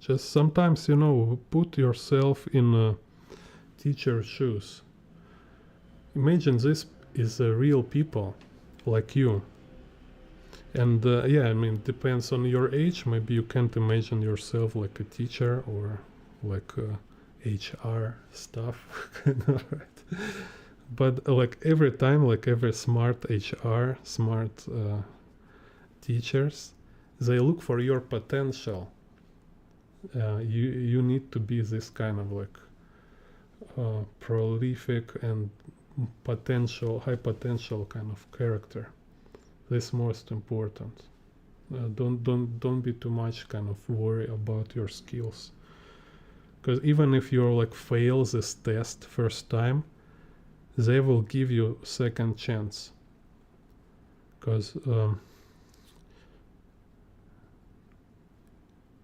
Just sometimes, you know, put yourself in a teacher's shoes. Imagine this is a real people like you. And yeah, I mean, depends on your age. Maybe you can't imagine yourself like a teacher or like HR stuff. Right? But like every time, like every smart HR, smart teachers, they look for your potential. You need to be this kind of like prolific and high potential kind of character. This is most important. Don't be too much kind of worry about your skills. Because even if you like fail this test first time, they will give you second chance. Because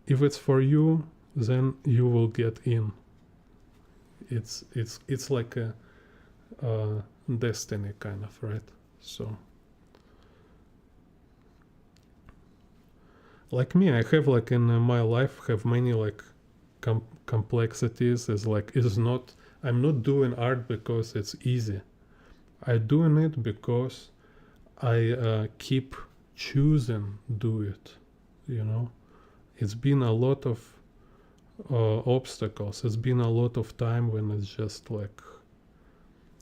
if it's for you, then you will get in. It's like a destiny kind of, right? So like me, I have like in my life have many like complexities. Is like it's not, I'm not doing art because it's easy. I'm doing it because I keep choosing do it, you know. It's been a lot of obstacles. It's been a lot of time when it's just like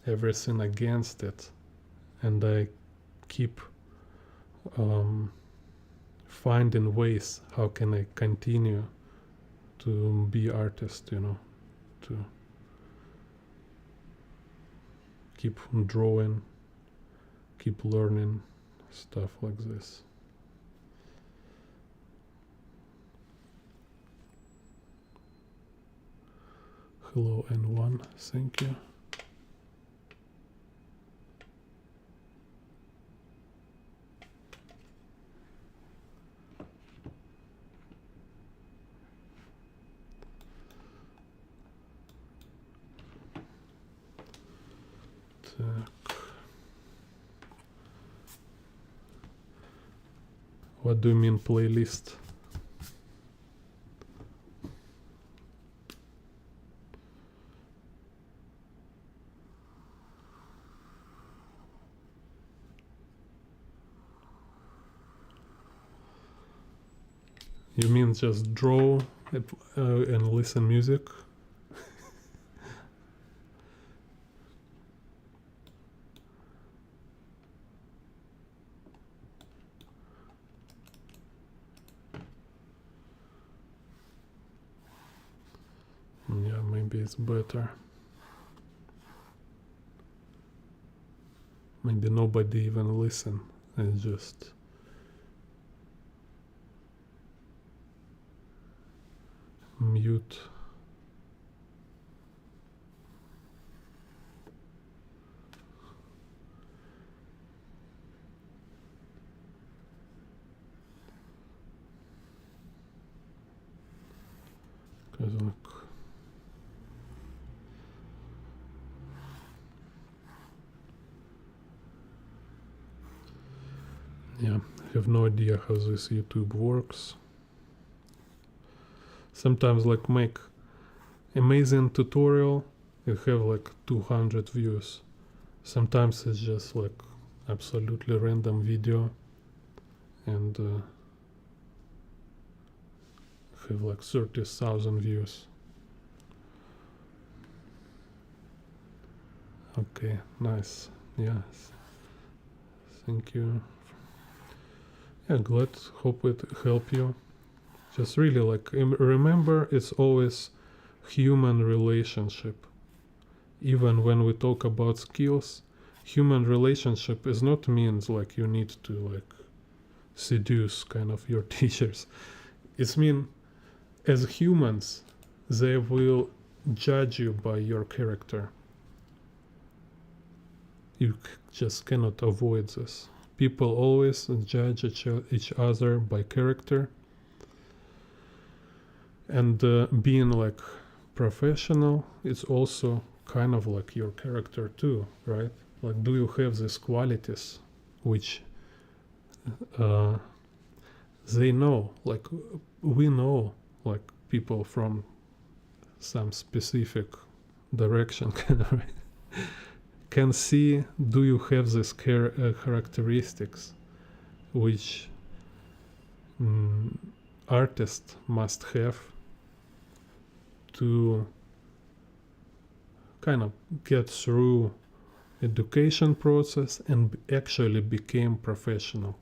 everything against it, and I keep finding ways how can I continue to be artist, you know, to keep drawing, keep learning stuff like this. Hello N1, thank you. Так. What do you mean playlist? You mean just draw and listen music? Yeah, maybe it's better. Maybe nobody even listen and just mute. Cause like yeah, I have no idea how this YouTube works. Sometimes like make amazing tutorial, you have like 200 views. Sometimes it's just like absolutely random video and have like 30,000 views. Okay, nice. Yes. Thank you. Yeah, glad, hope it help you. Just really like remember it's always human relationship. Even when we talk about skills, human relationship is not means like you need to like seduce kind of your teachers. It's mean as humans they will judge you by your character. You just cannot avoid this. People always judge each other by character, and being like professional, it's also kind of like your character too, right? Like, do you have these qualities which they know, like we know, like people from some specific direction can see, do you have these characteristics which artist must have to kind of get through education process and actually became professional.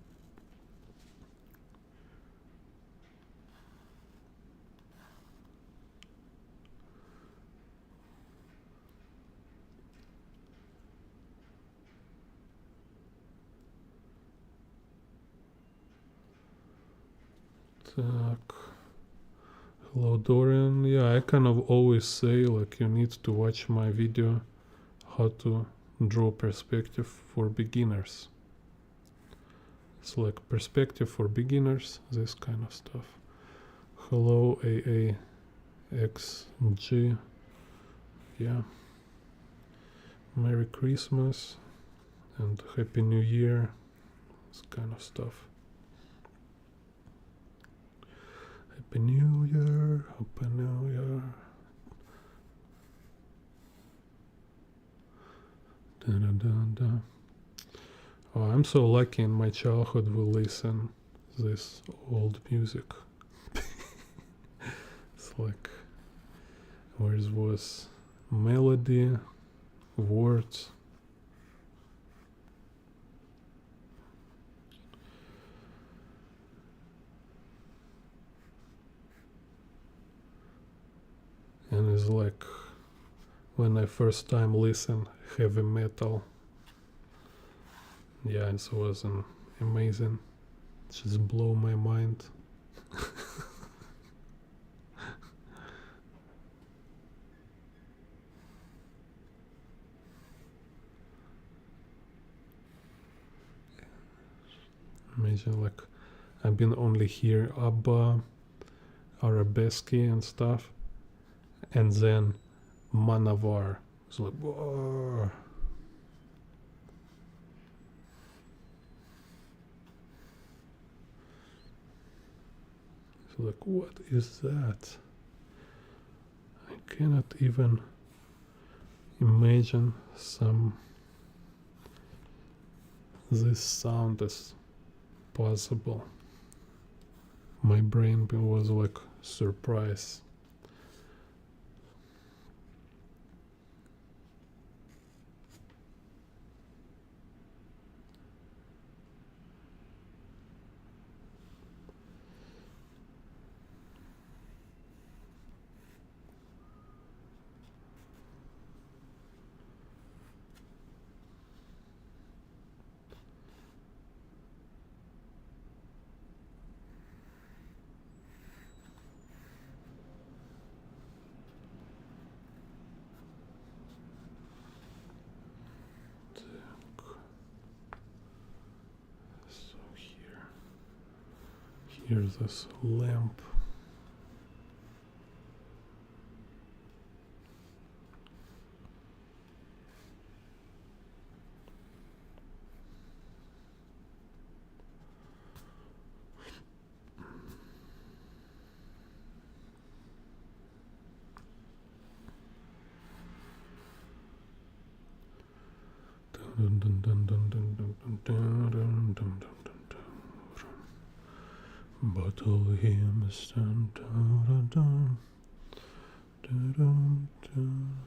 Так. Hello Dorian. Yeah, I kind of always say like you need to watch my video how to draw perspective for beginners. It's like perspective for beginners, this kind of stuff. Hello AAXG. Yeah. Merry Christmas and Happy New Year. This kind of stuff. Happy New Year, Happy New Year. Da, da, da, da. Oh, I'm so lucky in my childhood we listen this old music. It's like where it was melody, words. And it's like when I first time listen heavy metal. Yeah, it was amazing. Just blow my mind. Imagine like I've been only here ABBA, Arabesque and stuff, and then Manavar. It's like whoa. It's like what is that? I cannot even imagine this sound is possible. My brain was like surprise. So here's this lamp. Dun, dun, dun, dun, dun, dun, dun, dun, dun, dun, dun, dun. Bottle hymns. Dun, dun, dun, dun, dun, dun,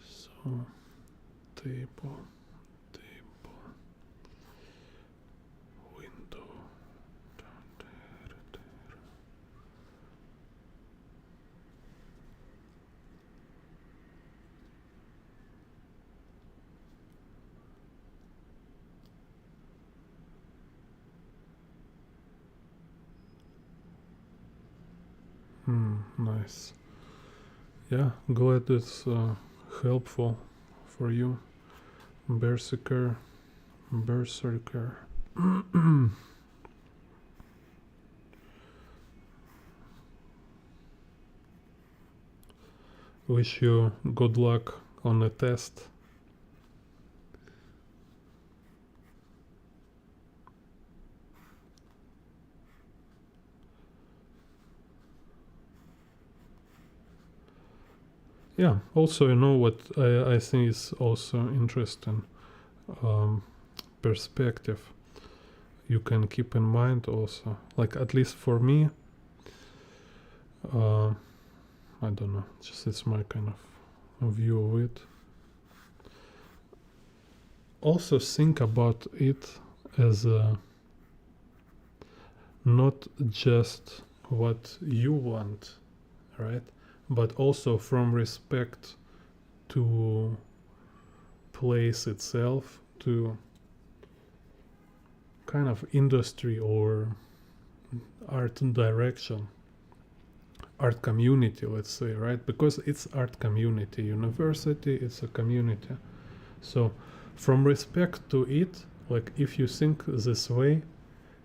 so table, window. Nice. Yeah, glad it's helpful for you, Berserker. Wish you good luck on the test. Yeah, also, you know what I think is also interesting, perspective you can keep in mind also. Like, at least for me, I don't know, just it's my kind of view of it. Also think about it as not just what you want, right? But also from respect to place itself, to kind of industry or art direction, art community, let's say, right? Because it's art community, university, it's a community. So from respect to it, like if you think this way,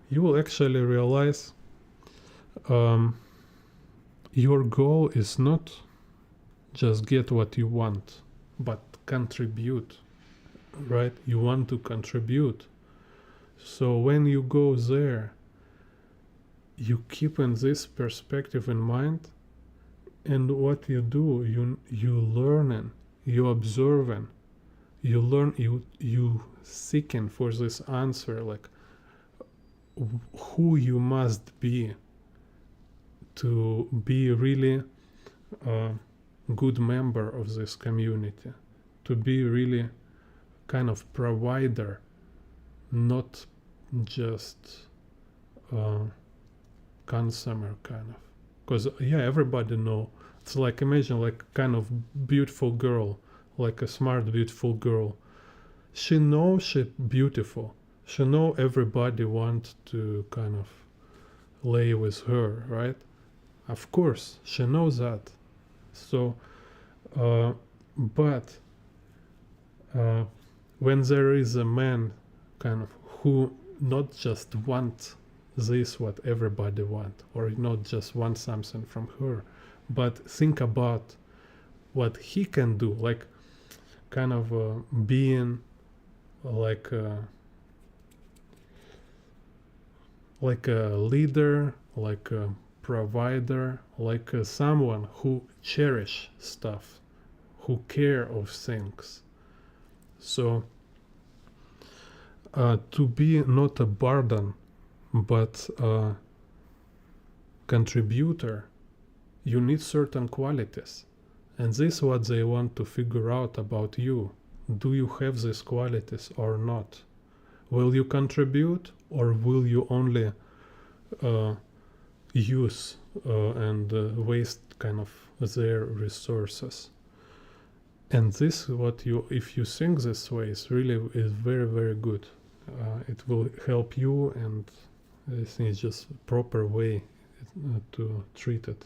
you will actually realize your goal is not just get what you want, but contribute, right? You want to contribute. So when you go there, you keep in this perspective in mind, and what you do, you learning, you observing, you learn, you seeking for this answer, like who you must be to be really a good member of this community, to be really kind of provider, not just consumer kind of. Because yeah, everybody know, it's like, imagine like kind of beautiful girl, like a smart beautiful girl, she knows she beautiful, she know everybody want to kind of lay with her, right? Of course she knows that. So but when there is a man kind of who not just want this what everybody want, or not just want something from her, but think about what he can do, like kind of being like a leader, like a provider, like someone who cherish stuff, who care of things. So to be not a burden but a contributor, you need certain qualities, and this is what they want to figure out about you. Do you have these qualities or not? Will you contribute, or will you only use and waste kind of their resources? And this, what you, if you think this way, is really is very, very good. It will help you, and I think it's just a proper way to treat it,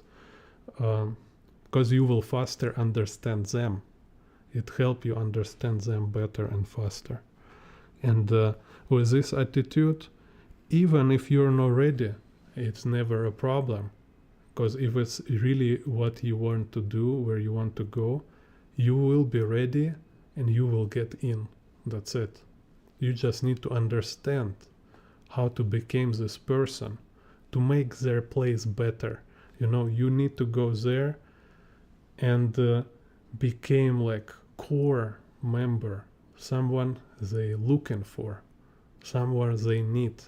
because you will faster understand them. It help you understand them better and faster. And with this attitude, even if you're not ready, it's never a problem. Because if it's really what you want to do, where you want to go, you will be ready and you will get in. That's it. You just need to understand how to become this person, to make their place better. You know, you need to go there and became like core member, someone they looking for, somewhere they need.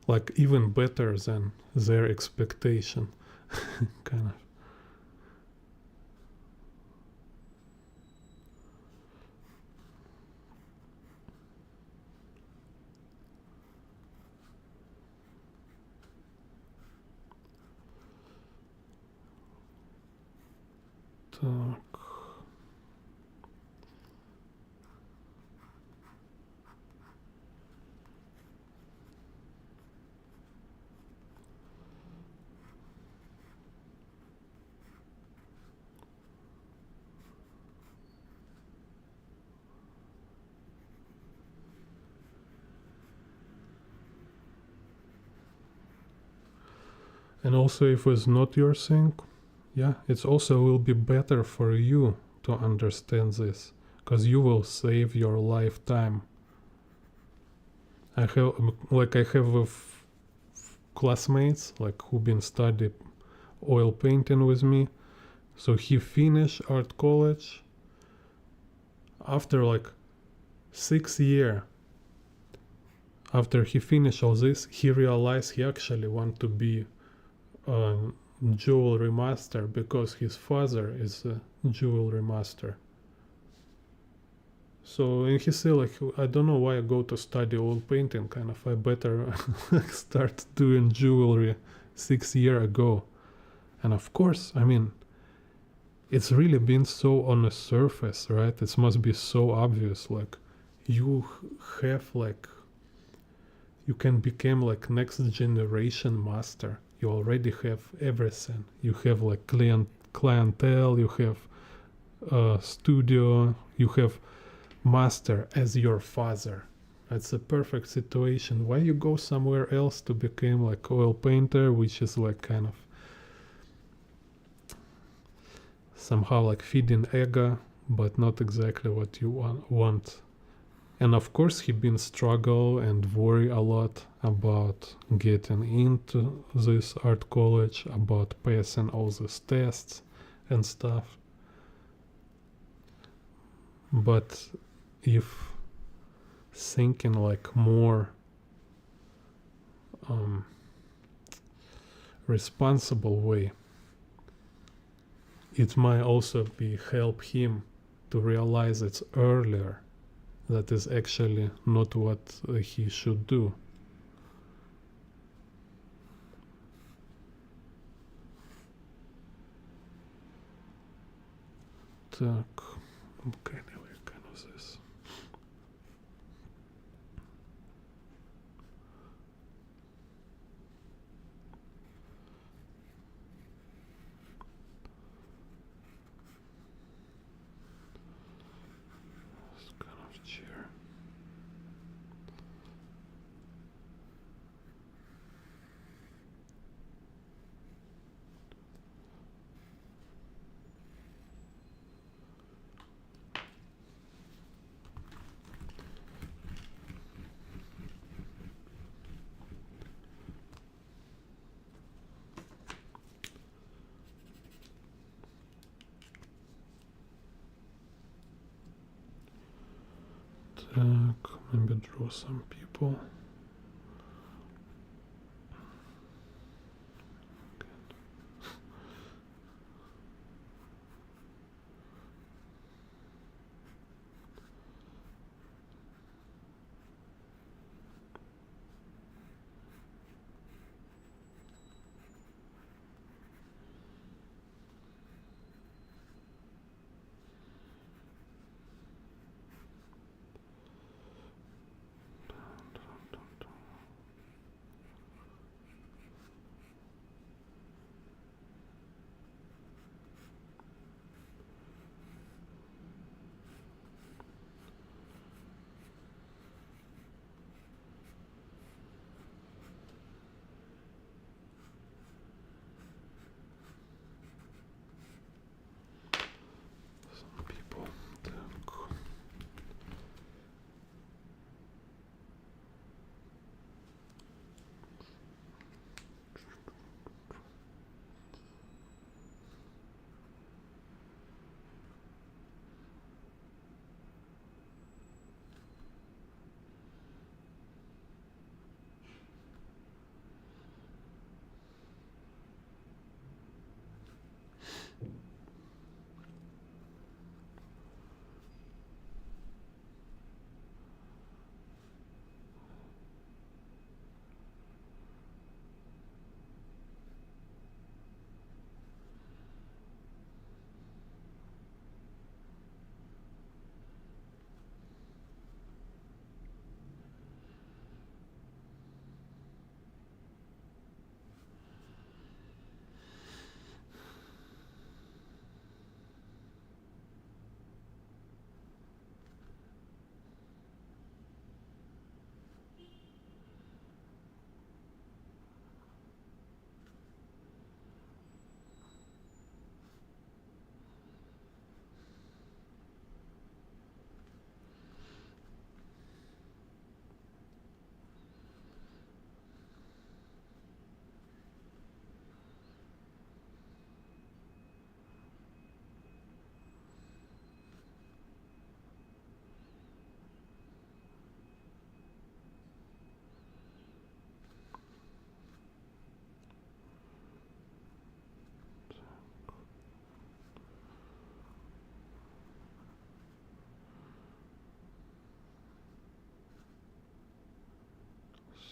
Like even better than their expectation, kind of. Так. And also, if it's not your thing, yeah, it's also will be better for you to understand this, because you will save your lifetime. I have classmates like who been study oil painting with me. So he finished art college after like 6 years. After he finished all this, he realized he actually want to be a jewelry master because his father is a jewelry master. So, and he said like, I don't know why I go to study oil painting, kind of, I better start doing jewelry 6 years ago. And of course, I mean, it's really been so on the surface, right? It must be so obvious, like, you have like, you can become like next generation master. You already have everything. You have like clientele, you have studio, you have master as your father. That's a perfect situation. Why you go somewhere else to become like oil painter, which is like kind of somehow like feeding ego, but not exactly what you want. And of course he been struggle and worry a lot about getting into this art college, about passing all these tests and stuff. But if thinking like more responsible way, it might also be help him to realize it earlier that is actually not what he should do. Так, okay, anyway, kind of this. This kind of chair. Так, maybe draw some people.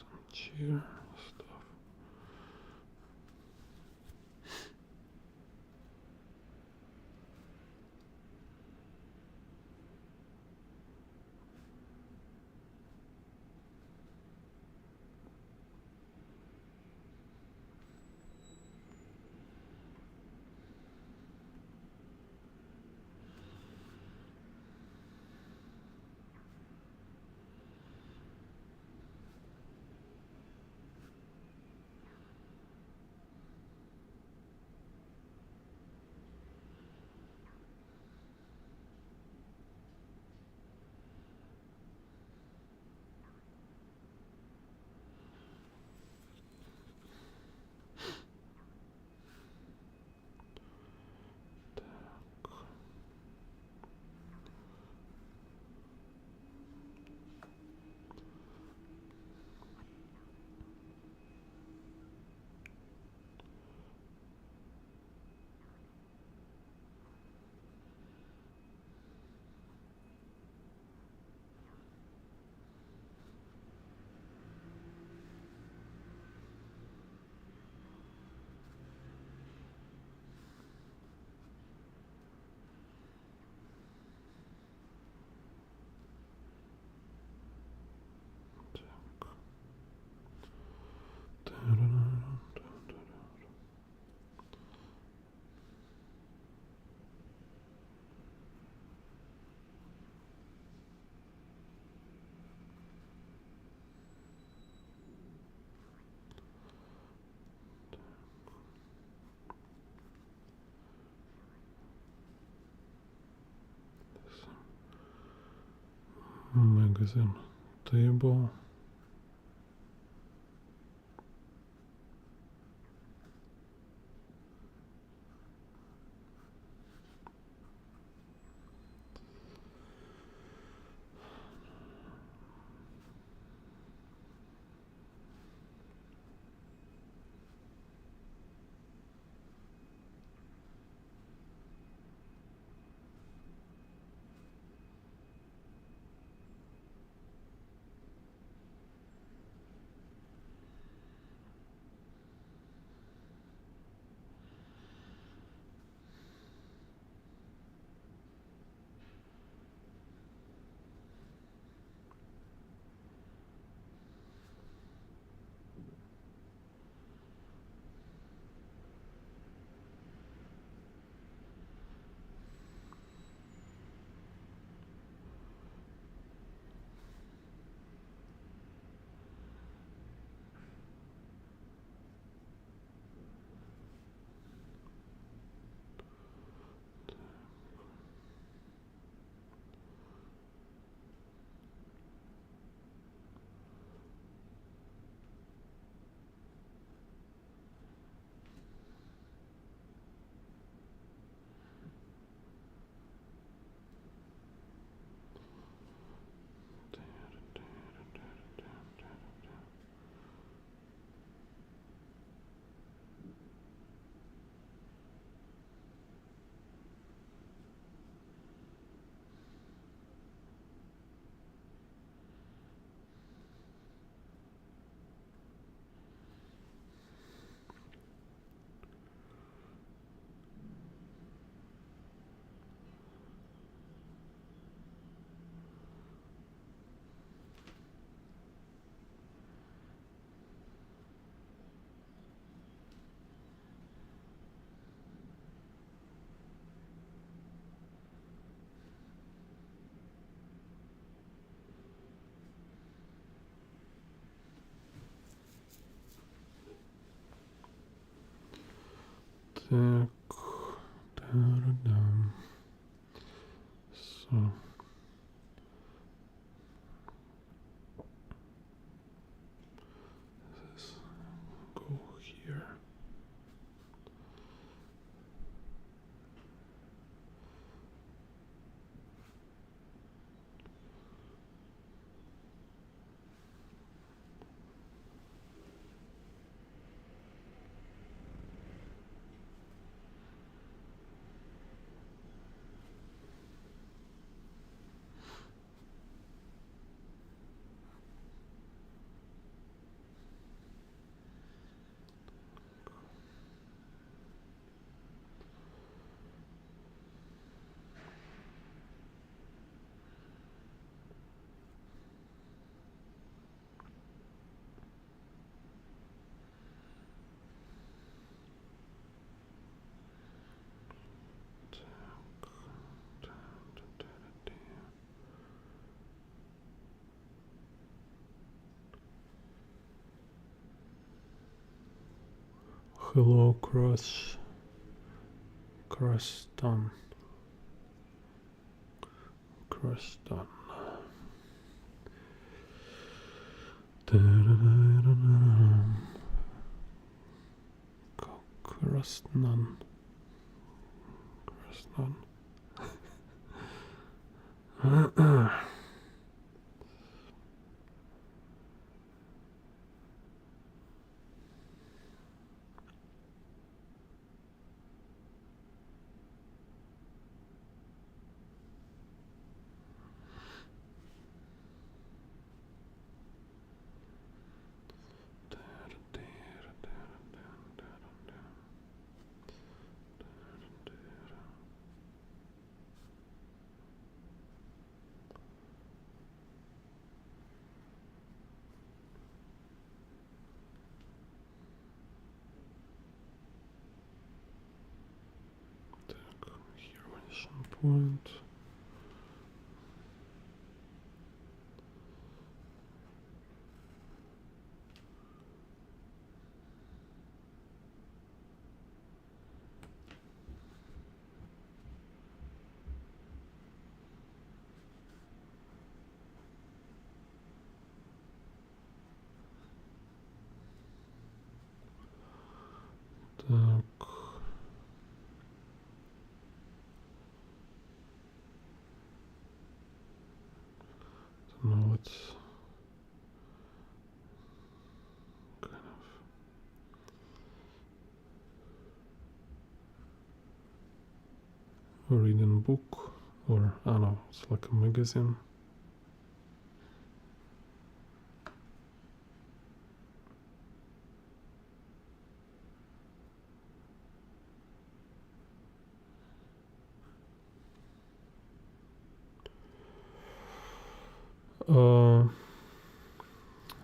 Some chair stuff. Magazine table. Так, да-да-да. So. This go here. Hello, Croston. Croston. Point. Так. Now it's kind of a reading book, or I don't know, it's like a magazine.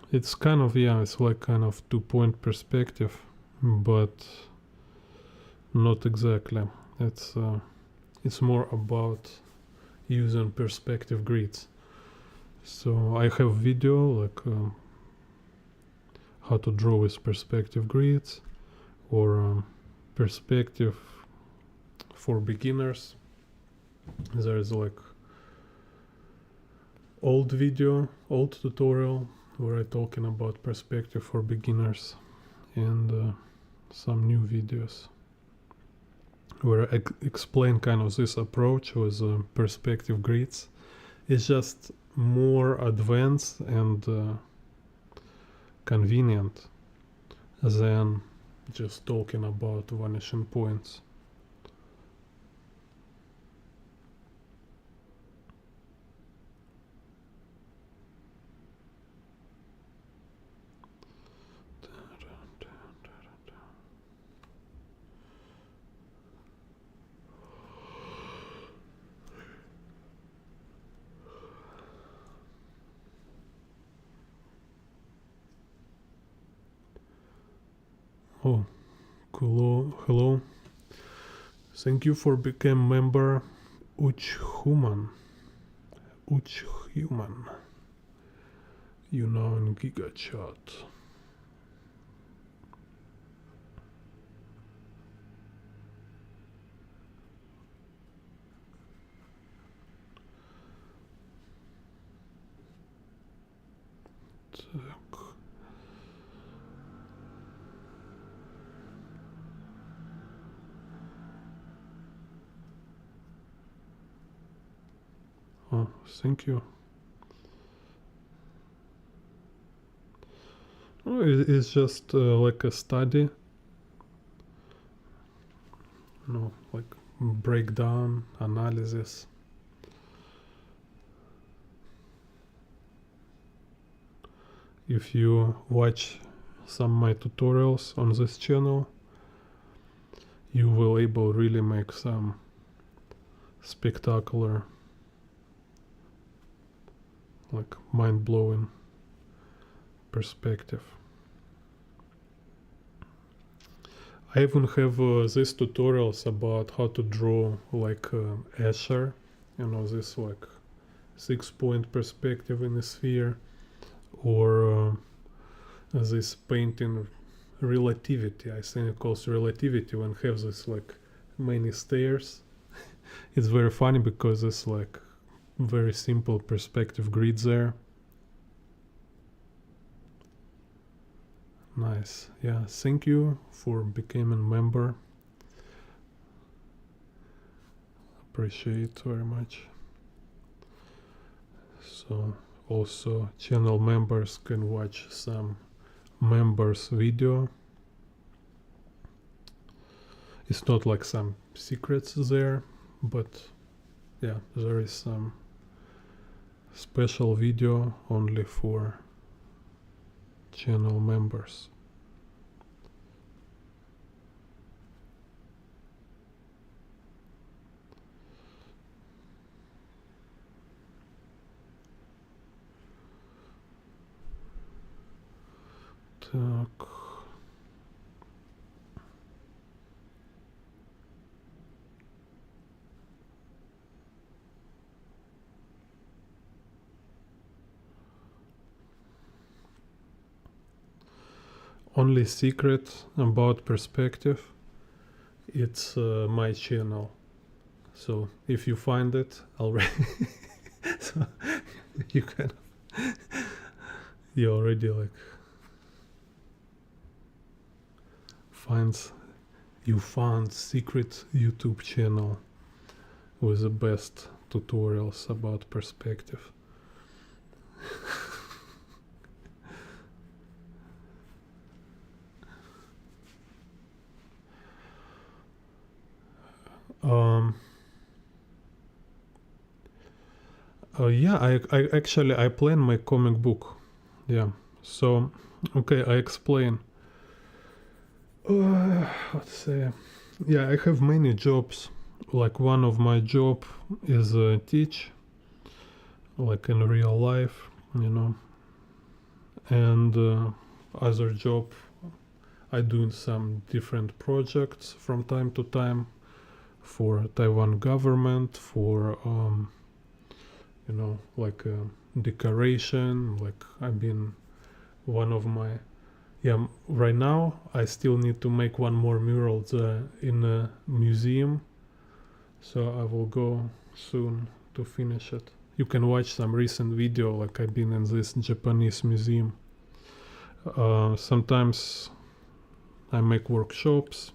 It's kind of, yeah, it's like kind of 2-point perspective, but not exactly. It's more about using perspective grids. So I have video like how to draw with perspective grids, or perspective for beginners. There is like old tutorial where I talking about perspective for beginners, and some new videos where I explain kind of this approach with perspective grids. It's just more advanced and convenient than just talking about vanishing points. Oh, hello. Thank you for becoming member Uchhuman. You know, in Giga Chat. Так. Oh, thank you. Oh, it's just like a study, like breakdown, analysis. If you watch some of my tutorials on this channel, you will able really make some spectacular, like mind-blowing perspective. I even have these tutorials about how to draw like Escher, this like 6-point perspective in a sphere, or this painting relativity. I think it calls relativity when have this like many stairs. It's very funny because it's like very simple perspective grid there. Nice. Yeah, thank you for becoming a member. Appreciate it very much. So also channel members can watch some members video. It's not like some secrets there, but yeah, there is some special video only for channel members. Так. Only secret about perspective, it's my channel. So if you find it already, so you kind of, you already like you found secret YouTube channel with the best tutorials about perspective. Yeah, I actually I plan my comic book. Yeah. So okay, I explain. Let's say, yeah, I have many jobs. Like one of my job is teach, like in real life, you know. And other job, I doing some different projects from time to time for Taiwan government, for you know, like decoration. Like I've been one of my, yeah, right now I still need to make one more mural in a museum, so I will go soon to finish it. You can watch some recent video, like I've been in this Japanese museum. Sometimes I make workshops,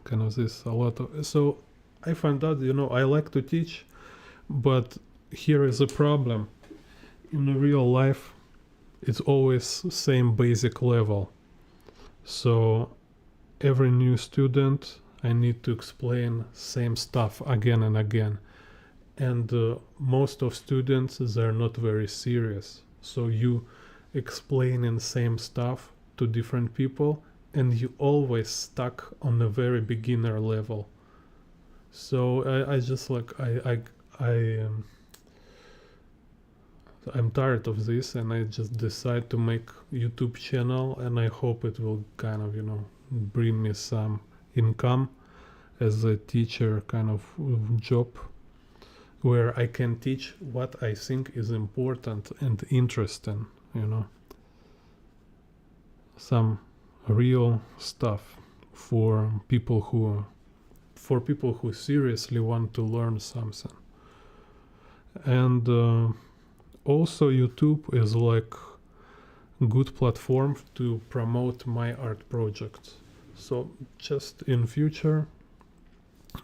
kind of this a lot of, so I find out, you know, I like to teach, but here is a problem. In real life, it's always same basic level. So every new student, I need to explain same stuff again and again. And most of students, they're not very serious. So you explaining same stuff to different people, and you always stuck on a very beginner level. So I just like I'm tired of this, and I just decide to make YouTube channel, and I hope it will kind of, you know, bring me some income as a teacher kind of job, where I can teach what I think is important and interesting, you know, some real stuff for people who seriously want to learn something. And also YouTube is like good platform to promote my art projects. So just in future,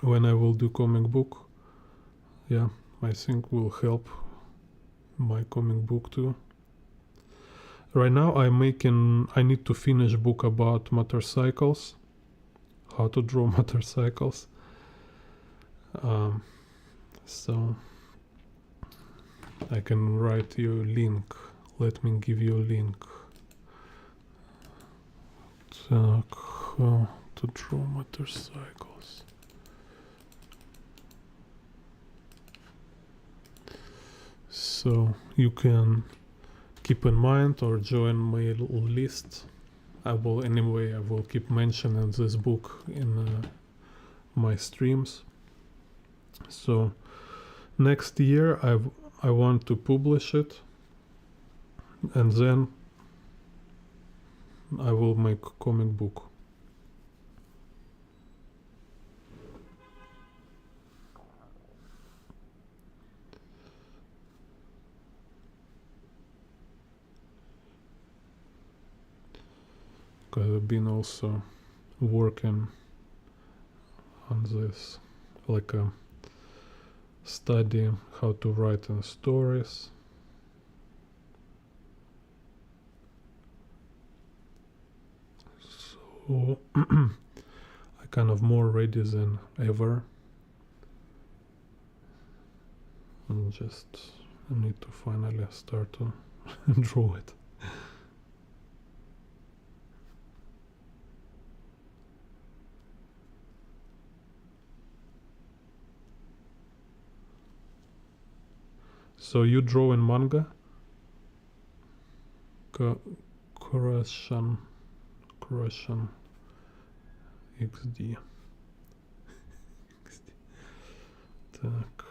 when I will do comic book, yeah, I think will help my comic book too. Right now I need to finish book about motorcycles, how to draw motorcycles. So I can write you a link. Let me give you a link. Так, how to draw motorcycles. So you can keep in mind or join my list. I will keep mentioning this book in my streams. So next year I want to publish it, and then I will make comic book. Because I've been also working on this, like a study how to write in stories. So I kind of more ready than ever. And just I need to finally start to draw it. So you draw in manga? Croatian XD. Так.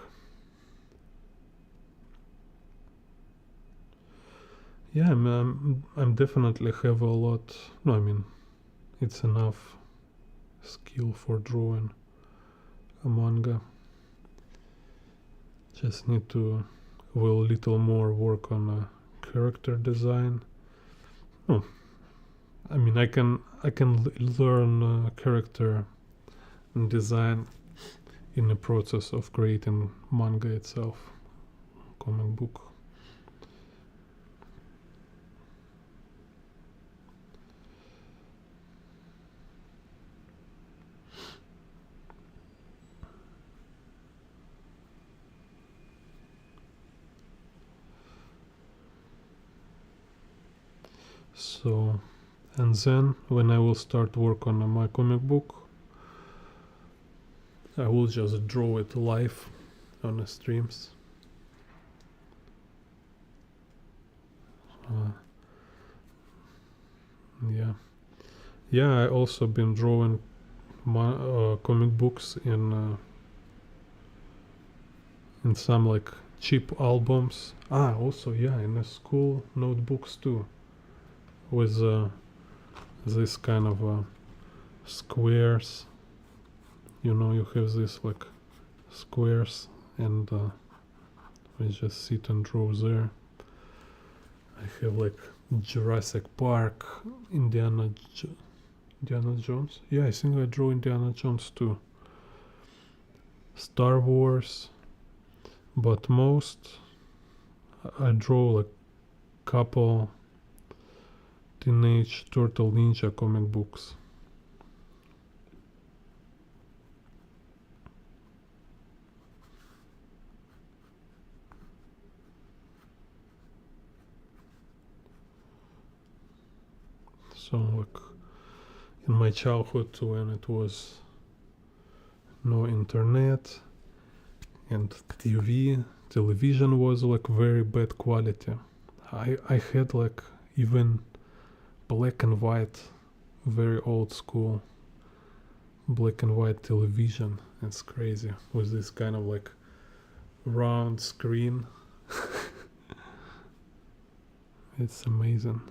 Yeah, I'm definitely have a lot. No, I mean, it's enough skill for drawing a manga. Just need to will little more work on character design. Oh, I mean, I can learn character design in the process of creating manga itself, comic book. So, and then when I will start work on my comic book, I will just draw it live on the streams. Yeah, I also been drawing my comic books in some like cheap albums. Also in the school notebooks too, with this kind of squares. You know, you have this like squares, and we just sit and draw there. I have like Jurassic Park, Indiana Jones. Yeah, I think I draw Indiana Jones too. Star Wars, but most I draw like couple Teenage Turtle Ninja comic books. So like in my childhood, when it was no internet and television was like very bad quality. I had like even black and white, very old school black and white television. It's crazy, with this kind of like round screen. It's amazing.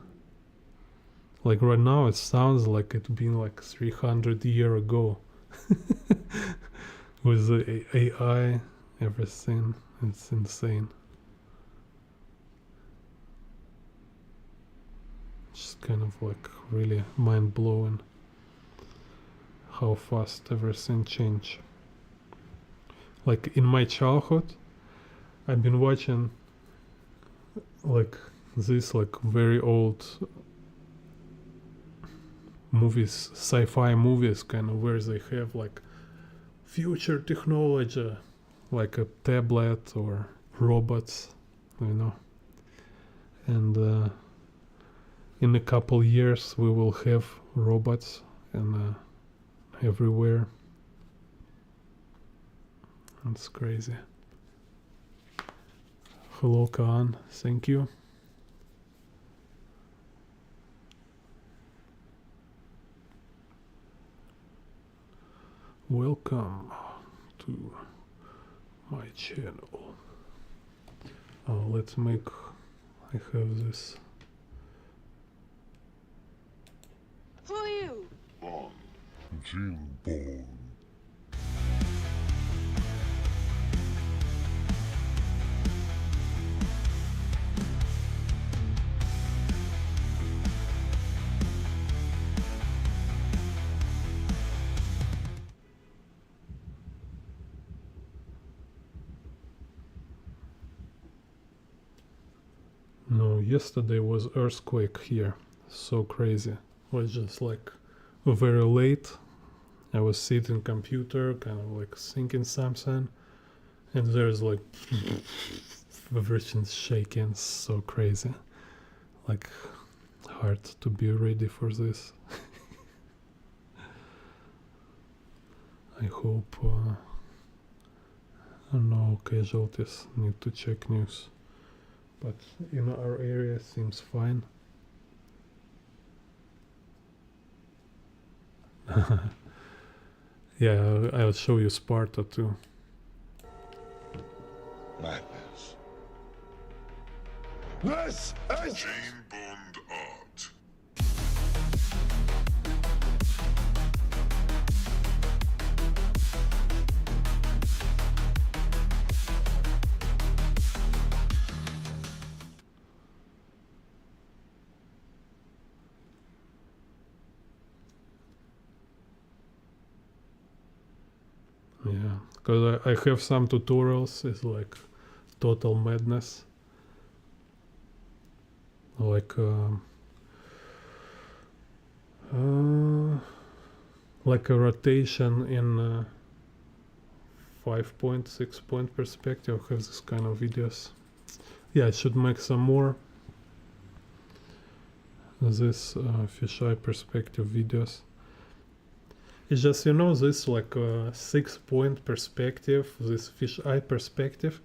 Like right now it sounds like it's been like 300 years ago. With the AI, everything, it's insane. Just kind of like really mind-blowing how fast everything changed. Like in my childhood, I've been watching like this like very old movies, sci-fi movies, kind of, where they have like future technology, like a tablet or robots, you know. And in a couple years we will have robots and everywhere. It's crazy. Hello Khan, thank you. Welcome to my channel. Let's make, I have this Machine born. No, yesterday was earthquake here. So crazy. Was just like very late. I was sitting computer, kind of like thinking something, and there's like everything's shaking. So crazy. Like hard to be ready for this. I hope no casualties. Need to check news. But in our area seems fine. Yeah, I'll show you Sparta too. Madness. This is Jane Bond art. Yeah, because I have some tutorials. It's like total madness. Like a rotation in 5-point, 6-point perspective. I have this kind of videos. Yeah, I should make some more. This fisheye perspective videos. It's just, you know, this like 6-point perspective, this fisheye perspective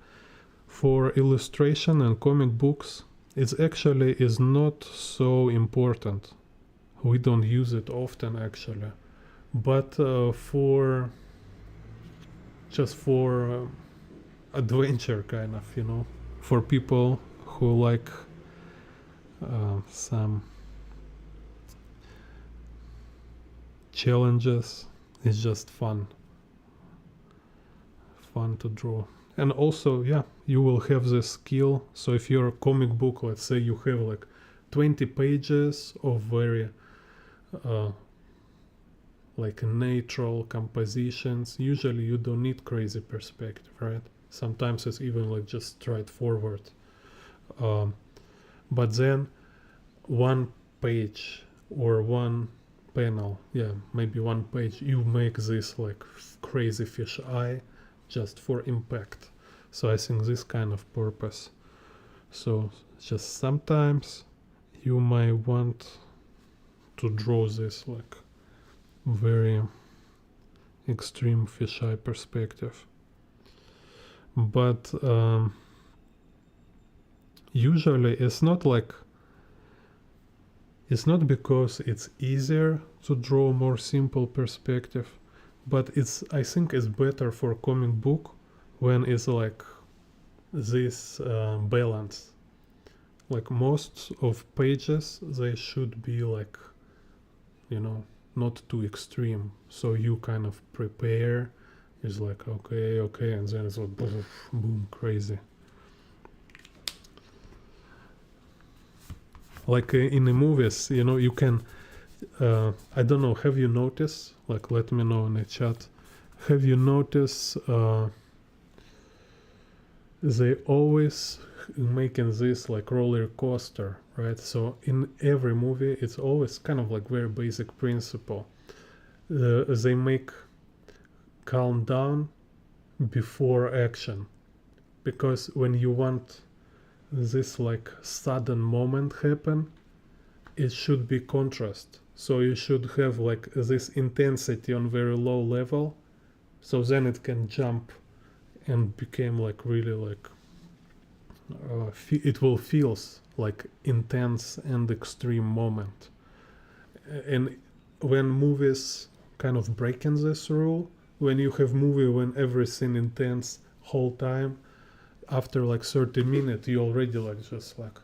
for illustration and comic books, it actually is not so important. We don't use it often actually, but for adventure kind of, you know, for people who like some challenges, it's just fun to draw. And also, yeah, you will have the skill. So if you're a comic book, let's say you have like 20 pages of very like natural compositions, usually you don't need crazy perspective, right? Sometimes it's even like just straightforward. But then one page or one panel, yeah, maybe one page, you make this like crazy fish eye just for impact. So I think this kind of purpose. So just sometimes you might want to draw this like very extreme fisheye perspective, but usually it's not because it's easier to draw more simple perspective, but I think it's better for comic book when it's like this balance. Like most of pages, they should be like, you know, not too extreme. So you kind of prepare. It's like okay, and then it's like boom, crazy. Like in the movies, you know, you can. I don't know. Have you noticed? Like, let me know in the chat. Have you noticed? They always making this like roller coaster, right? So in every movie it's always kind of like very basic principle. They make calm down before action, because when you want this like sudden moment happen, it should be contrast. So you should have like this intensity on very low level, so then it can jump and became like really like it will feels like intense and extreme moment. And when movies kind of breaking this rule, when you have movie when everything intense whole time, after like 30 minutes you already like just like,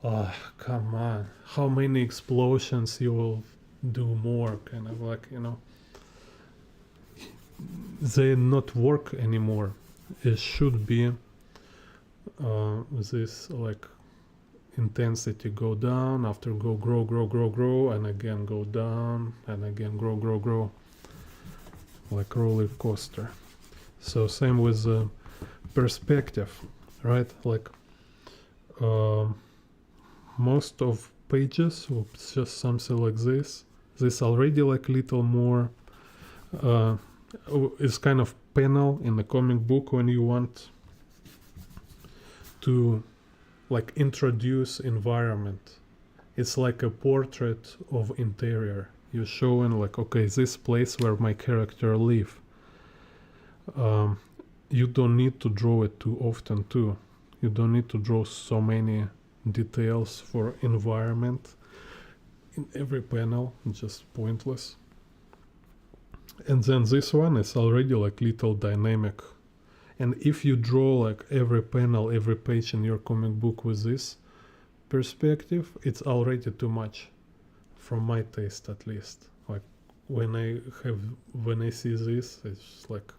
oh come on, how many explosions you will do more, kind of like, you know. they not work anymore. It should be this like intensity go down, after go grow, and again go down, and again grow, like roller coaster. So same with the perspective, right? Like most of pages, it's just something like this. This already like little more. It's kind of panel in the comic book when you want to like introduce environment. It's like a portrait of interior. You're showing like, okay, this place where my character live. You don't need to draw it too often too. You don't need to draw so many details for environment in every panel, just pointless. And then this one is already like little dynamic. And if you draw like every panel, every page in your comic book with this perspective, it's already too much, from my taste at least. Like when I see this, it's like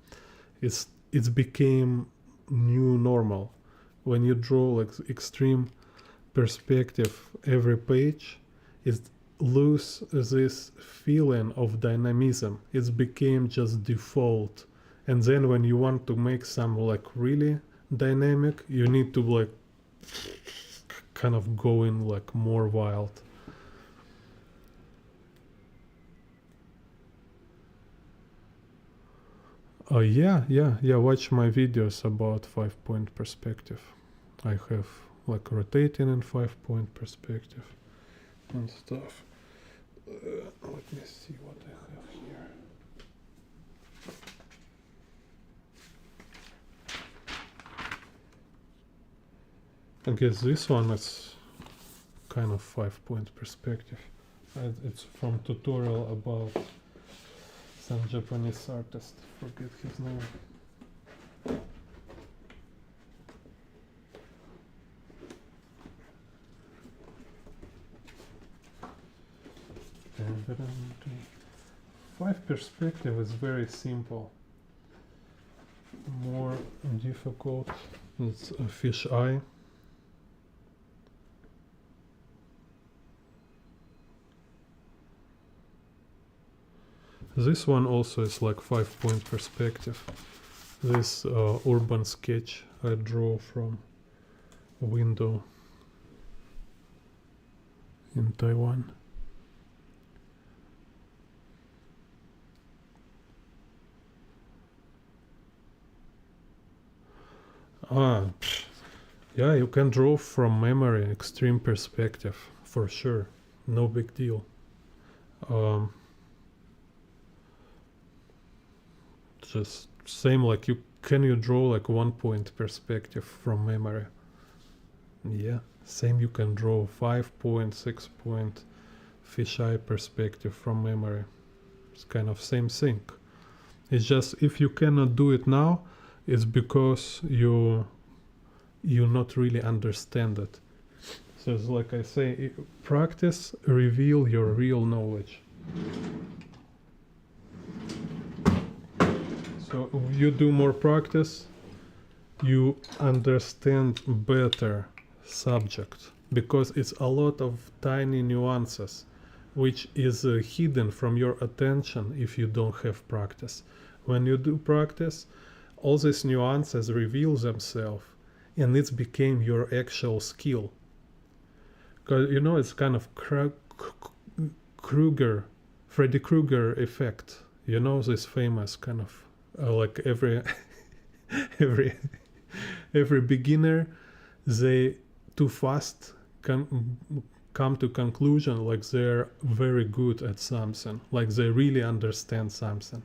it's became new normal. When you draw like extreme perspective every page, it lose this feeling of dynamism. It became just default. And then when you want to make some like really dynamic, you need to like kind of go in like more wild. Yeah, watch my videos about 5-point perspective. I have like rotating in 5-point perspective and stuff. Let me see what I have here. I guess this one is kind of 5-point perspective. It's from tutorial about some Japanese artist, forget his name. Five perspective is very simple. More difficult, it's a fish eye. This one also is like 5-point perspective. This urban sketch I draw from a window in Taiwan. Yeah, you can draw from memory, extreme perspective, for sure. No big deal. Just same like you draw like 1-point perspective from memory? Yeah, same you can draw 5-point, 6-point fisheye perspective from memory. It's kind of same thing. It's just if you cannot do it now, it's because you not really understand it. So it's like I say, practice reveal your real knowledge. So you do more practice, you understand better subject, because it's a lot of tiny nuances which is hidden from your attention if you don't have practice. When you do practice, all these nuances reveal themselves and it became your actual skill. Because you know, it's kind of Freddy Krueger effect. You know, this famous kind of like every beginner, they too fast come to conclusion like they're very good at something, like they really understand something,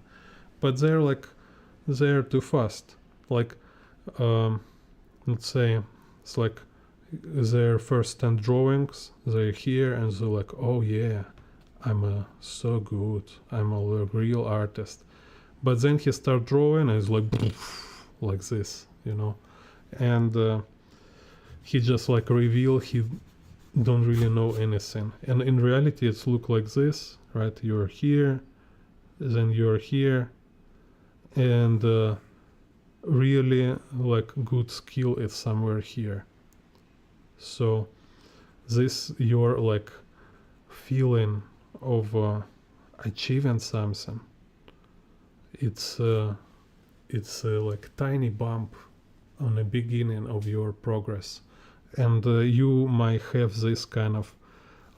but they're too fast. Like let's say it's like their first 10 drawings, they're here and they're like, oh yeah, I'm so good, I'm a real artist. But then he start drawing and it's like this, you know, and he just like reveal he don't really know anything. And in reality it's look like this, right? You're here, then you're here, and really like good skill is somewhere here. So this your like feeling of achieving something, it's like tiny bump on the beginning of your progress, and you might have this kind of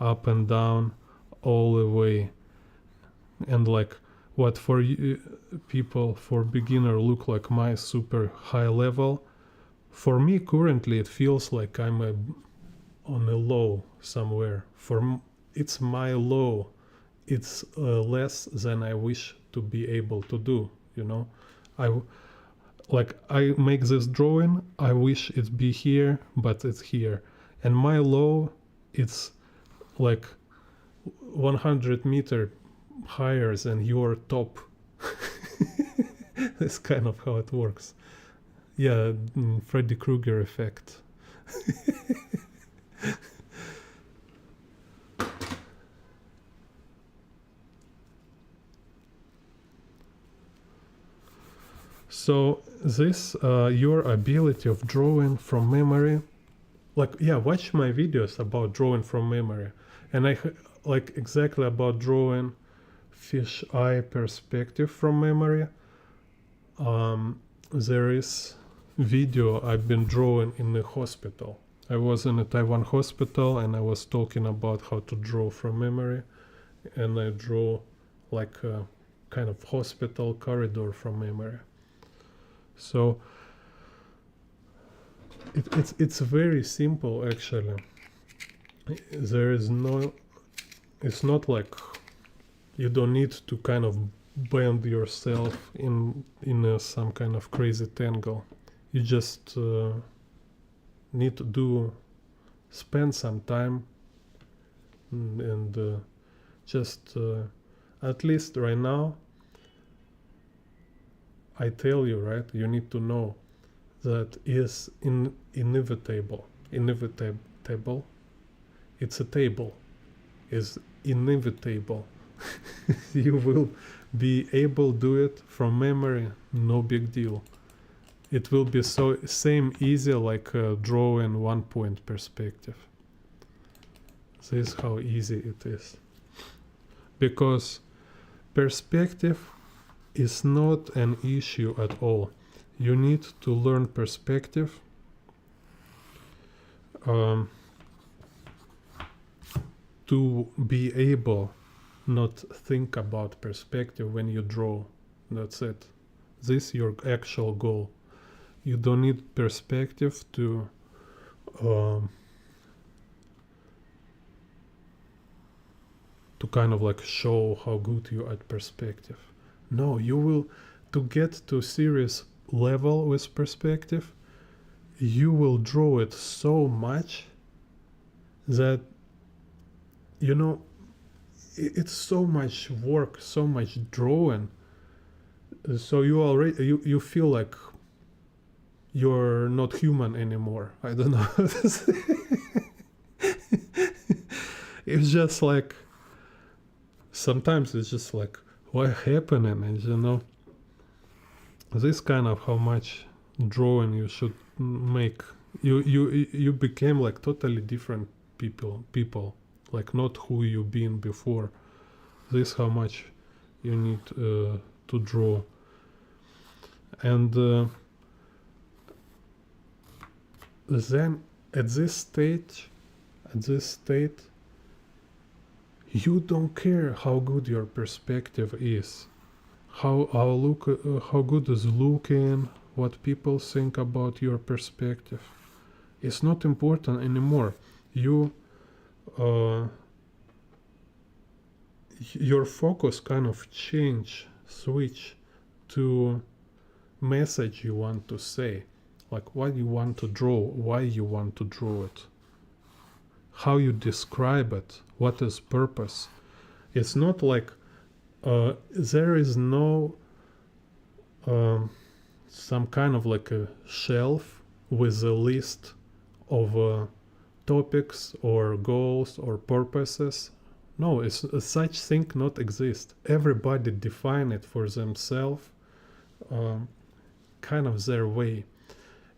up and down all the way, and like what for you, people for beginner look like my super high level, for me currently it feels like I'm on a low somewhere. It's my low. It's less than I wish to be able to do, you know. I make this drawing, I wish it be here, but it's here. And my low, it's like 100 meter higher than your top. That's kind of how it works. Yeah, Freddy Krueger effect. So this your ability of drawing from memory, like yeah, watch my videos about drawing from memory, and like exactly about drawing fish eye perspective from memory. There is video I've been drawing in the hospital. I was in a Taiwan hospital and I was talking about how to draw from memory, and I draw like a kind of hospital corridor from memory. So it's very simple actually. There is no, it's not like you don't need to kind of bend yourself in some kind of crazy tangle. You just need to spend some time and just at least right now I tell you, right, you need to know that is inevitable. It's a table, is inevitable. You will be able to do it from memory, no big deal. It will be so same easy like drawing 1 point perspective. This is how easy it is. Because perspective is not an issue at all. You need to learn perspective to be able not think about perspective when you draw. That's it. This is your actual goal. You don't need perspective to kind of like show how good you are at perspective. No, you will, to get to serious level with perspective, you will draw it so much that, you know, it's so much work, so much drawing. So you already, you feel like you're not human anymore. I don't know how to say. It's just like, sometimes it's just like, what happening? And you know, this kind of how much drawing you should make. You became like totally different people, like not who you been before. This how much you need to draw. And then at this state, you don't care how good your perspective is, how good is looking, what people think about your perspective. It's not important anymore. Your focus kind of switch to message you want to say, like what you want to draw, why you want to draw it, how you describe it, what is purpose. It's not like there is no some kind of like a shelf with a list of topics or goals or purposes. No, it's such thing not exist. Everybody define it for themselves kind of their way.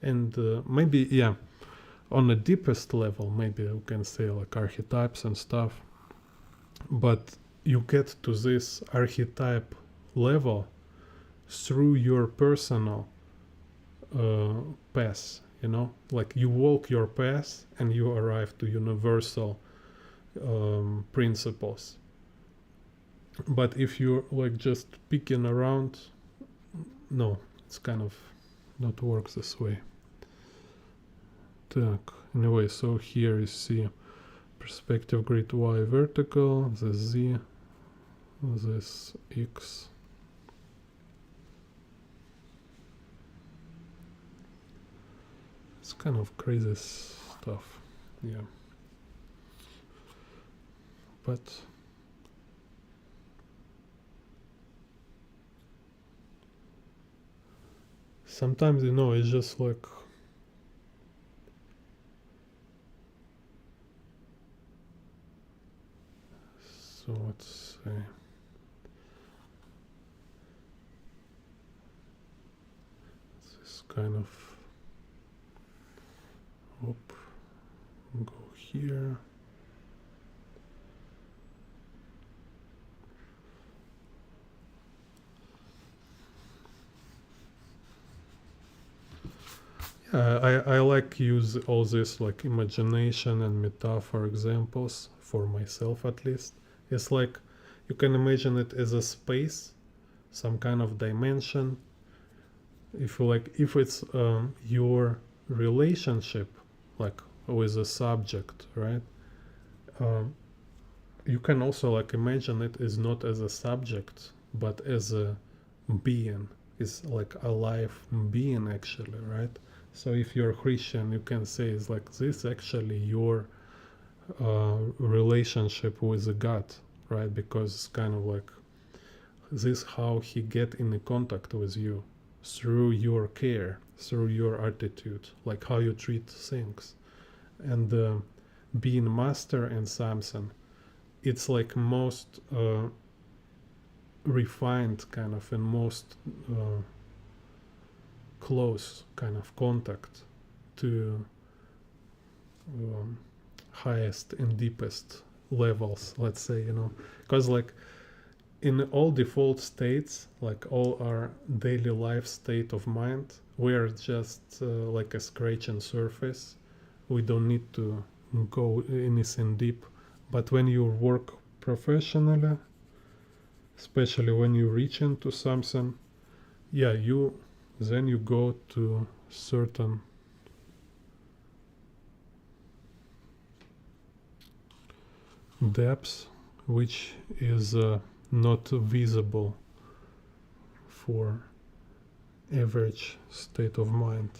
And maybe, yeah, on the deepest level, maybe you can say like archetypes and stuff. But you get to this archetype level through your personal path, you know, like you walk your path and you arrive to universal principles. But if you're like just picking around, no, it's kind of not works this way. Так, anyway, so here you see perspective grid Y vertical, the Z, this X. It's kind of crazy stuff, yeah. But sometimes, you know, it's just like so let's say this kind of go here. I like use all this like imagination and metaphor examples for myself at least. It's like you can imagine it as a space, some kind of dimension. If you like, if it's your relationship, like with a subject, right? You can also like imagine it as not as a subject, but as a being. It's like a live being actually, right? So if you're Christian, you can say it's like this actually your relationship with the God, right? Because it's kind of like this how he get in contact with you through your care, through your attitude, like how you treat things. And being master in something, it's like most refined kind of and most close kind of contact to highest and deepest levels, let's say, you know, because like in all default states, like all our daily life state of mind, we are just like a scratching surface. We don't need to go anything deep. But when you work professionally, especially when you reach into something, yeah, then you go to certain depths which is not visible for average state of mind.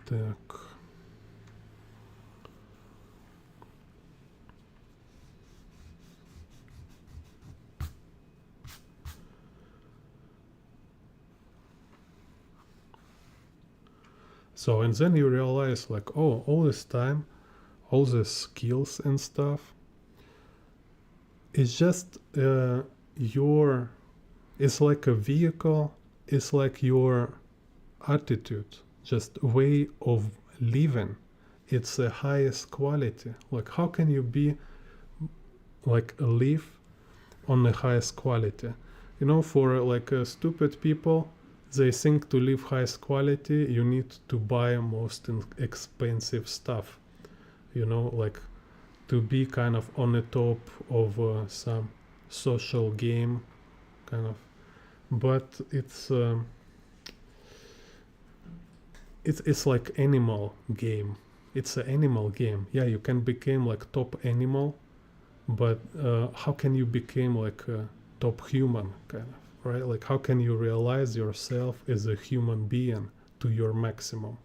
Так. So, and then you realize like, oh, all this time, all the skills and stuff, it's just it's like a vehicle, it's like your attitude, just way of living. It's the highest quality. Like how can you be like live on the highest quality? You know, for like stupid people, they think to live highest quality, you need to buy most expensive stuff. You know, like to be kind of on the top of some social game, kind of. But it's like animal game. It's an animal game. Yeah, you can become like top animal, but how can you become like a top human kind of, right? Like how can you realize yourself as a human being to your maximum?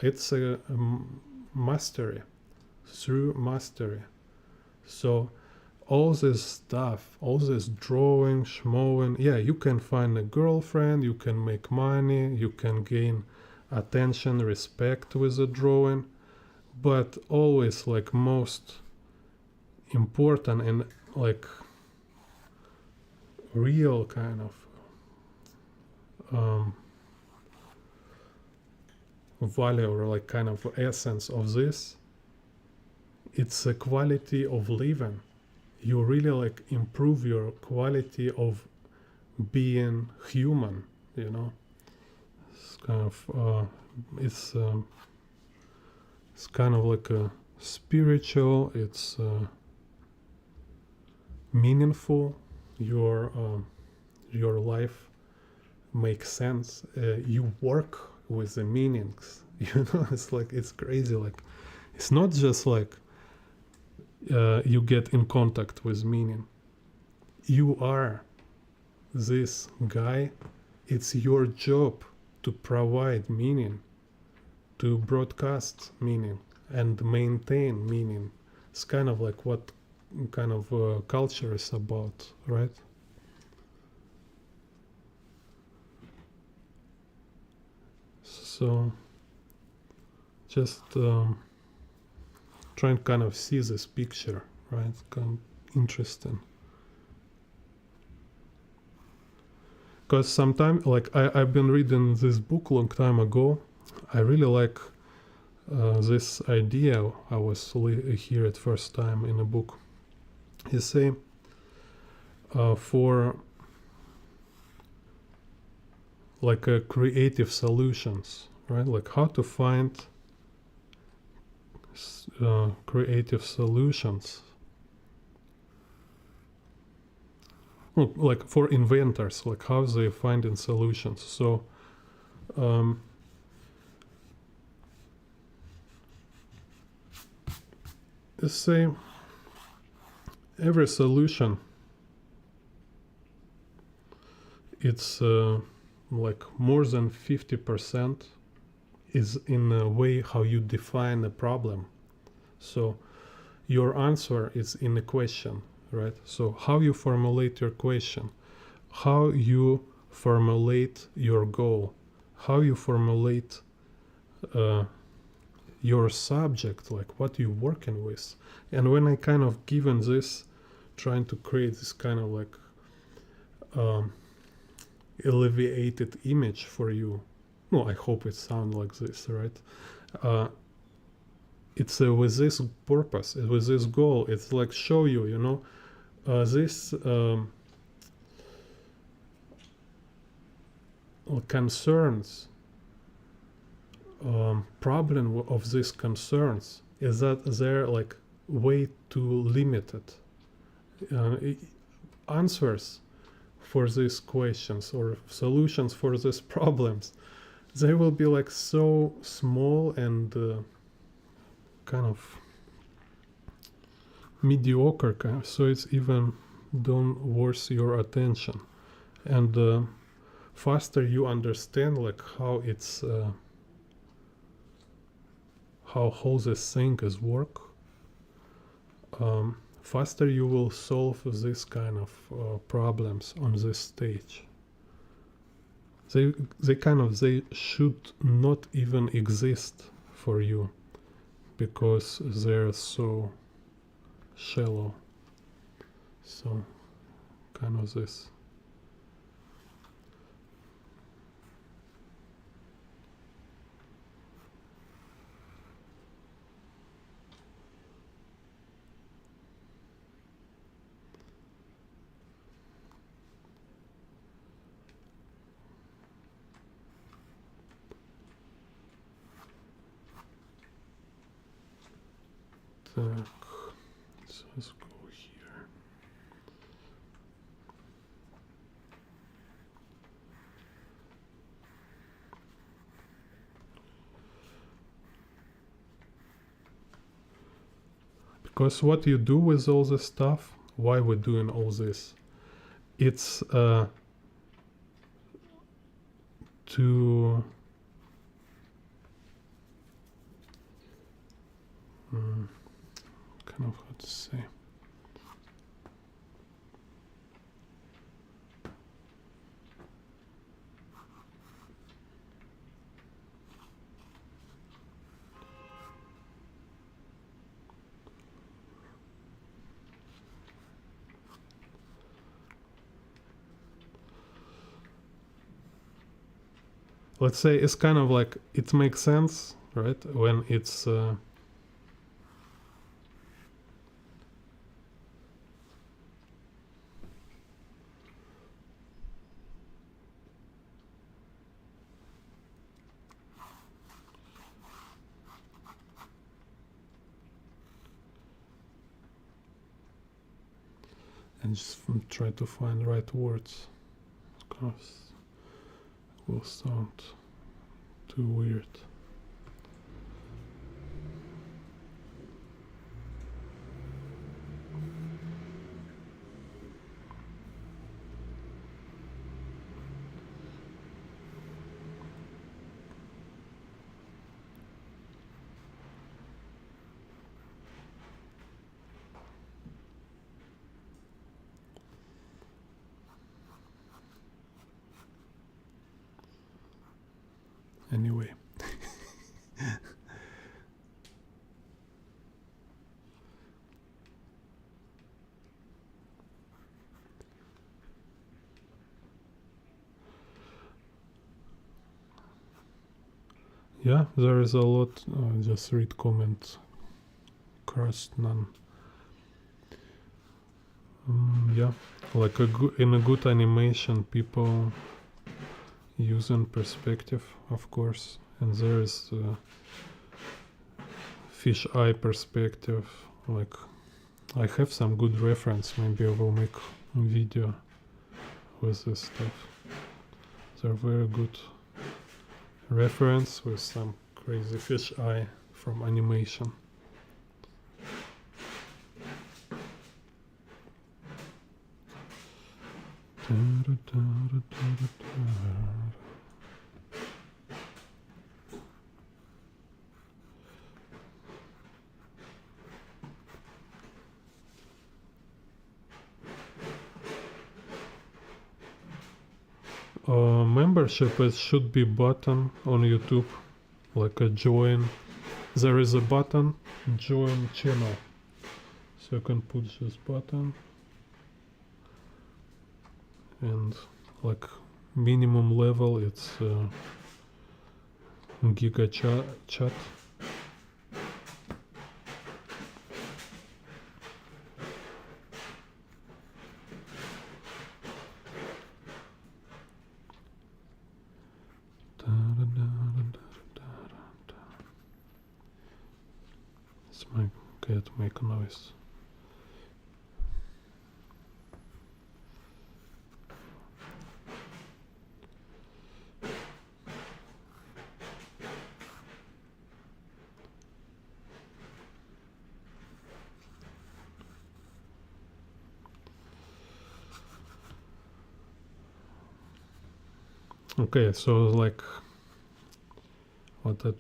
It's a mastery, through mastery. So all this stuff, all this drawing, schmowing, yeah, you can find a girlfriend, you can make money, you can gain attention, respect with the drawing, but always like most important and like real kind of value or like kind of essence of this, it's a quality of living. You really like improve your quality of being human, you know. It's kind of it's kind of like a spiritual, it's meaningful. Your life makes sense. You work with the meanings. You know, it's like it's crazy. Like it's not just like you get in contact with meaning. You are this guy. It's your job to provide meaning, to broadcast meaning and maintain meaning. It's kind of like what kind of culture is about, right? So just trying to kind of see this picture, right? Kind of interesting. Because sometimes, like I've been reading this book long time ago. I really like this idea. I was here at first time in a book. He say for like creative solutions, right? Like how to find creative solutions. Well, like for inventors, like how they finding solutions. So let's say every solution, it's like more than 50% is in a way how you define a problem. So your answer is in a question, right? So how you formulate your question, how you formulate your goal, how you formulate your subject, like what you're working with. And when I kind of given this, trying to create this kind of like alleviated image for you. No, I hope it sounds like this, right? It's with this purpose, with this goal. It's like show you, you know, this concerns, problem of these concerns is that they're like way too limited. Answers for these questions or solutions for these problems, they will be like so small and kind of mediocre, kind of, so it's even don't worth your attention. And faster you understand like how it's how this thing is work, faster you will solve this kind of problems on this stage. They should not even exist for you because they're so shallow. So kind of this. Так, so let's go here. Because what you do with all this stuff, why we're doing all this, it's to kind of how to say, let's say it's kind of like it makes sense, right, when it's and just try to find right words, because it will sound too weird. Anyway. Yeah, there is a lot. Just read comments. Crust none. Yeah, like in a good animation, people using perspective, of course, and there is fish eye perspective. Like, I have some good reference. Maybe I will make a video with this stuff. They're very good reference with some crazy fish eye from animation. Membership, it should be button on YouTube, like a join. There is a button, join channel. So you can put this button, and like minimum level, it's giga chat. It's my cat make a noise. Okay, so like what I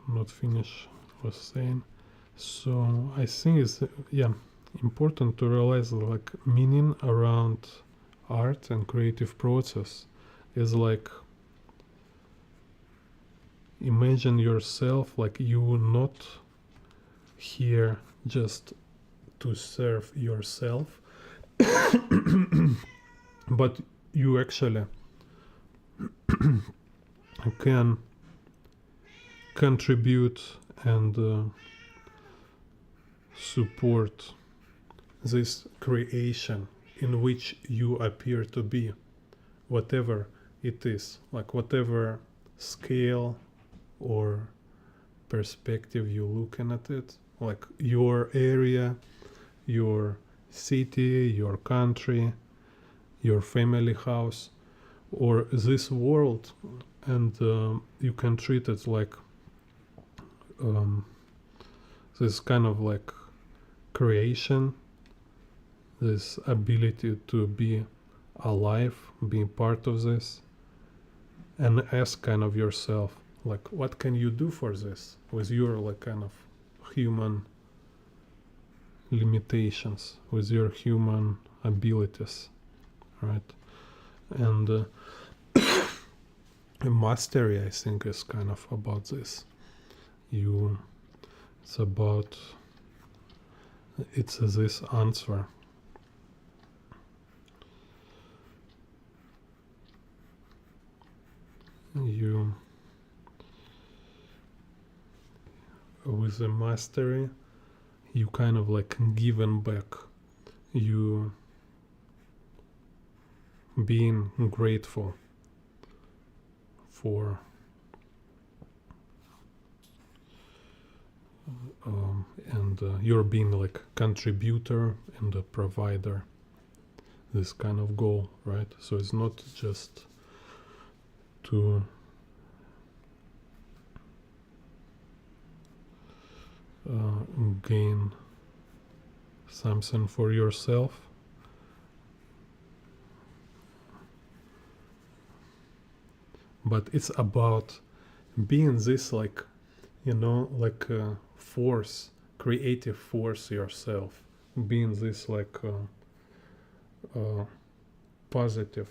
not finish was saying. So I think it's important to realize like meaning around art and creative process is like, imagine yourself like you not here just to serve yourself, but you actually can contribute and support this creation in which you appear to be, whatever it is, like whatever scale or perspective you're looking at it, like your area, your city, your country, your family house, or this world, and you can treat it like this kind of like creation, this ability to be alive, being part of this, and ask kind of yourself, like, what can you do for this with your like kind of human limitations, with your human abilities, right? And mastery, I think, is kind of about this. It's this answer. with the mastery, you kind of like giving back. You being grateful for and you're being like contributor and a provider, this kind of goal, right? So it's not just to gain something for yourself, but it's about being this like, you know, like a force, creative force yourself, being this like positive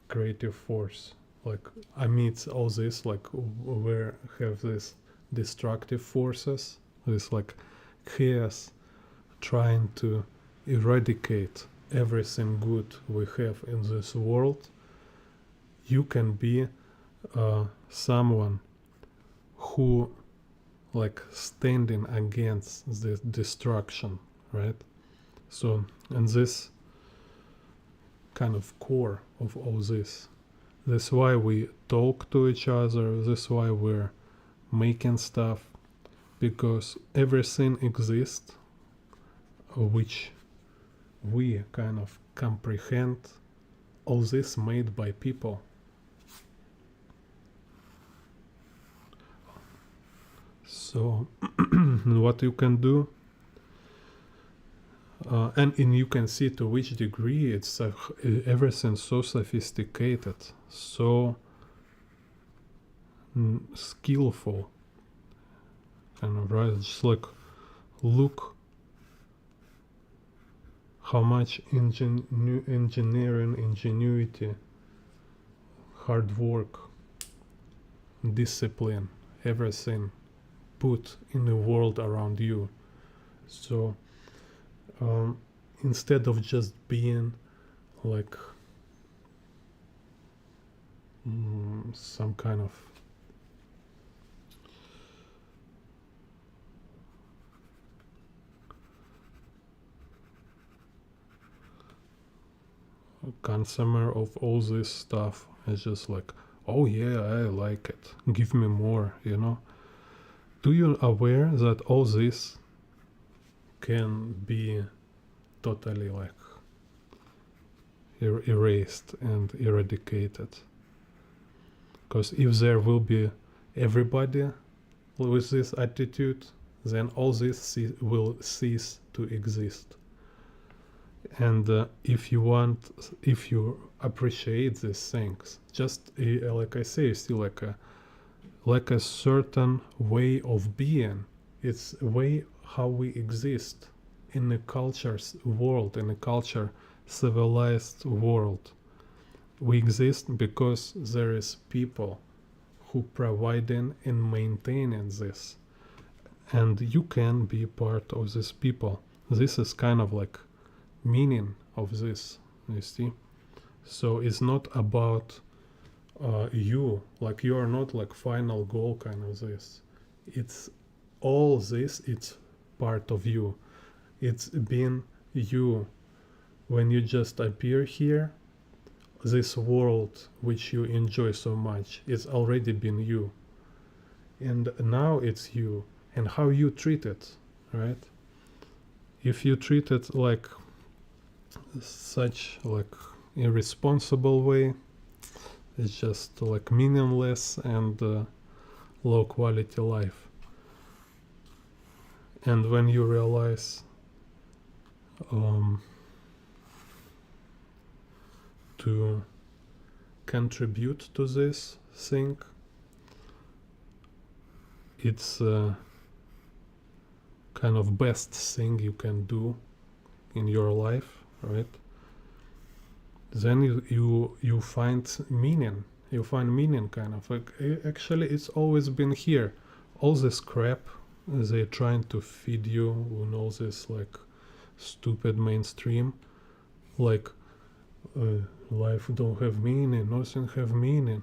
creative force. Like amidst all this, like we have this destructive forces, this like chaos trying to eradicate everything good we have in this world. You can be someone who like standing against the destruction, right? So, and this kind of core of all this, that's why we talk to each other, that's why we're making stuff, because everything exists which we kind of comprehend, all this made by people. So what you can do, and you can see to which degree it's everything so sophisticated, so skillful, and right, just like look how much engineering, ingenuity, hard work, discipline, everything put in the world around you. So instead of just being like some kind of consumer of all this stuff, it's just like, oh yeah, I like it, give me more, you know. Do you aware that all this can be totally like erased and eradicated? Because if there will be everybody with this attitude, then all this will cease to exist. And if you appreciate these things, just like I say, still like a certain way of being. It's a way how we exist in a culture's world, in a culture civilized world. We exist because there is people who providing and maintaining this, and you can be part of these people. This is kind of like meaning of this, you see. So it's not about you, like you are not like final goal kind of this. It's all this, it's part of you. It's been you when you just appear here. This world which you enjoy so much, it's already been you, and now it's you, and how you treat it, right? If you treat it like such like irresponsible way, it's just like meaningless and low quality life. And when you realize to contribute to this thing, it's kind of best thing you can do in your life, right? Then you find meaning. You find meaning, kind of like actually it's always been here. All this crap they're trying to feed you on all this like stupid mainstream, like life don't have meaning, nothing have meaning.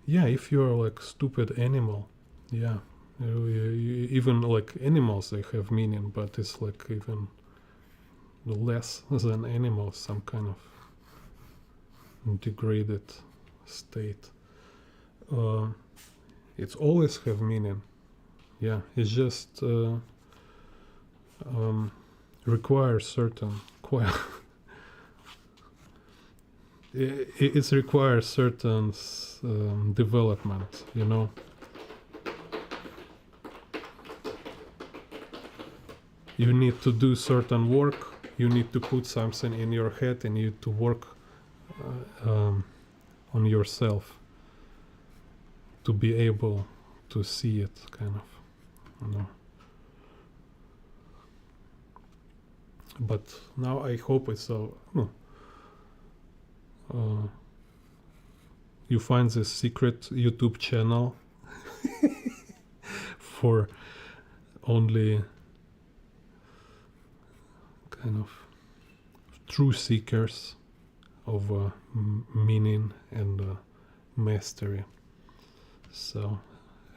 Yeah, if you're like stupid animal, yeah, Even like animals, they have meaning, but it's like even less than animals, some kind of degraded state. It's always have meaning. Yeah, it's just requires certain it requires certain development, you know. You need to do certain work, you need to put something in your head, and you need to work on yourself to be able to see it, kind of, you know. But now I hope it's you find this secret YouTube channel for only kind of true seekers of meaning and mastery. So,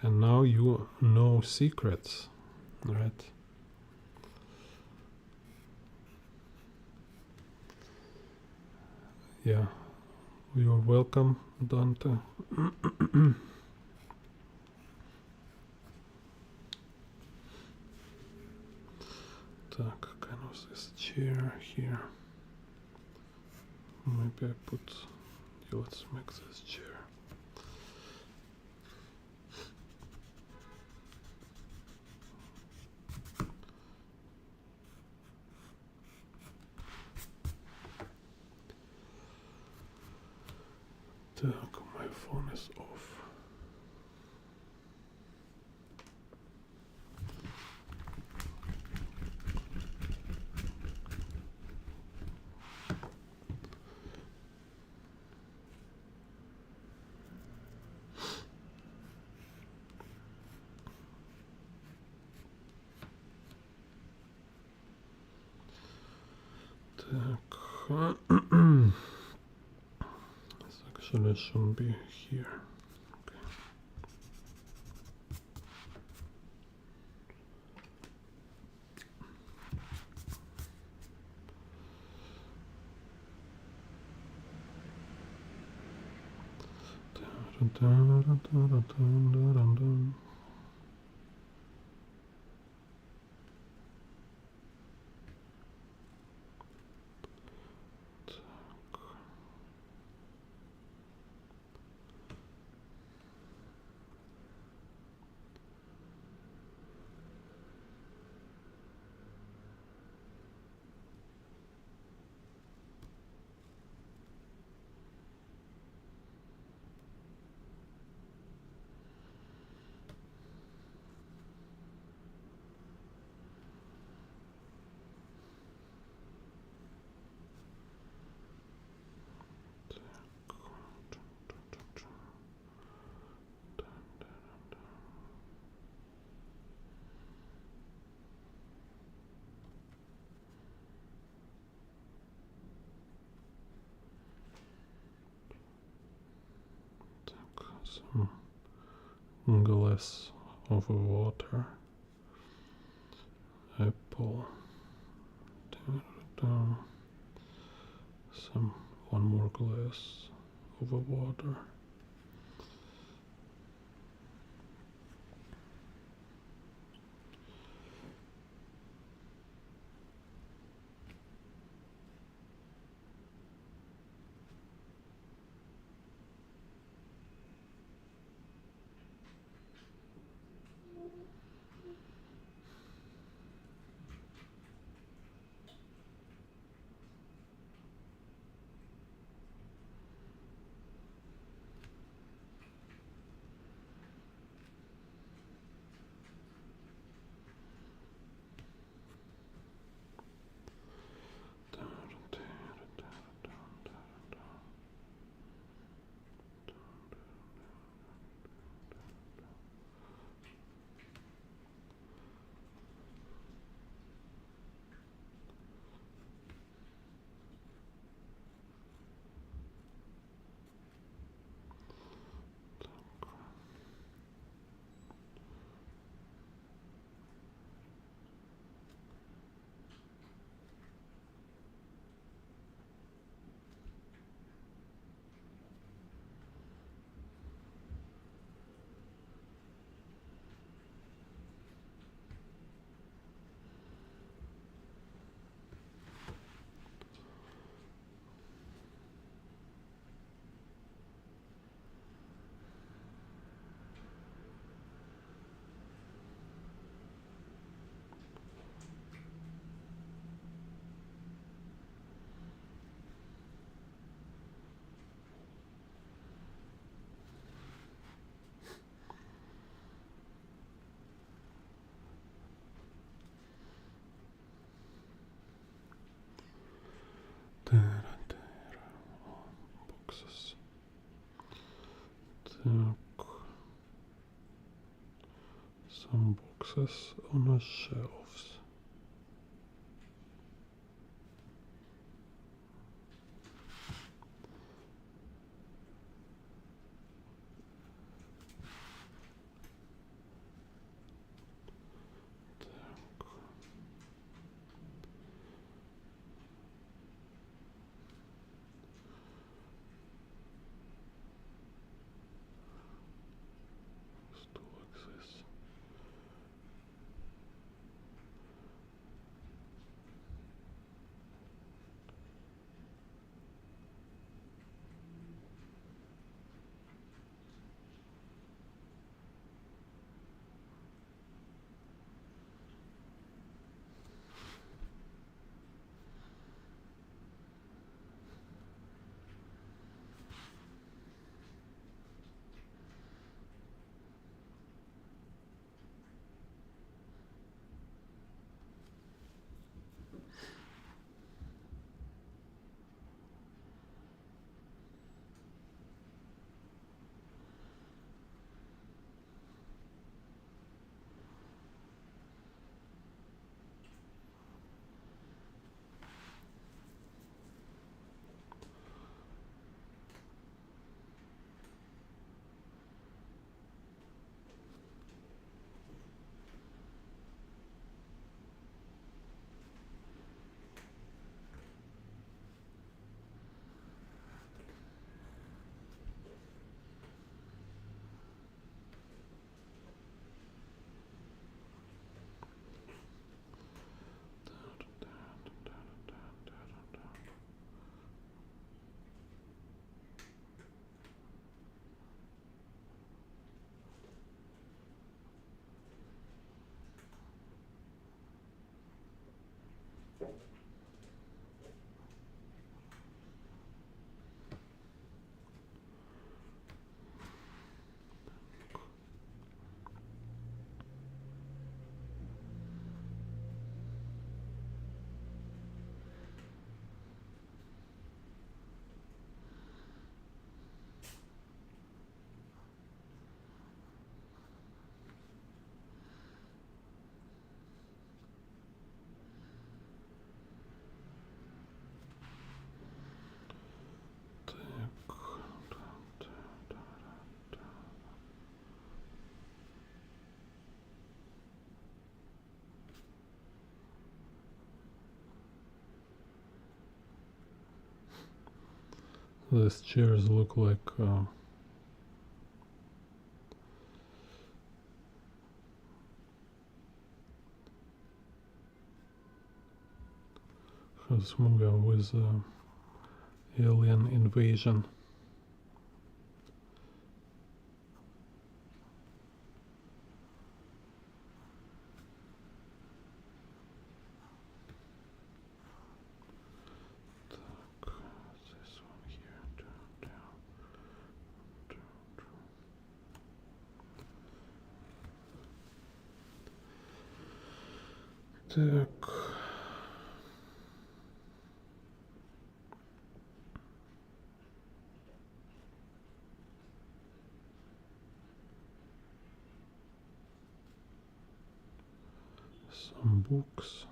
and now you know secrets, right? Yeah, you're welcome, Dante. Так, kind of this chair here. Maybe I put. Let's make this chair. Так, my phone is off. Так. This actually shouldn't be here. Okay. Some glass of water, apple, some one more glass of water. boxes. Так. Some boxes on the shelves. Do like this. These chairs look like this movie with alien invasion. This one here, turn down. Так. Some books.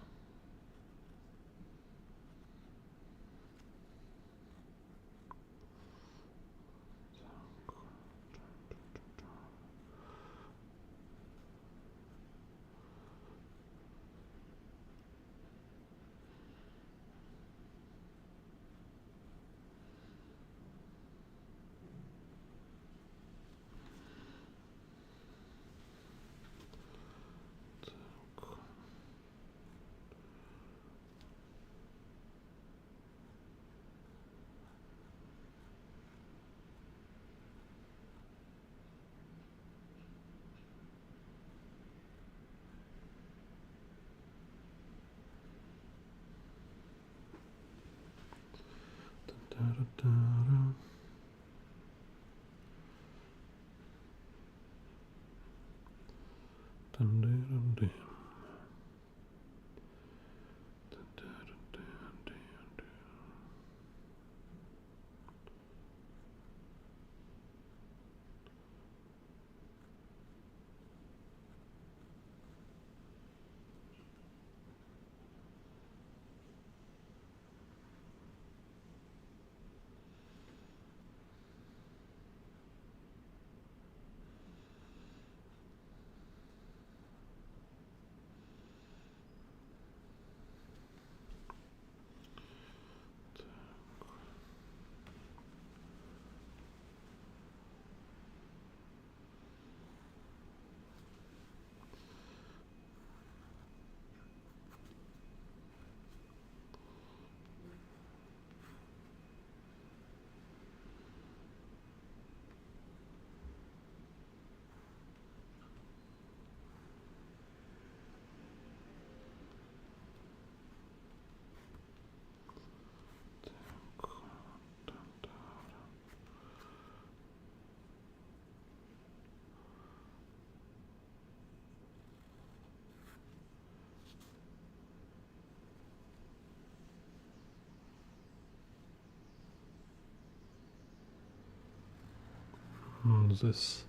on this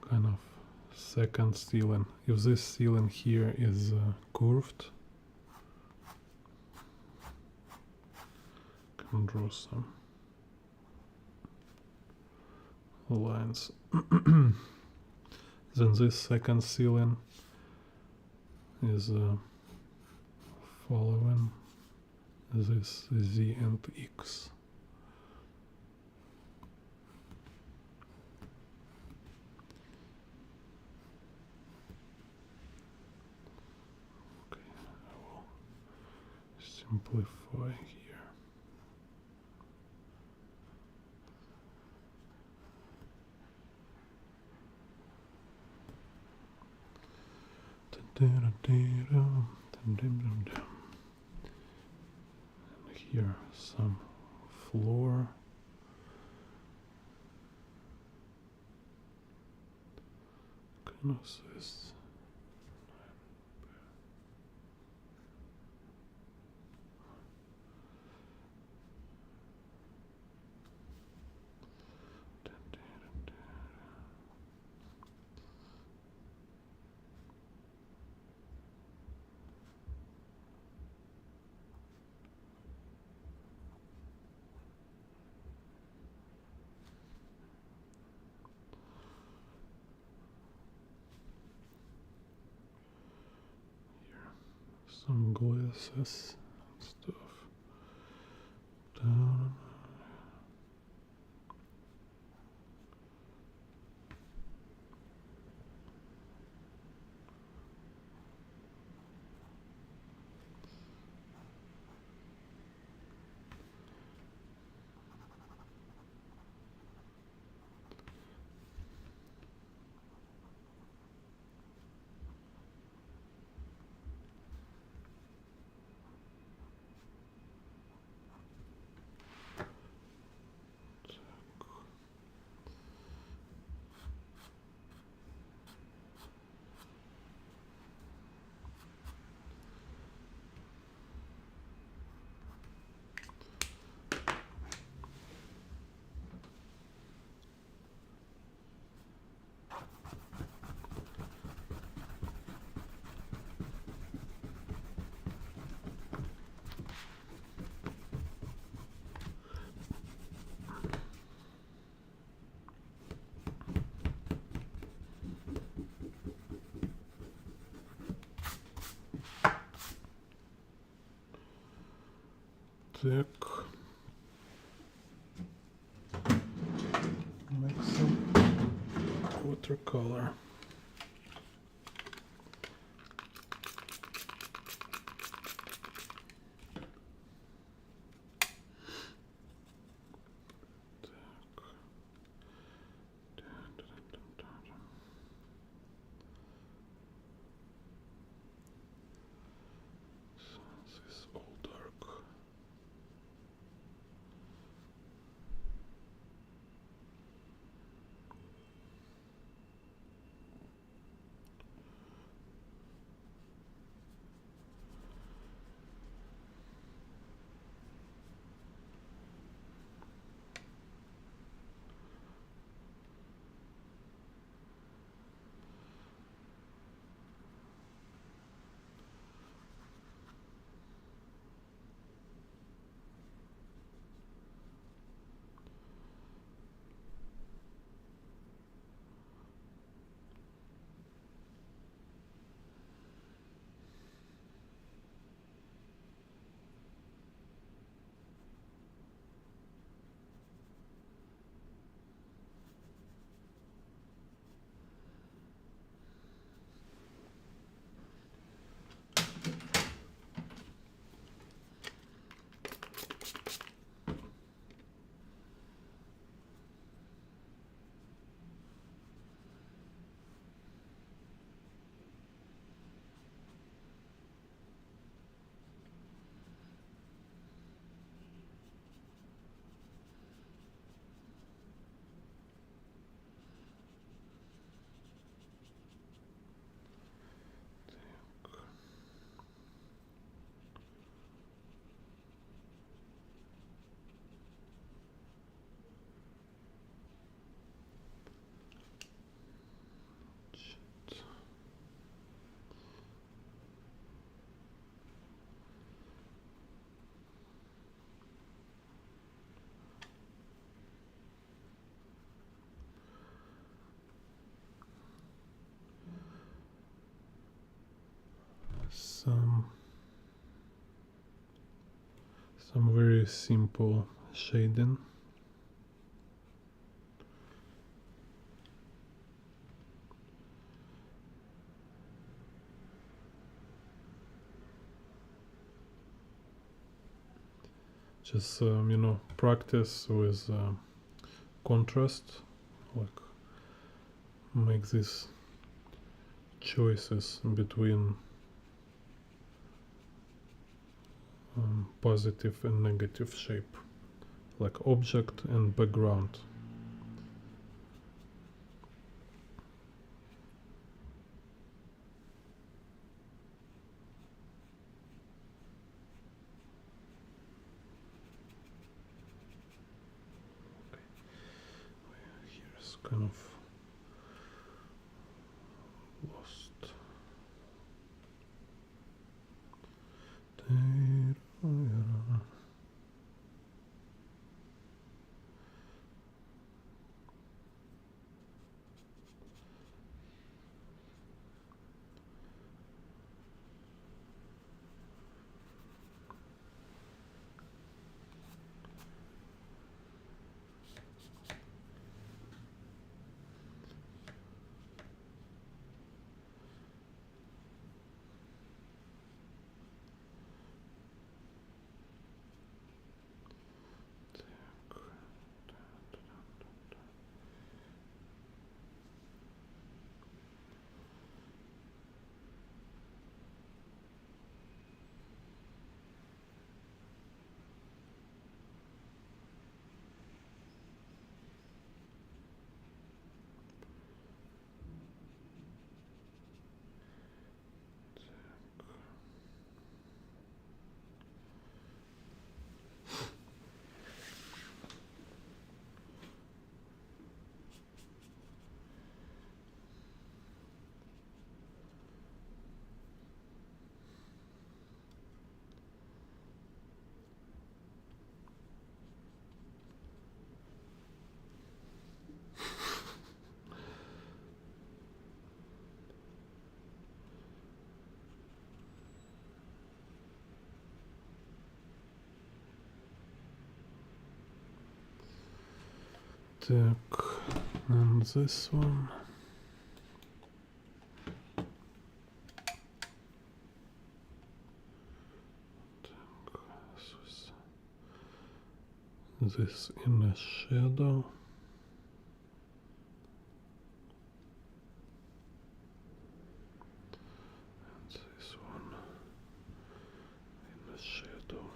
kind of second ceiling. If this ceiling here is curved, can draw some lines. Then this second ceiling is following this Z and X. Okay, I will simplify here. And here some floor. Kind of this. Some glasses and stuff. Down. Так. Make some watercolor. This is all dark. some very simple shading. Just practice with contrast, like make these choices between positive and negative shape, like object and background. Here's kind of lost. Так, and this one. This in a shadow. And this one in a shadow.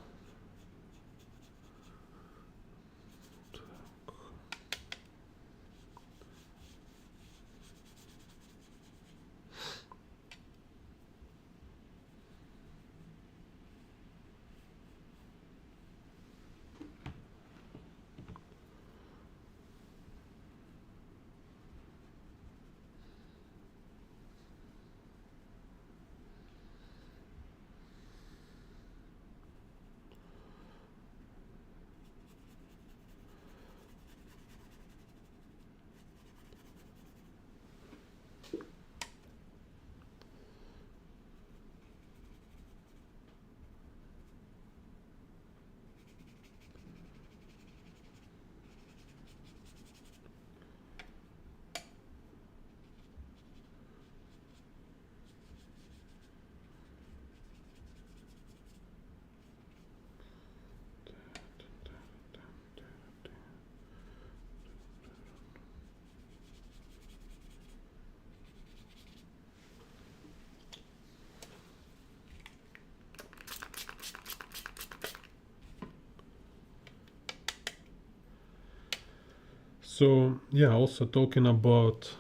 So yeah, also talking about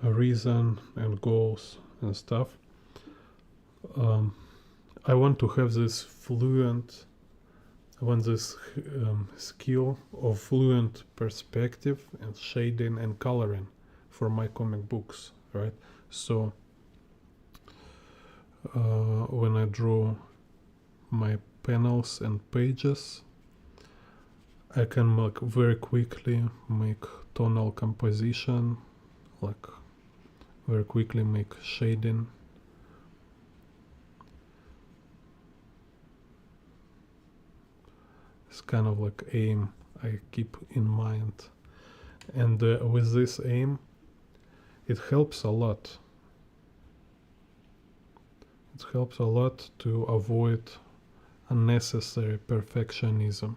a reason and goals and stuff. I want to have this fluent, I want this skill of fluent perspective and shading and coloring for my comic books, right? So when I draw my panels and pages, I can very quickly make tonal composition, like very quickly make shading, kind of like aim I keep in mind. And with this aim, it helps a lot. It helps a lot to avoid unnecessary perfectionism.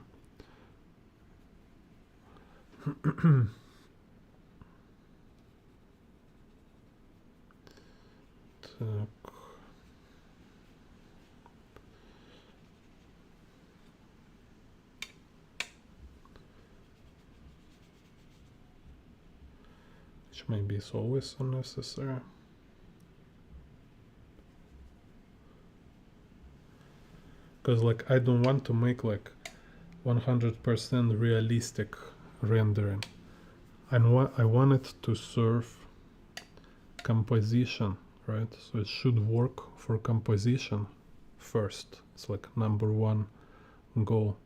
Так. Which maybe is always unnecessary. Because like I don't want to make like 100% realistic rendering. I want it to serve composition, right? So it should work for composition first. It's like number one goal.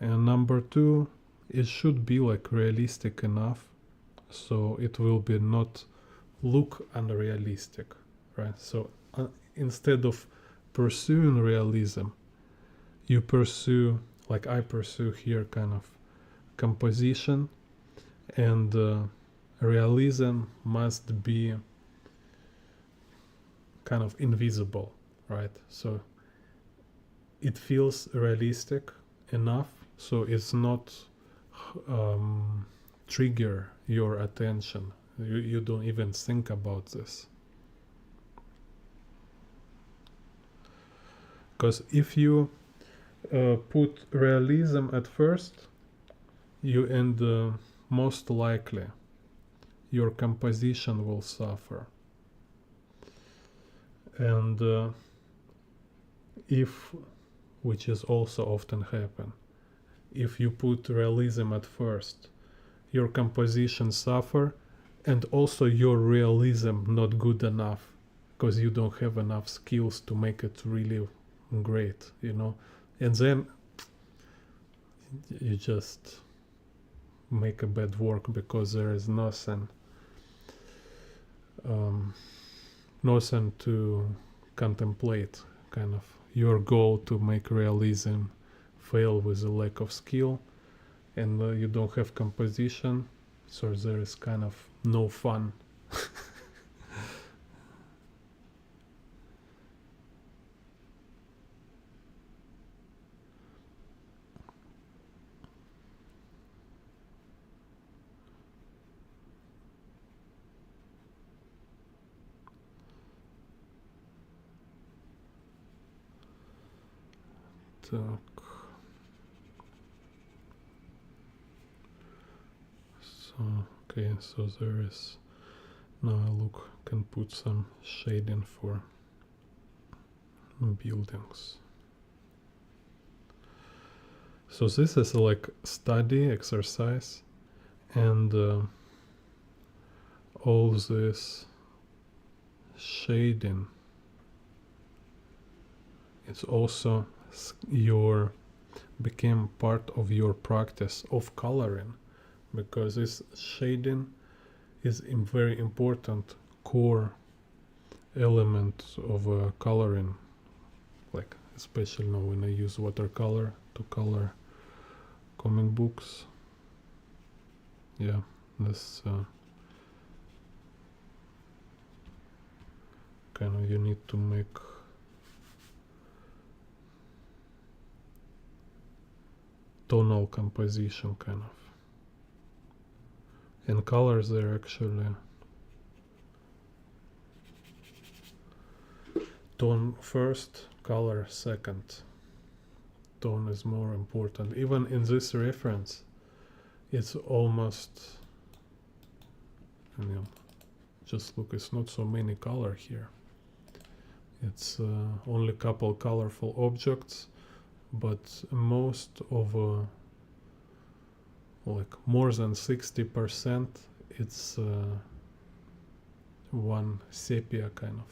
And number two, it should be like realistic enough so it will be not look unrealistic, right? So instead of pursuing realism, you pursue, like I pursue here, kind of composition, and realism must be kind of invisible, right? So it feels realistic enough so it's not trigger your attention. You don't even think about this. Because if you put realism at first, you end most likely your composition will suffer. And if, which is also often happen, if you put realism at first, your composition suffer, and also your realism not good enough because you don't have enough skills to make it really great, you know. And then you just make a bad work because there is nothing to contemplate. Kind of your goal to make realism fail with a lack of skill, and you don't have composition, so there is kind of no fun. Так. So, okay, so there is, now I look, can put some shading for buildings. So this is like study exercise, and all this shading, it's also became part of your practice of coloring, because this shading is a very important core element of coloring, like especially now when I use watercolor to color comic books. Yeah, this kind of, you need to make tonal composition, kind of. And colors, they're actually tone first, color second. Tone is more important. Even in this reference, it's almost, I mean, just look, it's not so many color here. It's only a couple colorful objects, but most of like more than 60% it's one sepia, kind of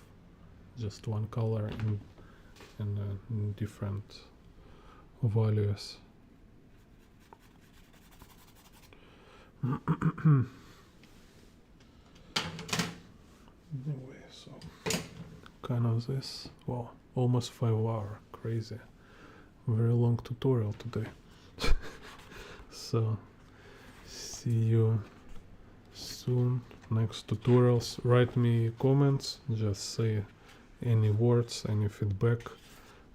just one color in different values. Anyway, so kind of this, wow, almost 5 hours, crazy, very long tutorial today. So see you soon. Next tutorials. Write me comments. Just say any words, any feedback,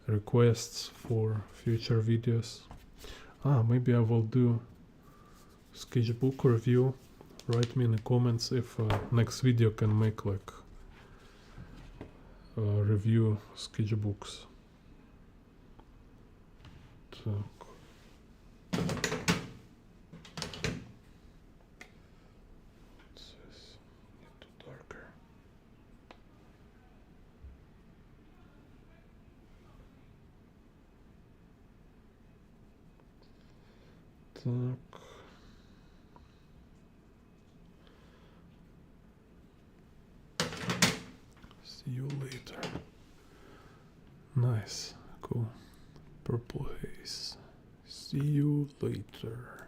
requests for future videos. Maybe I will do sketchbook review. Write me in the comments if next video can make like review sketchbooks. Так. What's this? Need to darker. Так. See you later. Nice, cool. Purple haze. See you later.